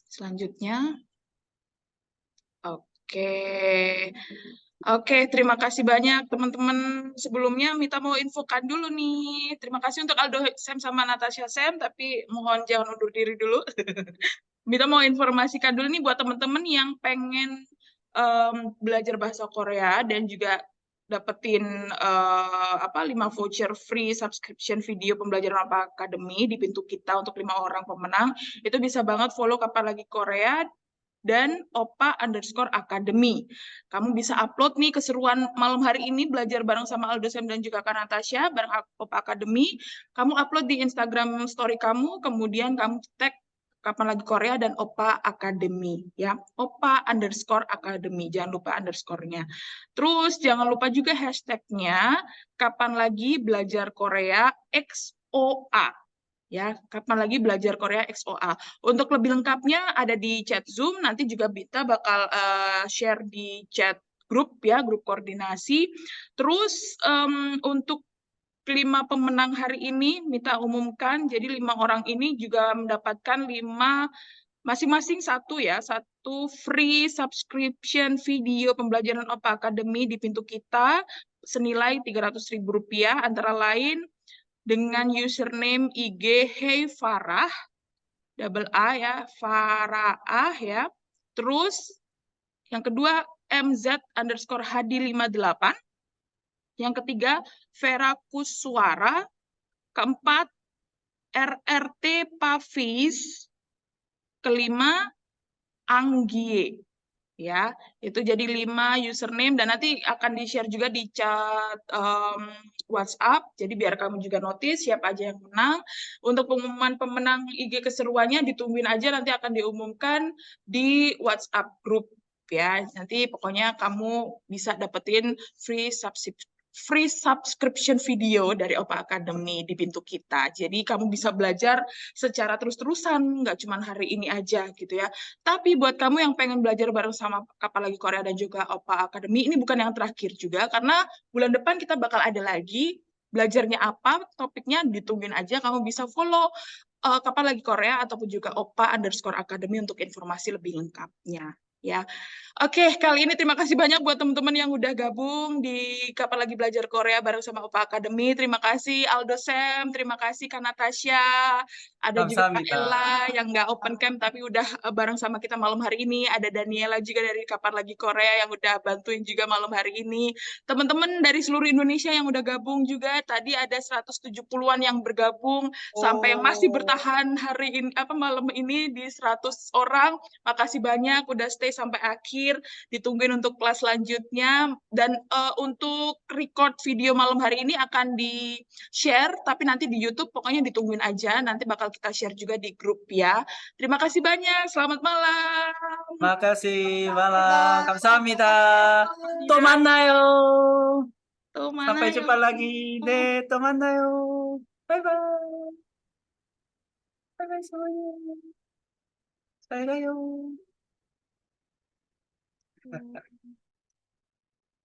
Selanjutnya. Oke. Oke, terima kasih banyak teman-teman. Sebelumnya Mita mau infokan dulu nih. Terima kasih untuk Aldo Sam sama Natasha Sam, tapi mohon jangan undur diri dulu. Mita mau informasikan dulu nih buat teman-teman yang pengen belajar bahasa Korea dan juga dapetin 5 voucher free subscription video pembelajaran apa Academy di pintu kita untuk 5 orang pemenang. Itu bisa banget follow Kapan Lagi Korea dan opa_academy. Kamu bisa upload nih keseruan malam hari ini belajar bareng sama Aldo Sam dan juga Kak Natasha bareng Opa Academy. Kamu upload di Instagram story kamu, kemudian kamu tag Kapan Lagi Korea dan Opa Academy ya. Opa_academy. Jangan lupa underscore-nya. Terus jangan lupa juga hashtagnya Kapan Lagi Belajar Korea XOA. Ya, kapan lagi belajar Korea XOA. Untuk lebih lengkapnya ada di chat Zoom, nanti juga Bita bakal share di chat grup ya, grup koordinasi. Terus untuk 5 pemenang hari ini Mita umumkan, jadi 5 orang ini juga mendapatkan 5 masing-masing satu free subscription video pembelajaran Opa Academy di pintu kita senilai Rp300.000 antara lain dengan username IG Hey Farah, double A ya, Farah ya. Terus yang kedua MZ_Hadi58. Yang ketiga Vera Kuswara. Keempat RRT Pavis. Kelima Anggie. Ya, itu jadi 5 username dan nanti akan di-share juga di chat WhatsApp. Jadi biar kamu juga notice siapa aja yang menang. Untuk pengumuman pemenang IG keseruannya ditungguin aja, nanti akan diumumkan di WhatsApp group ya. Nanti pokoknya kamu bisa dapetin free subscription video dari Opa Academy di pintu kita. Jadi kamu bisa belajar secara terus-terusan, nggak cuma hari ini aja gitu ya. Tapi buat kamu yang pengen belajar bareng sama Kapan Lagi Korea dan juga Opa Academy, ini bukan yang terakhir juga, karena bulan depan kita bakal ada lagi. Belajarnya apa, topiknya ditungguin aja, kamu bisa follow Kapan Lagi Korea ataupun juga Opa_Academy untuk informasi lebih lengkapnya. Ya, oke, kali ini terima kasih banyak buat teman-teman yang udah gabung di Kapan Lagi Belajar Korea bareng sama Opa Academy. Terima kasih Aldo Sam, terima kasih Kak Natasha, ada juga Kak 감사합니다. Ella yang nggak open cam tapi udah bareng sama kita malam hari ini. Ada Daniela juga dari Kapan Lagi Korea yang udah bantuin juga malam hari ini. Teman-teman dari seluruh Indonesia yang udah gabung juga. Tadi ada 170-an yang bergabung sampai yang masih bertahan hari ini malam ini di 100 orang. Makasih banyak udah stay sampai akhir. Ditungguin untuk kelas selanjutnya dan untuk record video malam hari ini akan di-share tapi nanti di YouTube pokoknya ditungguin aja. Nanti bakal kita share juga di grup ya. Terima kasih banyak. Selamat malam. Makasih malam. 감사합니다. 또 Ya, 만나요. tuh mana Sampai ya? jumpa lagi. 네, 또 만나요. 바이바이. 바이바이 semuanya. 잘 가요.